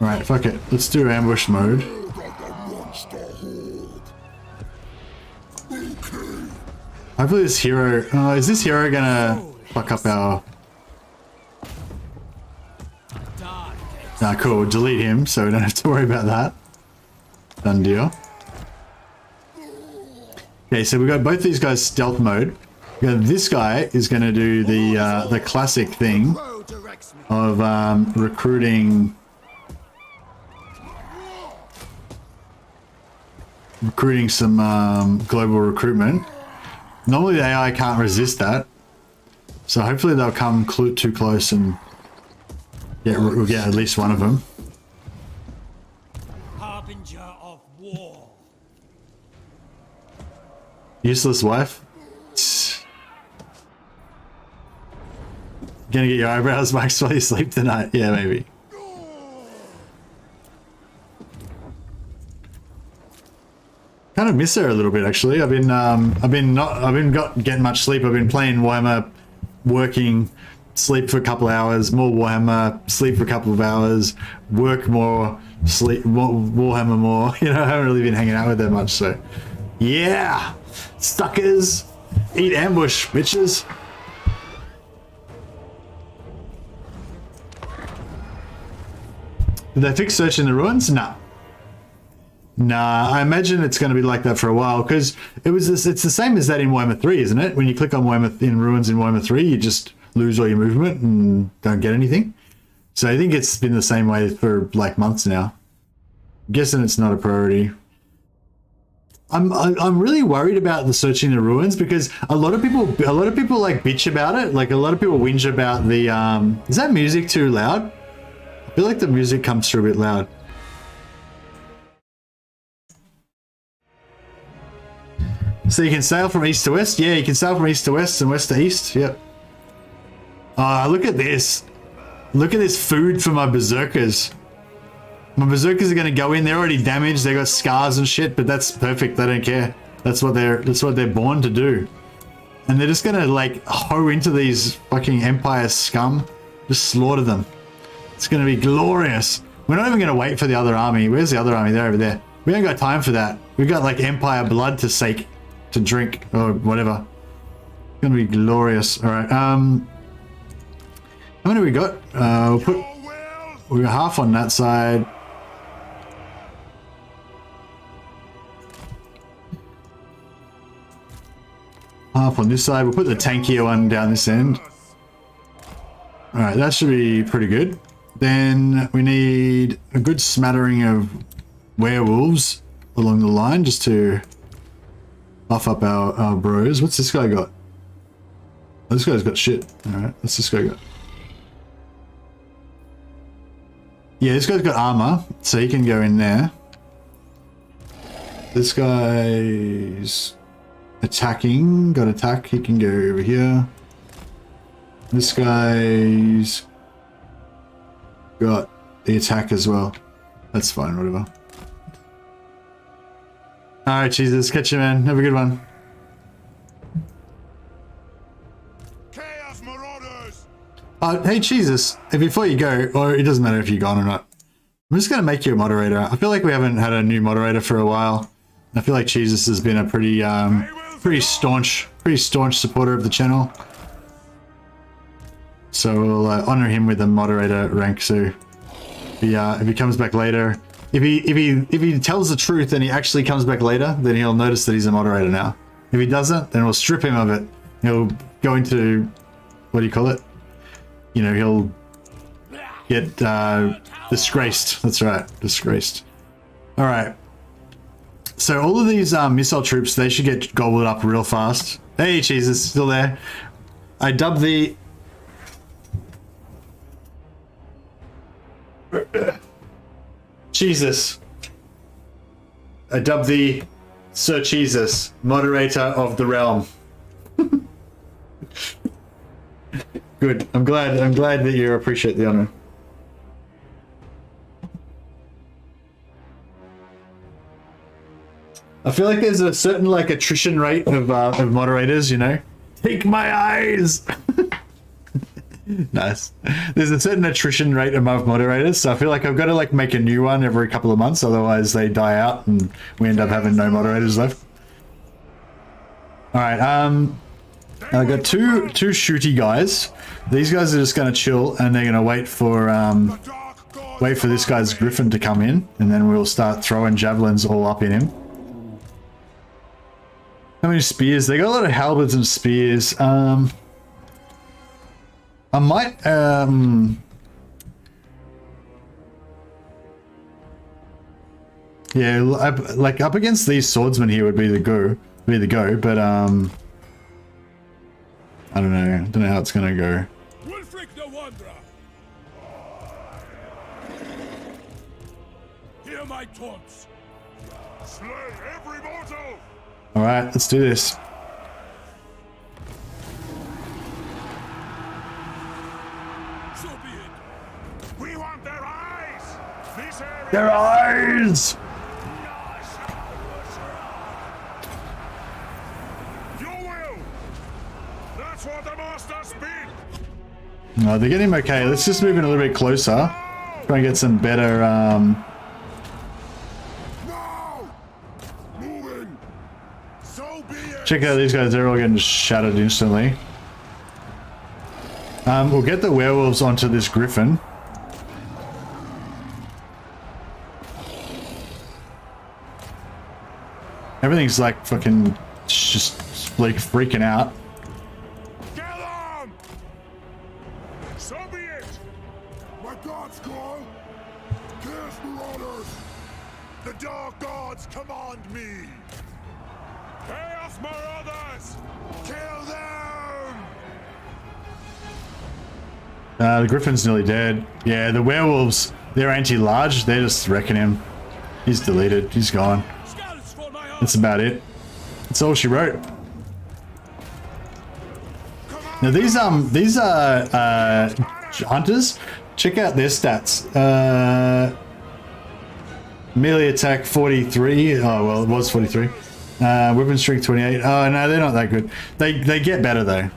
Alright, fuck it. Let's do ambush mode. Hopefully this hero... is this hero gonna fuck up our... Nah, cool. Delete him so we don't have to worry about that. Done deal. Okay, so we got both these guys stealth mode. This guy is gonna do the classic thing of recruiting some global recruitment. Normally the AI can't resist that, so hopefully they'll come too close and we'll get at least one of them. Harbinger of war. Useless wife. Gonna get your eyebrows waxed while you sleep tonight? Yeah, maybe. Kind of miss her a little bit actually. I've been getting much sleep. I've been playing Warhammer, working, sleep for a couple of hours, more Warhammer, sleep for a couple of hours, work more, sleep more, Warhammer more. You know, I haven't really been hanging out with her much. So, yeah, suckers, eat ambush, bitches. Did they fix searching the ruins? Nah. Nah, I imagine it's going to be like that for a while because it's the same as that in Warhammer 3, isn't it? When you click on Warhammer in ruins in Warhammer 3, you just lose all your movement and don't get anything. So I think it's been the same way for like months now. I'm guessing it's not a priority. I'm really worried about the searching the ruins because a lot of people like bitch about it. Like a lot of people whinge about the is that music too loud? I feel like the music comes through a bit loud. So you can sail from east to west? Yeah, you can sail from east to west and west to east. Yep. Look at this. Look at this food for my berserkers. My berserkers are going to go in. They're already damaged. They got scars and shit, but that's perfect. They don't care. That's what they're born to do. And they're just going to like hoe into these fucking Empire scum. Just slaughter them. It's going to be glorious. We're not even going to wait for the other army. Where's the other army? They're over there. We ain't got time for that. We've got like Empire blood to drink or whatever. It's gonna be glorious. All right. How many we got? We got half on that side. Half on this side. We'll put the tankier one down this end. All right, that should be pretty good. Then we need a good smattering of werewolves along the line just to buff up our bros. What's this guy got? Oh, this guy's got shit. Alright, what's this guy got? Yeah, this guy's got armor, so he can go in there. This guy's attacking, got attack, he can go over here. This guy's got the attack as well. That's fine, whatever. Alright, Jesus, catch you, man. Have a good one. Chaos Marauders! Hey, Jesus, before you go, or it doesn't matter if you're gone or not, I'm just going to make you a moderator. I feel like we haven't had a new moderator for a while. I feel like Jesus has been a pretty staunch supporter of the channel. So we'll honor him with a moderator rank. So if he comes back later, if he tells the truth and he actually comes back later, then he'll notice that he's a moderator now. If he doesn't, then we'll strip him of it. He'll go into, what do you call it? You know, he'll get disgraced. That's right, disgraced. All right. So all of these missile troops, they should get gobbled up real fast. Hey, Jesus, still there. I dubbed the... Jesus. I dubbed the Sir Jesus, moderator of the realm. Good. I'm glad that you appreciate the honor. I feel like there's a certain like attrition rate of moderators, you know. Take my eyes. Nice. There's a certain attrition rate among moderators, so I feel like I've got to like make a new one every couple of months, otherwise they die out and we end up having no moderators left. All right. I got two shooty guys. These guys are just going to chill and they're going to wait for this guy's griffin to come in, and then we'll start throwing javelins all up in him. How many spears? They got a lot of halberds and spears. I might yeah, like up against these swordsmen here would be the go, but I don't know how it's gonna go. The Wanderer. Hear my taunts. Slay every mortal. All right, let's do this. So be it. We want their eyes. This area. Their eyes! You will. That's what the masters bid. No, they're getting okay. Let's just move in a little bit closer. Try and get some better. Now. Moving. So be it. Check out these guys. They're all getting shattered instantly. We'll get the werewolves onto this griffin. Everything's like fucking just like freaking out. Kill them! So be it! My gods call! Chaos Marauders! The Dark Gods command me! Chaos Marauders! Kill them! The Griffin's nearly dead. Yeah, the werewolves, they're anti-large. They're just wrecking him. He's deleted. He's gone. That's about it. That's all she wrote. Now these hunters, check out their stats. Melee attack 43. Oh well, it was 43. Weapon strength 28. Oh no, they're not that good. They get better though.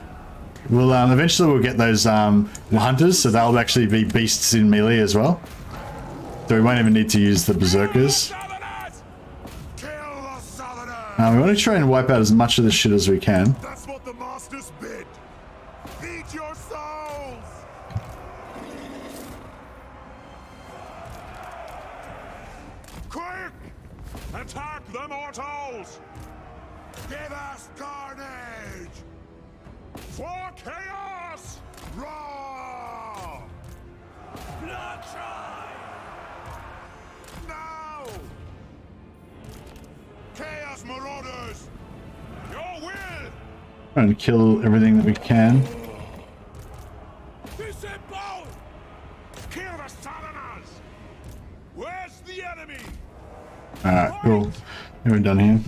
We'll eventually we'll get those hunters, so they'll actually be beasts in melee as well. So we won't even need to use the berserkers. We want to try and wipe out as much of this shit as we can. That's what the masters bid. Eat your souls. Quick! Attack the mortals! Give us carnage! For chaos! Raw! Bloodshine! Now! Chaos Marauders! Your will! Trying to kill everything that we can. Disembowel! Kill the Southerners! Where's the enemy? Alright, cool. We're done here.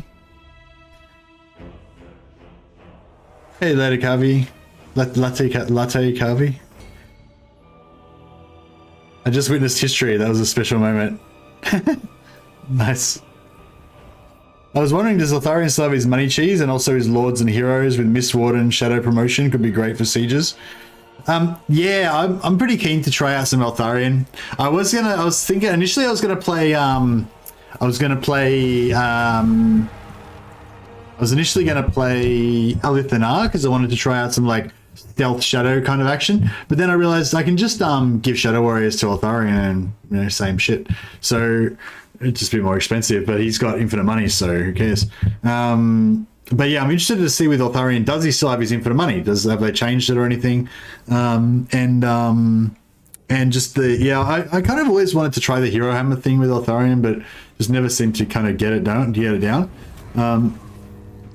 Hey, later, Kavi. Latte Kavi. I just witnessed history. That was a special moment. Nice. I was wondering, does Lotharion still have his money cheese and also his lords and heroes with Mist Warden Shadow promotion? Could be great for sieges. Yeah, I'm pretty keen to try out some Lotharion. I was thinking initially I was gonna play Alithanar because I wanted to try out some like stealth shadow kind of action, but then I realized I can just give Shadow Warriors to Lotharion and same shit. So it'd just be more expensive, but he's got infinite money, so who cares? But yeah, I'm interested to see with Lotharion, does he still have his infinite money? Have they changed it or anything? And just I kind of always wanted to try the Hero Hammer thing with Lotharion, but just never seemed to kind of get it down.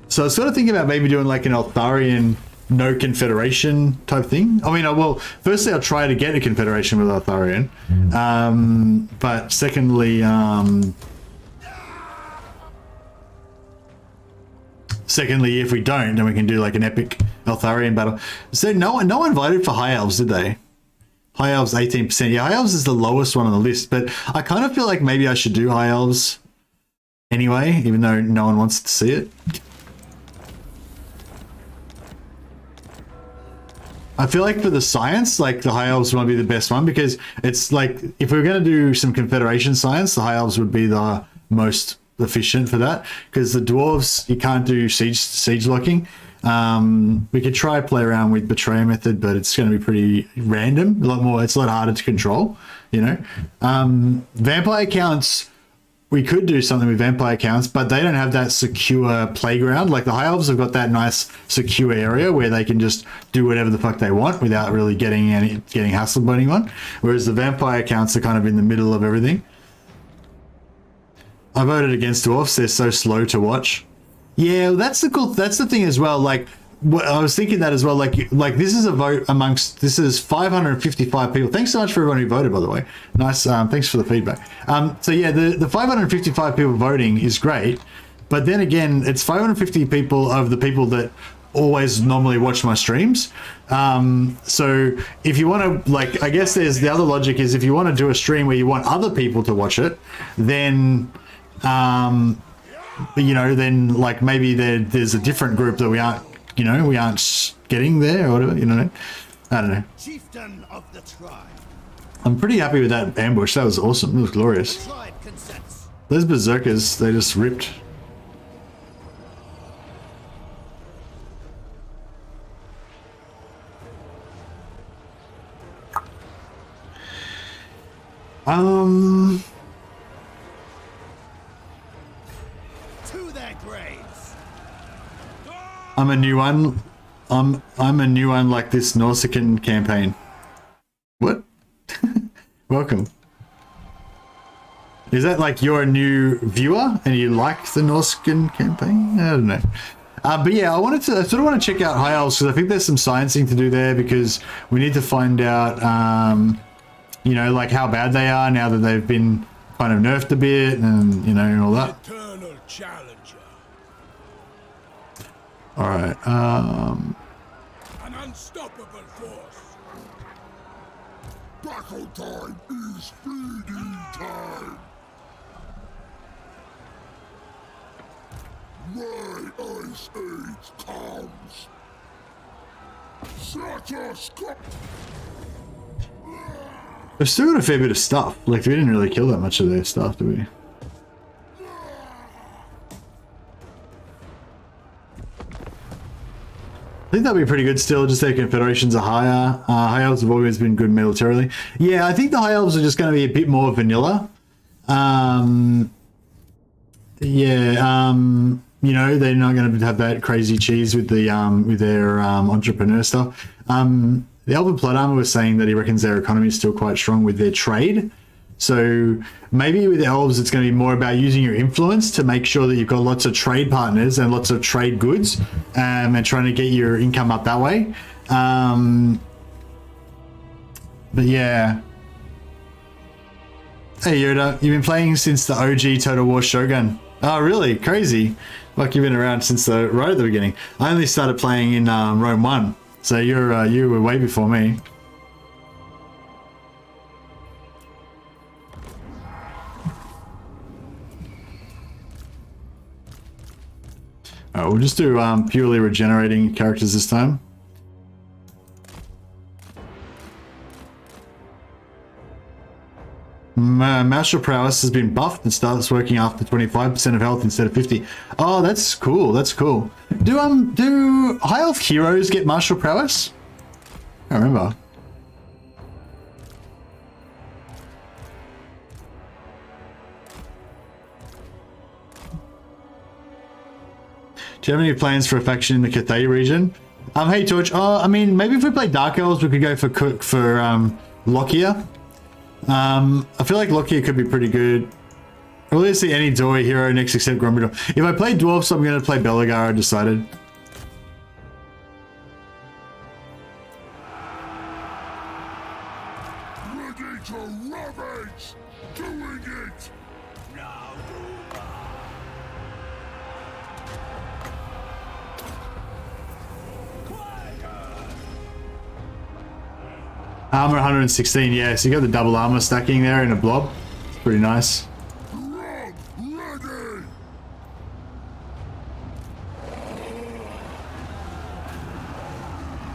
So I was sort of thinking about maybe doing like an Lotharion no confederation type thing. I mean, well, firstly, I'll try to get a confederation with Lotharion, but secondly, if we don't, then we can do like an epic Lotharion battle. So no one voted for High Elves, did they? High Elves 18%. Yeah, High Elves is the lowest one on the list, but I kind of feel like maybe I should do High Elves anyway, even though no one wants to see it. I feel like for the science, like the High Elves might be the best one because it's like if we were going to do some Confederation science, the High Elves would be the most efficient for that because the Dwarves, you can't do siege locking. We could try play around with Betrayer method, but it's going to be pretty random. It's a lot harder to control, you know. Vampire counts, we could do something with vampire counts, but they don't have that secure playground. Like the High Elves have got that nice secure area where they can just do whatever the fuck they want without really getting hassled by anyone. Whereas the vampire counts are kind of in the middle of everything. I voted against Dwarfs. They're so slow to watch. Yeah, well, that's the thing as well. Like, I was thinking that as well. Like this is a vote this is 555 people. Thanks so much for everyone who voted, by the way. Nice. Thanks for the feedback. So yeah, the 555 people voting is great, but then again, it's 550 people of the people that always normally watch my streams. So if you want to, like, I guess there's the other logic is if you want to do a stream where you want other people to watch it, then you know, then like maybe there's a different group that we aren't getting there or whatever, you know. I don't know. Chieftain of the tribe. I'm pretty happy with that ambush. That was awesome. It was glorious. Tribe consents. Those berserkers, they just ripped. To their grave. I'm a new one. I'm a new one like this Norsican campaign. What? Welcome. Is that like you're a new viewer and you like the Norscan campaign? I don't know. But yeah, I sort of want to check out High Elves because I think there's some sciencing to do there because we need to find out, you know, like how bad they are now that they've been kind of nerfed a bit and, you know, and all that. Eternal challenger. All right. An unstoppable force. Battle time is feeding time. My ice age comes. Such a scope. We've still got a fair bit of stuff. Like, we didn't really kill that much of their stuff, did we? I think that'd be pretty good still, just their confederations are higher. High Elves have always been good militarily. Yeah, I think the High Elves are just going to be a bit more vanilla. You know, they're not going to have that crazy cheese with the with their entrepreneur stuff. The Elven Plot Armor was saying that he reckons their economy is still quite strong with their trade. So maybe with the elves, it's going to be more about using your influence to make sure that you've got lots of trade partners and lots of trade goods, and trying to get your income up that way. But yeah. Hey Yoda, you've been playing since the OG Total War Shogun. Oh really? Crazy. Like you've been around since right at the beginning. I only started playing in Rome 1. So you were way before me. Alright, we'll just do purely regenerating characters this time. Martial prowess has been buffed and starts working after 25% of health instead of 50. Oh, that's cool. That's cool. Do high elf heroes get martial prowess? I don't remember. Do you have any plans for a faction in the Cathay region? Hey Torch. I mean, maybe if we play Dark Elves, we could go for Lockyer. I feel like Lockyer could be pretty good. I'll really see any Doi hero next except Grumbridor. If I play Dwarfs, I'm going to play Belagar, I decided. Ready to ravage. Doing it. Now. Armor 116, yeah, so you got the double armor stacking there in a blob. It's pretty nice. Ready.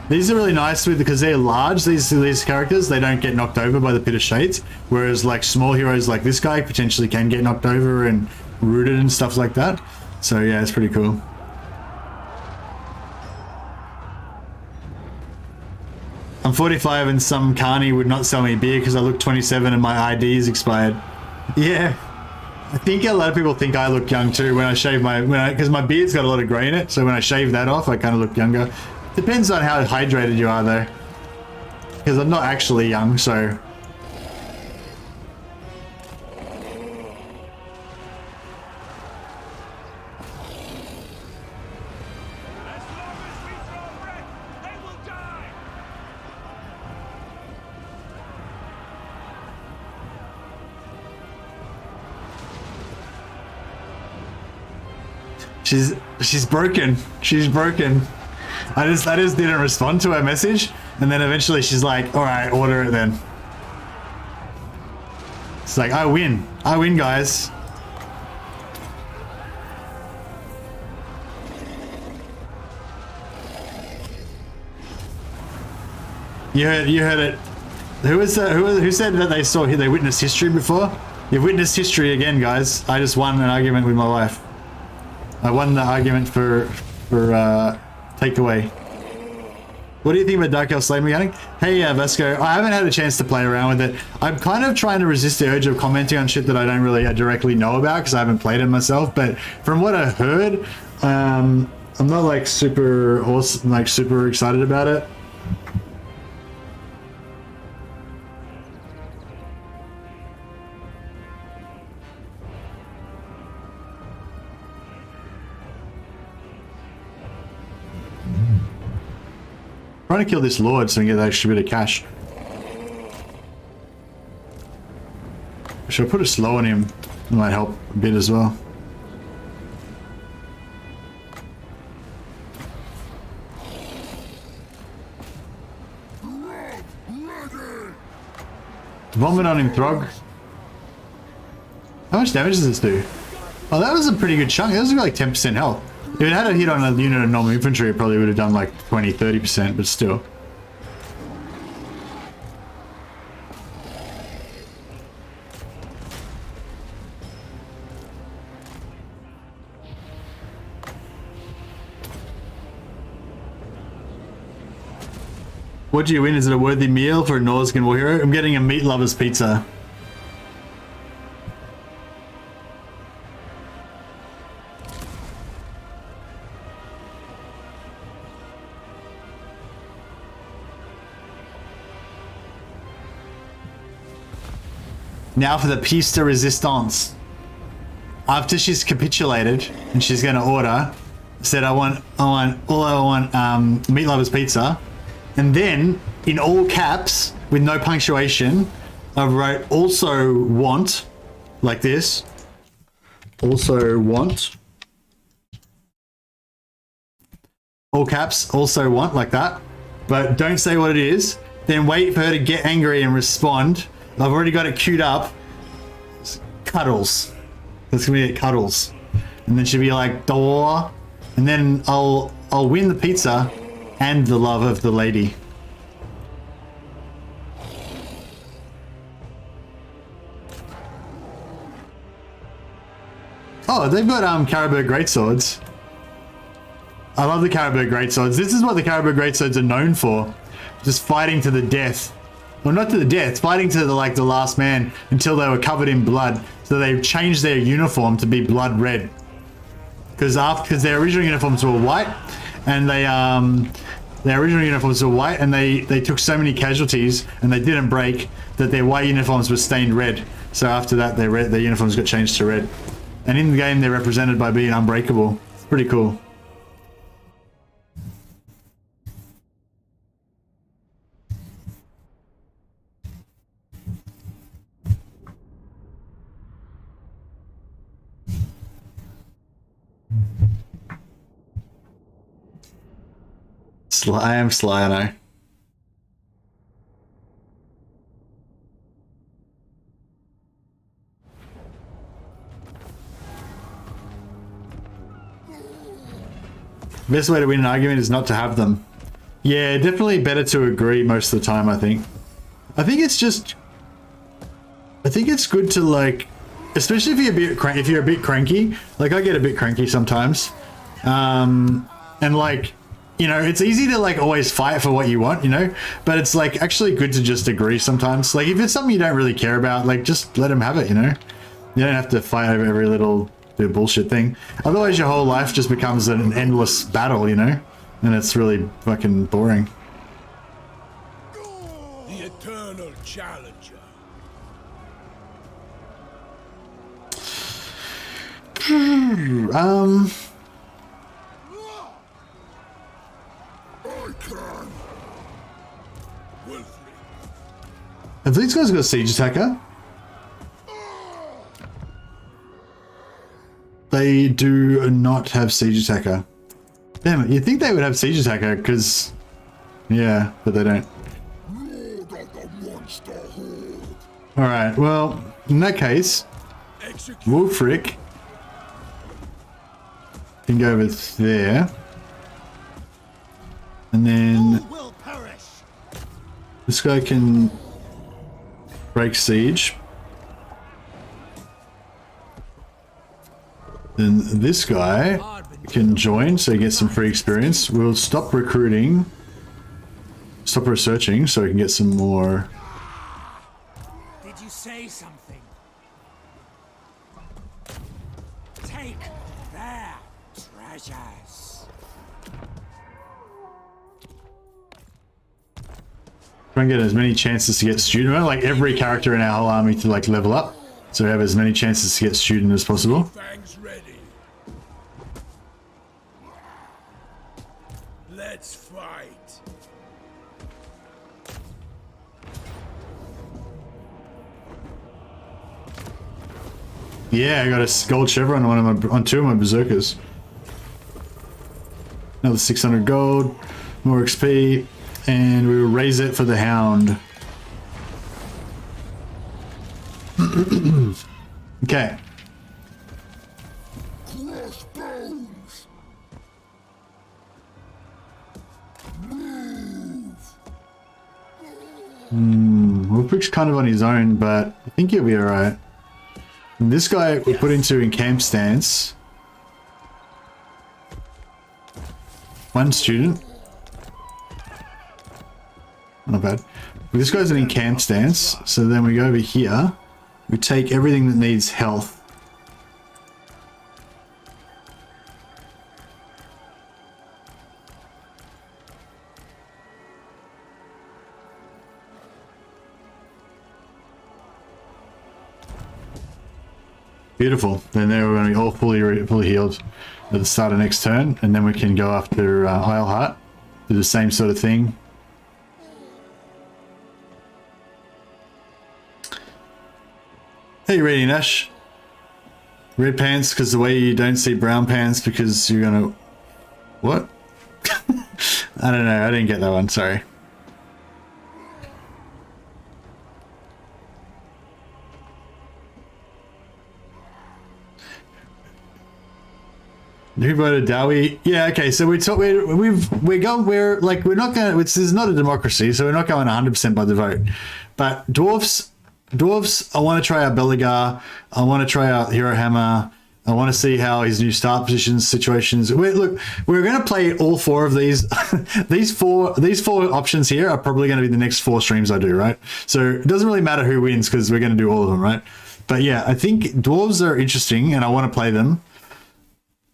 These are really nice because they're large, these characters, they don't get knocked over by the Pit of Shades, whereas like small heroes like this guy potentially can get knocked over and rooted and stuff like that. So yeah, it's pretty cool. I'm 45 and some carny would not sell me beer because I look 27 and my ID is expired. Yeah, I think a lot of people think I look young too when I shave because my beard's got a lot of grey in it, so when I shave that off I kind of look younger. Depends on how hydrated you are though, because I'm not actually young, so. She's broken. She's broken. I just didn't respond to her message, and then eventually she's like, "All right, order it then." It's like I win, guys. You heard it. Who said that they witnessed history before? You've witnessed history again, guys. I just won an argument with my wife. I won the argument for takeaway. What do you think about Dark Elf Slave mechanic? Hey Vasco, I haven't had a chance to play around with it. I'm kind of trying to resist the urge of commenting on shit that I don't really directly know about because I haven't played it myself, but from what I heard, I'm not like super awesome, like super excited about it. Trying to kill this lord so we can get that extra bit of cash. Should I put a slow on him? It might help a bit as well. Vomit on him, Throg. How much damage does this do? Oh, that was a pretty good chunk. That was like 10% health. If it had a hit on a unit of normal infantry, it probably would have done like 20-30%, but still. What do you win? Is it a worthy meal for a Norscan war hero? I'm getting a meat lover's pizza. Now for the piece de resistance. After she's capitulated and she's going to order, said I want meat lover's pizza. And then, in all caps, with no punctuation, I wrote also want, like this. Also want. All caps, also want, like that. But don't say what it is. Then wait for her to get angry and respond. I've already got it queued up. Cuddles. That's gonna be it, cuddles. And then she'll be like, door. And then I'll win the pizza. And the love of the lady. Oh, they've got Caribou Greatswords. I love the Caribou Greatswords. This is what the Caribou Greatswords are known for. Just fighting to the death. Well, not to the death, fighting to the last man until they were covered in blood. So they've changed their uniform to be blood red. Because their original uniforms were white, and their original uniforms were white, and they took so many casualties and they didn't break that their white uniforms were stained red. So after that, their uniforms got changed to red. And in the game, they're represented by being unbreakable. It's pretty cool. I am sly, I know. Best way to win an argument is not to have them. Yeah, definitely better to agree most of the time, I think. I think it's good to, like, especially if you're a bit cranky. Like, I get a bit cranky sometimes. And like, you know, it's easy to like always fight for what you want, you know, but it's like actually good to just agree sometimes. Like if it's something you don't really care about, like just let them have it, you know. You don't have to fight over every little bit of bullshit thing. Otherwise your whole life just becomes an endless battle, you know, and it's really fucking boring. The eternal challenger. Have these guys got siege attacker? They do not have siege attacker. Damn it, you'd think they would have siege attacker, because... Yeah, but they don't. Alright, well, in that case, Wolfric can go over there. And then this guy can break siege. Then this guy can join, so he gets some free experience. We'll stop recruiting, stop researching, so we can get some more. Did you say something? Take their treasures. Try and get as many chances to get student. We want like every character in our whole army to like level up, so we have as many chances to get student as possible. Fangs ready. Let's fight. Yeah, I got a gold chevron on two of my berserkers. Another 600 gold, more XP, and we will raise it for the hound. Okay. Crossbones. Wolfrick's kind of on his own, but I think he'll be alright. This guy we put into in camp stance. One student. Not bad. This guy's in camp stance, so then we go over here. We take everything that needs health. Beautiful. Then there we're going to be all fully healed at the start of next turn, and then we can go after Isleheart. Do the same sort of thing. Hey, Ready Nash. Red pants because the way you don't see brown pants because you're gonna... What? I don't know. I didn't get that one. Sorry. Who voted Dowie? Yeah, okay. So we're not going. This is not a democracy, so we're not going 100% by the vote. But dwarfs. I want to try out Belagar. I want to try out Hero Hammer. I want to see how his new start positions situations. We're going to play all four of these. these four options here are probably going to be the next 4 streams I do, right? So it doesn't really matter who wins because we're going to do all of them, right? But yeah, I think dwarves are interesting and I want to play them.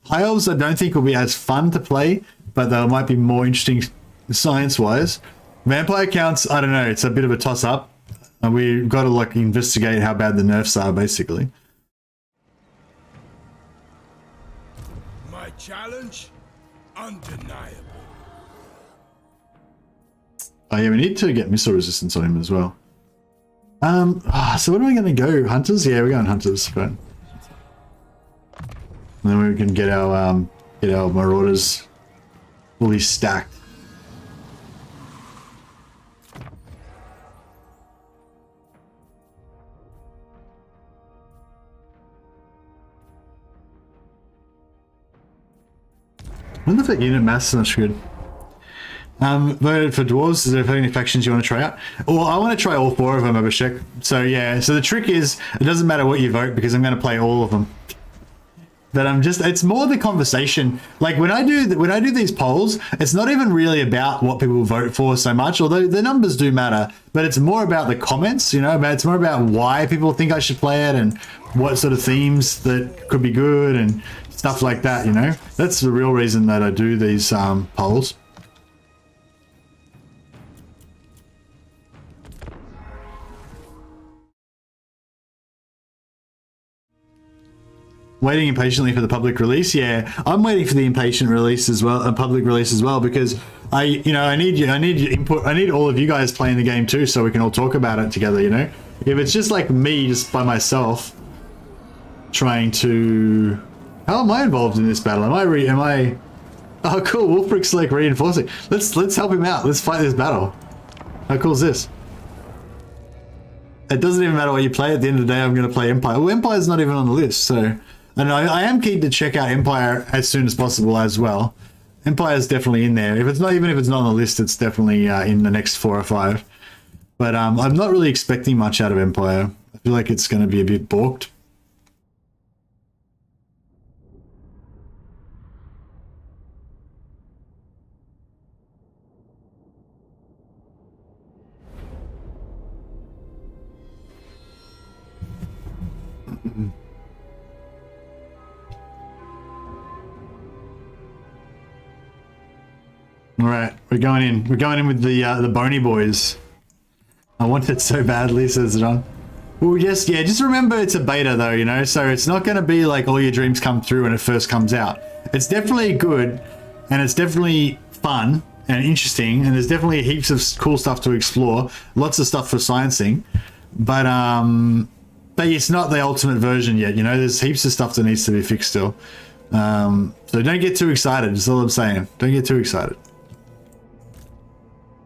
High elves I don't think will be as fun to play, but they might be more interesting science-wise. Vampire counts, I don't know, it's a bit of a toss-up. We've got to like investigate how bad the nerfs are, basically. My challenge, undeniable. Oh yeah, we need to get missile resistance on him as well. So what are we going to go? Hunters? Yeah, we're going hunters. Fine. And then we can get our marauders fully stacked. I wonder if that unit mass is not good. Voted for dwarves. Is there any factions you want to try out? Well, I want to try all 4 of them, Abhishek. So yeah, so the trick is it doesn't matter what you vote because I'm going to play all of them. But it's more the conversation. Like when I do these polls, it's not even really about what people vote for so much, although the numbers do matter, but it's more about the comments, you know, it's more about why people think I should play it and what sort of themes that could be good and stuff like that, you know. That's the real reason that I do these polls. Waiting impatiently for the public release. Yeah, I'm waiting for the impatient release as well, public release as well, because I need your input. I need all of you guys playing the game too, so we can all talk about it together. You know, if it's just like me, just by myself, trying to, how am I involved in this battle? Am I? Oh, cool. Wolfrick's like reinforcing. Let's help him out. Let's fight this battle. How cool is this? It doesn't even matter what you play. At the end of the day, I'm going to play Empire. Well, Empire's not even on the list, so. And I am keen to check out Empire as soon as possible as well. Empire's definitely in there. Even if it's not on the list, it's definitely in the next 4 or 5. But I'm not really expecting much out of Empire. I feel like it's going to be a bit balked. All right, we're going in. We're going in with the bony boys. I want it so badly, says John. Well, just remember it's a beta though, you know, so it's not going to be like all your dreams come true when it first comes out. It's definitely good, and it's definitely fun and interesting, and there's definitely heaps of cool stuff to explore, lots of stuff for sciencing, but it's not the ultimate version yet, you know, there's heaps of stuff that needs to be fixed still. So don't get too excited, that's all I'm saying. Don't get too excited.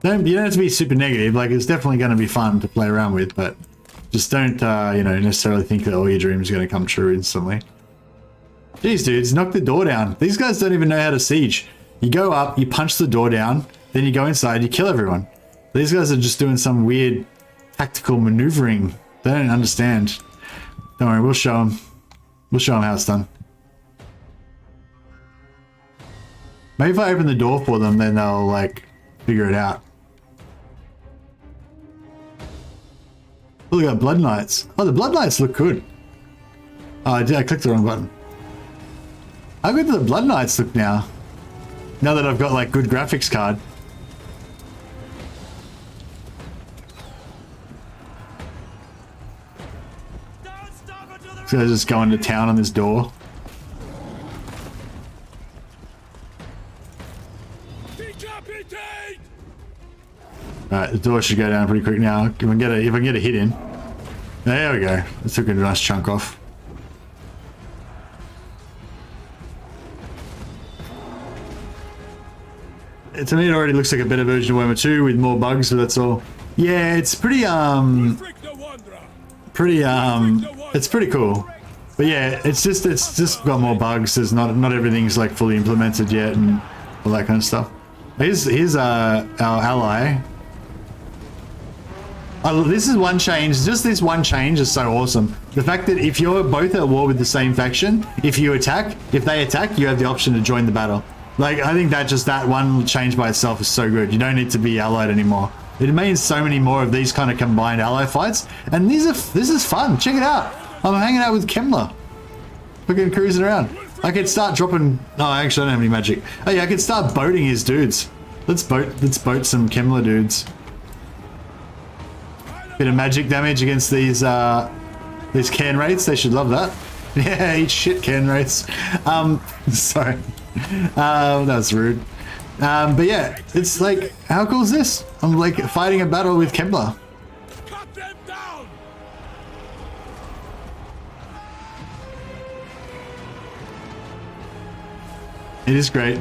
You don't have to be super negative, like it's definitely going to be fun to play around with, but just don't, you know, necessarily think that all your dreams are going to come true instantly. Jeez, dudes, knock the door down. These guys don't even know how to siege. You go up, you punch the door down, then you go inside, you kill everyone. These guys are just doing some weird tactical maneuvering. They don't understand. Don't worry, we'll show them. We'll show them how it's done. Maybe if I open the door for them, then they'll, like, figure it out. Oh, they got Blood Knights. Oh, the Blood Knights look good. Oh, I clicked the wrong button. How good do the Blood Knights look now? Now that I've got, like, good graphics card. This guy's just going to town on this door. Alright, the door should go down pretty quick now. If I can get a hit in. There we go. That took a nice chunk off. To me, it already looks like a better version of Warhammer 2 with more bugs, but that's all. Yeah, it's pretty it's pretty cool. But yeah, it's just got more bugs. There's not everything's like fully implemented yet and all that kind of stuff. Here's our ally. This is one change. Just this one change is so awesome. The fact that if you're both at war with the same faction, if they attack, you have the option to join the battle. Like, I think that one change by itself is so good. You don't need to be allied anymore. It means so many more of these kind of combined ally fights, and this is fun. Check it out. I'm hanging out with Kemmler. Fucking cruising around. I could start dropping. No, actually, I don't have any magic. Oh yeah, I could start boating his dudes. Let's boat some Kemmler dudes. Bit of magic damage against these can rates. They should love that. Yeah, eat shit, can rates. Sorry. That's rude. But yeah, it's like, how cool is this? I'm like fighting a battle with Kemmler. Cut them down! It is great.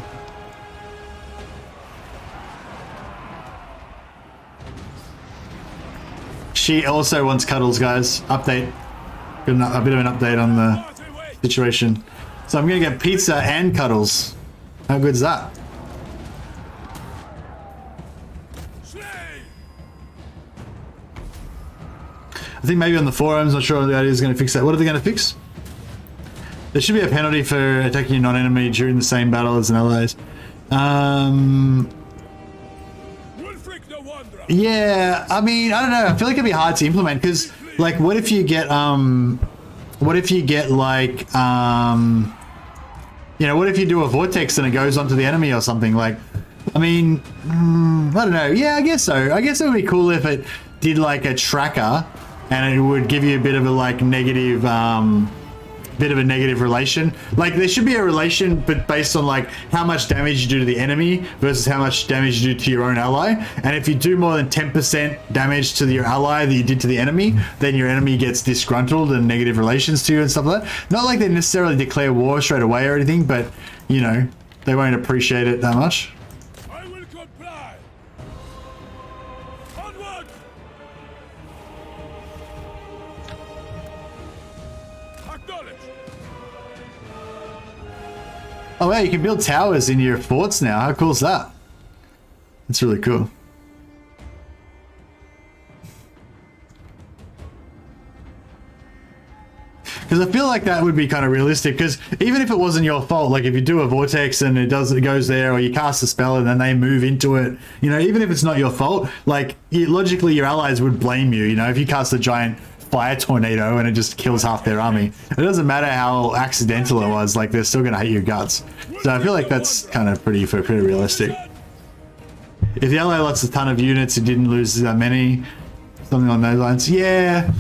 She also wants cuddles, guys. Update. Got a bit of an update on the situation. So I'm gonna get pizza and cuddles. How good is that? I think maybe on the forums, not sure the idea is going to fix that. What are they going to fix? There should be a penalty for attacking a non-enemy during the same battle as an allies. Yeah, I mean, I don't know. I feel like it'd be hard to implement because, like, what if you get like, you know, what if you do a vortex and it goes onto the enemy or something? Like, I mean, I don't know. Yeah, I guess so. I guess it would be cool if it did like a tracker and it would give you a bit of a like negative, bit of a negative relation. Like there should be a relation, but based on like how much damage you do to the enemy versus how much damage you do to your own ally. And if you do more than 10% damage to your ally that you did to the enemy, then your enemy gets disgruntled and negative relations to you and stuff like that. Not like they necessarily declare war straight away or anything, but you know, they won't appreciate it that much. I will comply. Onward. Acknowledge. Oh, wow, you can build towers in your forts now. How cool is that? That's really cool. Because I feel like that would be kind of realistic, because even if it wasn't your fault, like if you do a vortex and it goes there, or you cast a spell and then they move into it, you know, even if it's not your fault, like logically your allies would blame you, you know, if you cast a giant fire tornado and it just kills half their army. It doesn't matter how accidental it was, like they're still going to hate your guts. So I feel like that's kind of pretty realistic. If the ally lost a ton of units, it didn't lose that many. Something on those lines. Yeah.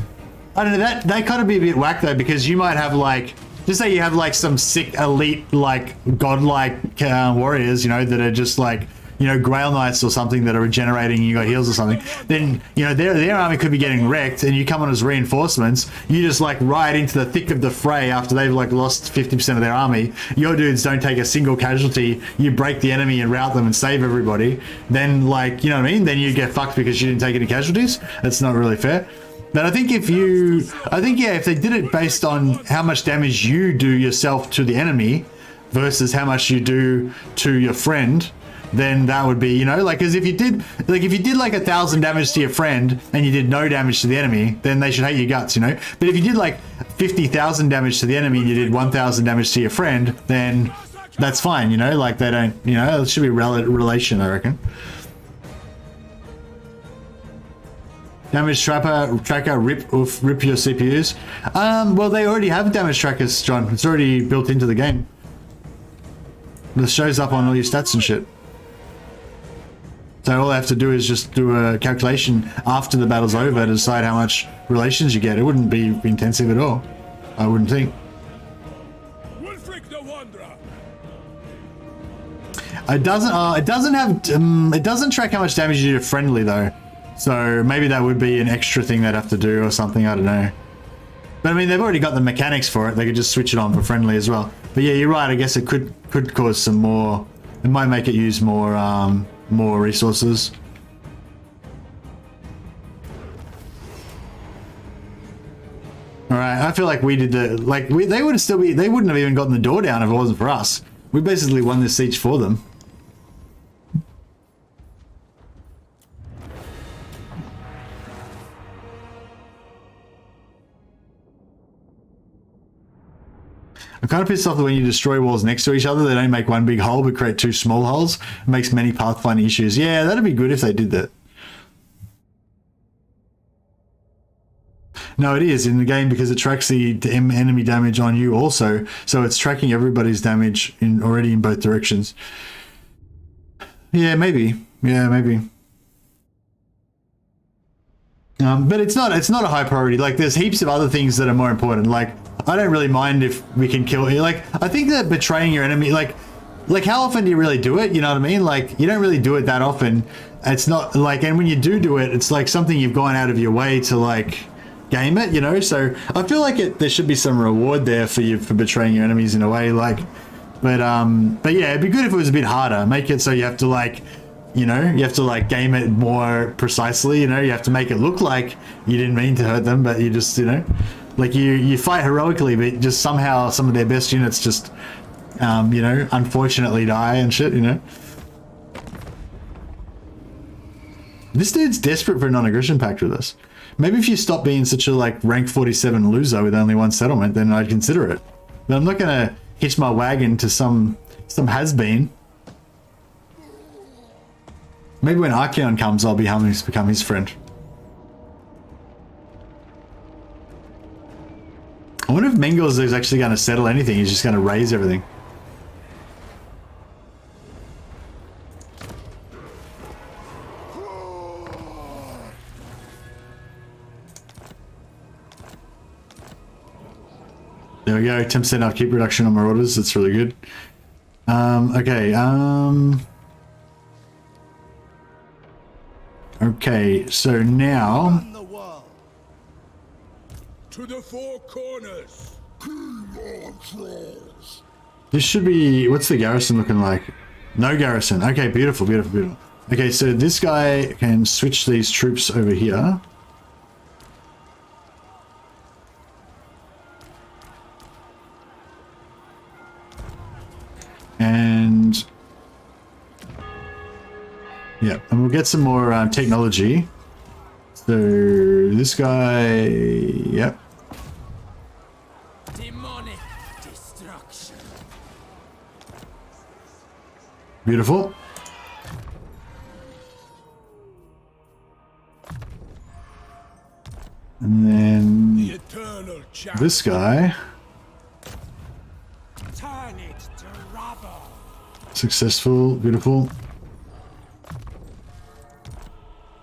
I don't know, that kind of be a bit whack though, because you might have like, just say you have like some sick elite like godlike warriors, you know, that are just like, you know, Grail Knights or something that are regenerating, you got heals or something, then, you know, their army could be getting wrecked and you come on as reinforcements, you just like ride into the thick of the fray after they've like lost 50% of their army, your dudes don't take a single casualty, you break the enemy and rout them and save everybody, then like, you know what I mean, then you get fucked because you didn't take any casualties. That's not really fair. But I think yeah, if they did it based on how much damage you do yourself to the enemy versus how much you do to your friend, then that would be, you know, like, as if you did like 1,000 damage to your friend and you did no damage to the enemy, then they should hate your guts, you know. But if you did like 50,000 damage to the enemy and you did 1,000 damage to your friend, then that's fine, you know, like they don't, you know, it should be relation, I reckon. Damage tracker, rip your CPUs. Well, they already have damage trackers, John. It's already built into the game. It shows up on all your stats and shit. So all I have to do is just do a calculation after the battle's over to decide how much relations you get. It wouldn't be intensive at all, I wouldn't think. It doesn't track how much damage you do to friendly though. So maybe that would be an extra thing they'd have to do or something, I don't know. But I mean, they've already got the mechanics for it. They could just switch it on for friendly as well. But yeah, you're right. I guess it could cause some more, it might make it use more resources. All right, I feel like we did they wouldn't have even gotten the door down if it wasn't for us. We basically won this siege for them. I'm kind of pissed off that when you destroy walls next to each other, they don't make one big hole but create two small holes. It makes many pathfinding issues. Yeah, that'd be good if they did that. No, it is in the game because it tracks the enemy damage on you also. So it's tracking everybody's damage already in both directions. Yeah, maybe. Yeah, maybe. But it's not a high priority. Like, there's heaps of other things that are more important. Like, I don't really mind if we can kill you. Like, I think that betraying your enemy, like how often do you really do it? You know what I mean? Like, you don't really do it that often. It's not like, and when you do it, it's like something you've gone out of your way to like game it, you know? So I feel like there should be some reward there for you for betraying your enemies in a way. Like, but yeah, it'd be good if it was a bit harder. Make it so you have to like, you know, you have to like game it more precisely, you know, you have to make it look like you didn't mean to hurt them, but you just, you know, like you fight heroically, but just somehow some of their best units just, you know, unfortunately die and shit, you know. This dude's desperate for a non-aggression pact with us. Maybe if you stop being such a like rank 47 loser with only one settlement, then I'd consider it. But I'm not gonna hitch my wagon to some has-been. Maybe when Archeon comes, I'll become his friend. I wonder if Mengels is actually going to settle anything. He's just going to raise everything. There we go. 10% upkeep reduction on Marauders. That's really good. Okay. Okay. So now. To the four corners. This should be, what's the garrison looking like? No garrison. Okay, beautiful, beautiful, beautiful. Okay, so this guy can switch these troops over here. And yeah, and we'll get some more technology. So this guy, yep. Demonic destruction. Beautiful. And then The eternal this guy. Turn it to rubble. Successful, beautiful.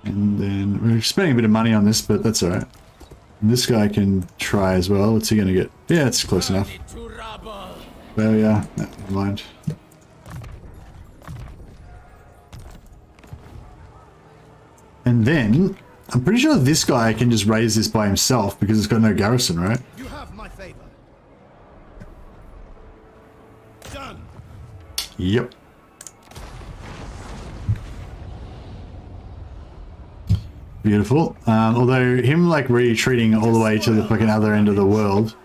And then we're spending a bit of money on this, but that's alright. This guy can try as well. What's he going to get? Yeah, it's close enough. Well, yeah, never mind. And then, I'm pretty sure this guy can just raise this by himself because it's got no garrison, right? You have my favor. Done. Yep. Beautiful. Although him like retreating all the way to the fucking other end of the world,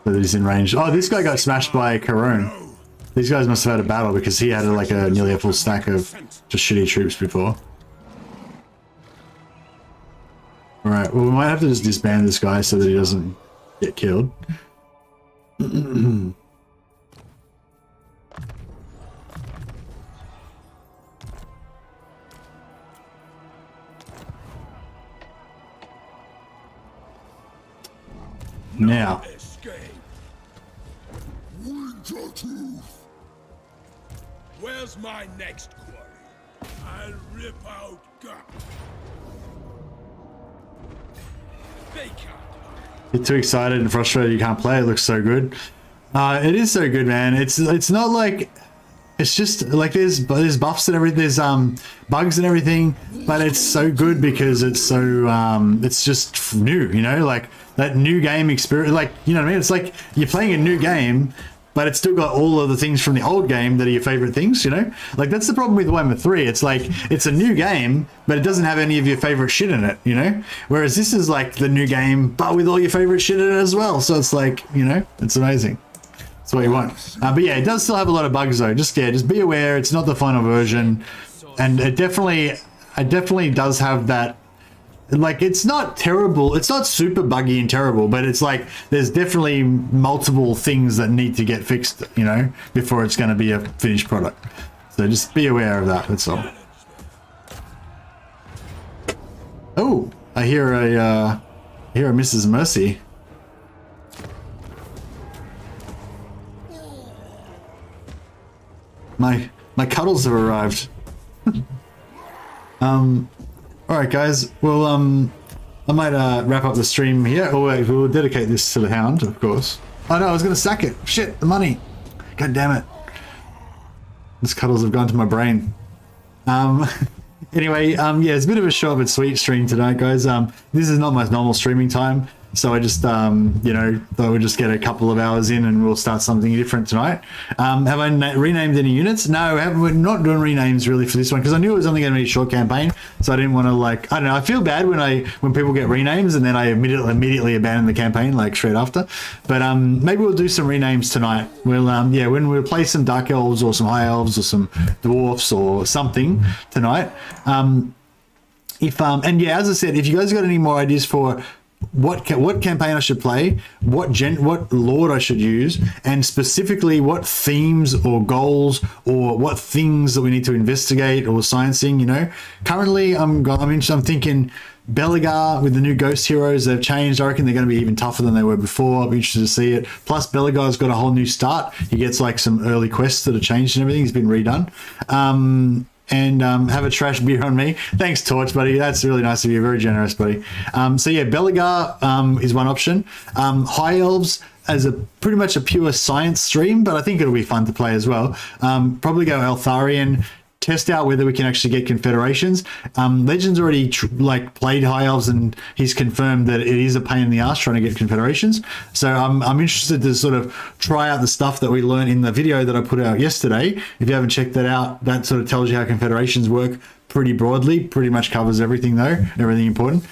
so that he's in range. Oh, this guy got smashed by Carone. These guys must have had a battle because he had like a nearly a full stack of just shitty troops before. All right. Well, we might have to just disband this guy so that he doesn't get killed. Now, Where's my next quarry? I'll rip out guts. They can't. Get too excited and frustrated you can't play. It looks so good. It is so good, man. It's not like, it's just like there's buffs and everything, there's bugs and everything, but it's so good because it's so it's just new, you know, like that new game experience, like, you know what I mean? It's like you're playing a new game, but it's still got all of the things from the old game that are your favorite things, you know? Like that's the problem with Warhammer 3. It's like it's a new game, but it doesn't have any of your favorite shit in it, you know? Whereas this is like the new game, but with all your favorite shit in it as well. So it's like, you know, it's amazing. That's what you want. But yeah, it does still have a lot of bugs though. Just be aware, it's not the final version, and it definitely does have that. Like it's not terrible, it's not super buggy and terrible, but it's like there's definitely multiple things that need to get fixed, you know, before it's going to be a finished product. So just be aware of that. That's all. Oh, I hear a Mrs. Mercy. My cuddles have arrived. All right, guys. Well, I might wrap up the stream here. Oh wait, we'll dedicate this to the Hound, of course. Oh no, I was gonna sack it. Shit, the money. God damn it. These cuddles have gone to my brain. Anyway, yeah, it's a bit of a short but sweet stream tonight, guys. This is not my normal streaming time. So I just, you know, thought we'd just get a couple of hours in and we'll start something different tonight. Have I renamed any units? No, we're not doing renames really for this one because I knew it was only going to be a short campaign. So I didn't want to like, I don't know, I feel bad when people get renames and then I immediately abandon the campaign like straight after. But maybe we'll do some renames tonight. We'll, yeah, when we'll play some Dark Elves or some High Elves or some Dwarfs or something tonight. And yeah, as I said, if you guys got any more ideas for what campaign I should play, what lord I should use, and specifically what themes or goals or what things that we need to investigate or sciencing, you know. Currently, I'm thinking Belegar with the new ghost heroes, they've changed. I reckon they're going to be even tougher than they were before. I'll be interested to see it. Plus, Belegar's got a whole new start. He gets like some early quests that have changed and everything. He's been redone. And have a trash beer on me. Thanks, Torch, buddy. That's really nice of you. Very generous, buddy. So yeah, Belegar is one option. High Elves as a pretty much a pure science stream, but I think it'll be fun to play as well. Probably go Eltharion. Test out whether we can actually get confederations. Legends already played High Elves and he's confirmed that it is a pain in the ass trying to get confederations. So I'm interested to sort of try out the stuff that we learned in the video that I put out yesterday. If you haven't checked that out, that sort of tells you how confederations work pretty broadly, pretty much covers everything though, everything important.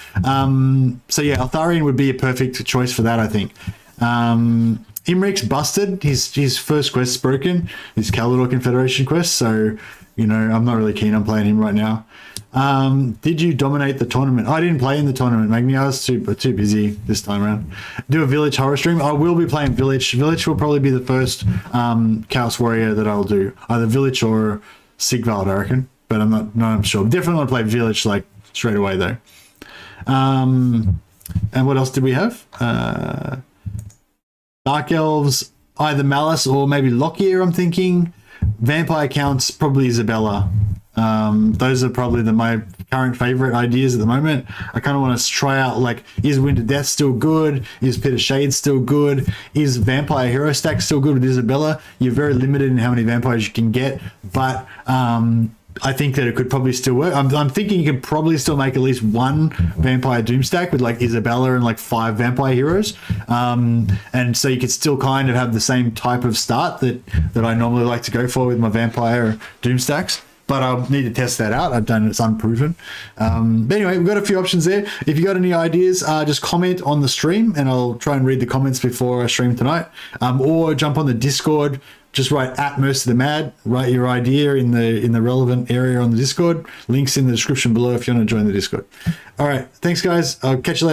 So yeah, Eltharion would be a perfect choice for that, I think. Imric's busted. His first quest's broken. His Kalador Confederation quest. So, you know, I'm not really keen on playing him right now. Did you dominate the tournament? I didn't play in the tournament, Magni. I was too busy this time around. Do a Village horror stream. I will be playing Village. Village will probably be the first Chaos Warrior that I'll do. Either Village or Sigvald, I reckon. But I'm sure. Definitely want to play Village like straight away though. And what else did we have? Dark Elves, either Malice or maybe Lockyer, I'm thinking. Vampire counts, probably Isabella. Those are probably my current favorite ideas at the moment. I kind of want to try out, like, is Winter Death still good? Is Pit of Shade still good? Is Vampire Hero Stack still good with Isabella? You're very limited in how many vampires you can get, but I think that it could probably still work. I'm thinking you could probably still make at least one Vampire Doom stack with like Isabella and like 5 Vampire Heroes. And so you could still kind of have the same type of start that I normally like to go for with my Vampire Doom stacks. But I'll need to test that out. I've done it, it's unproven. But anyway, we've got a few options there. If you got any ideas, just comment on the stream and I'll try and read the comments before I stream tonight. Or jump on the Discord. Just write at Mercy the Mad, write your idea in the relevant area on the Discord. Links in the description below if you want to join the Discord. All right, thanks guys. I'll catch you later.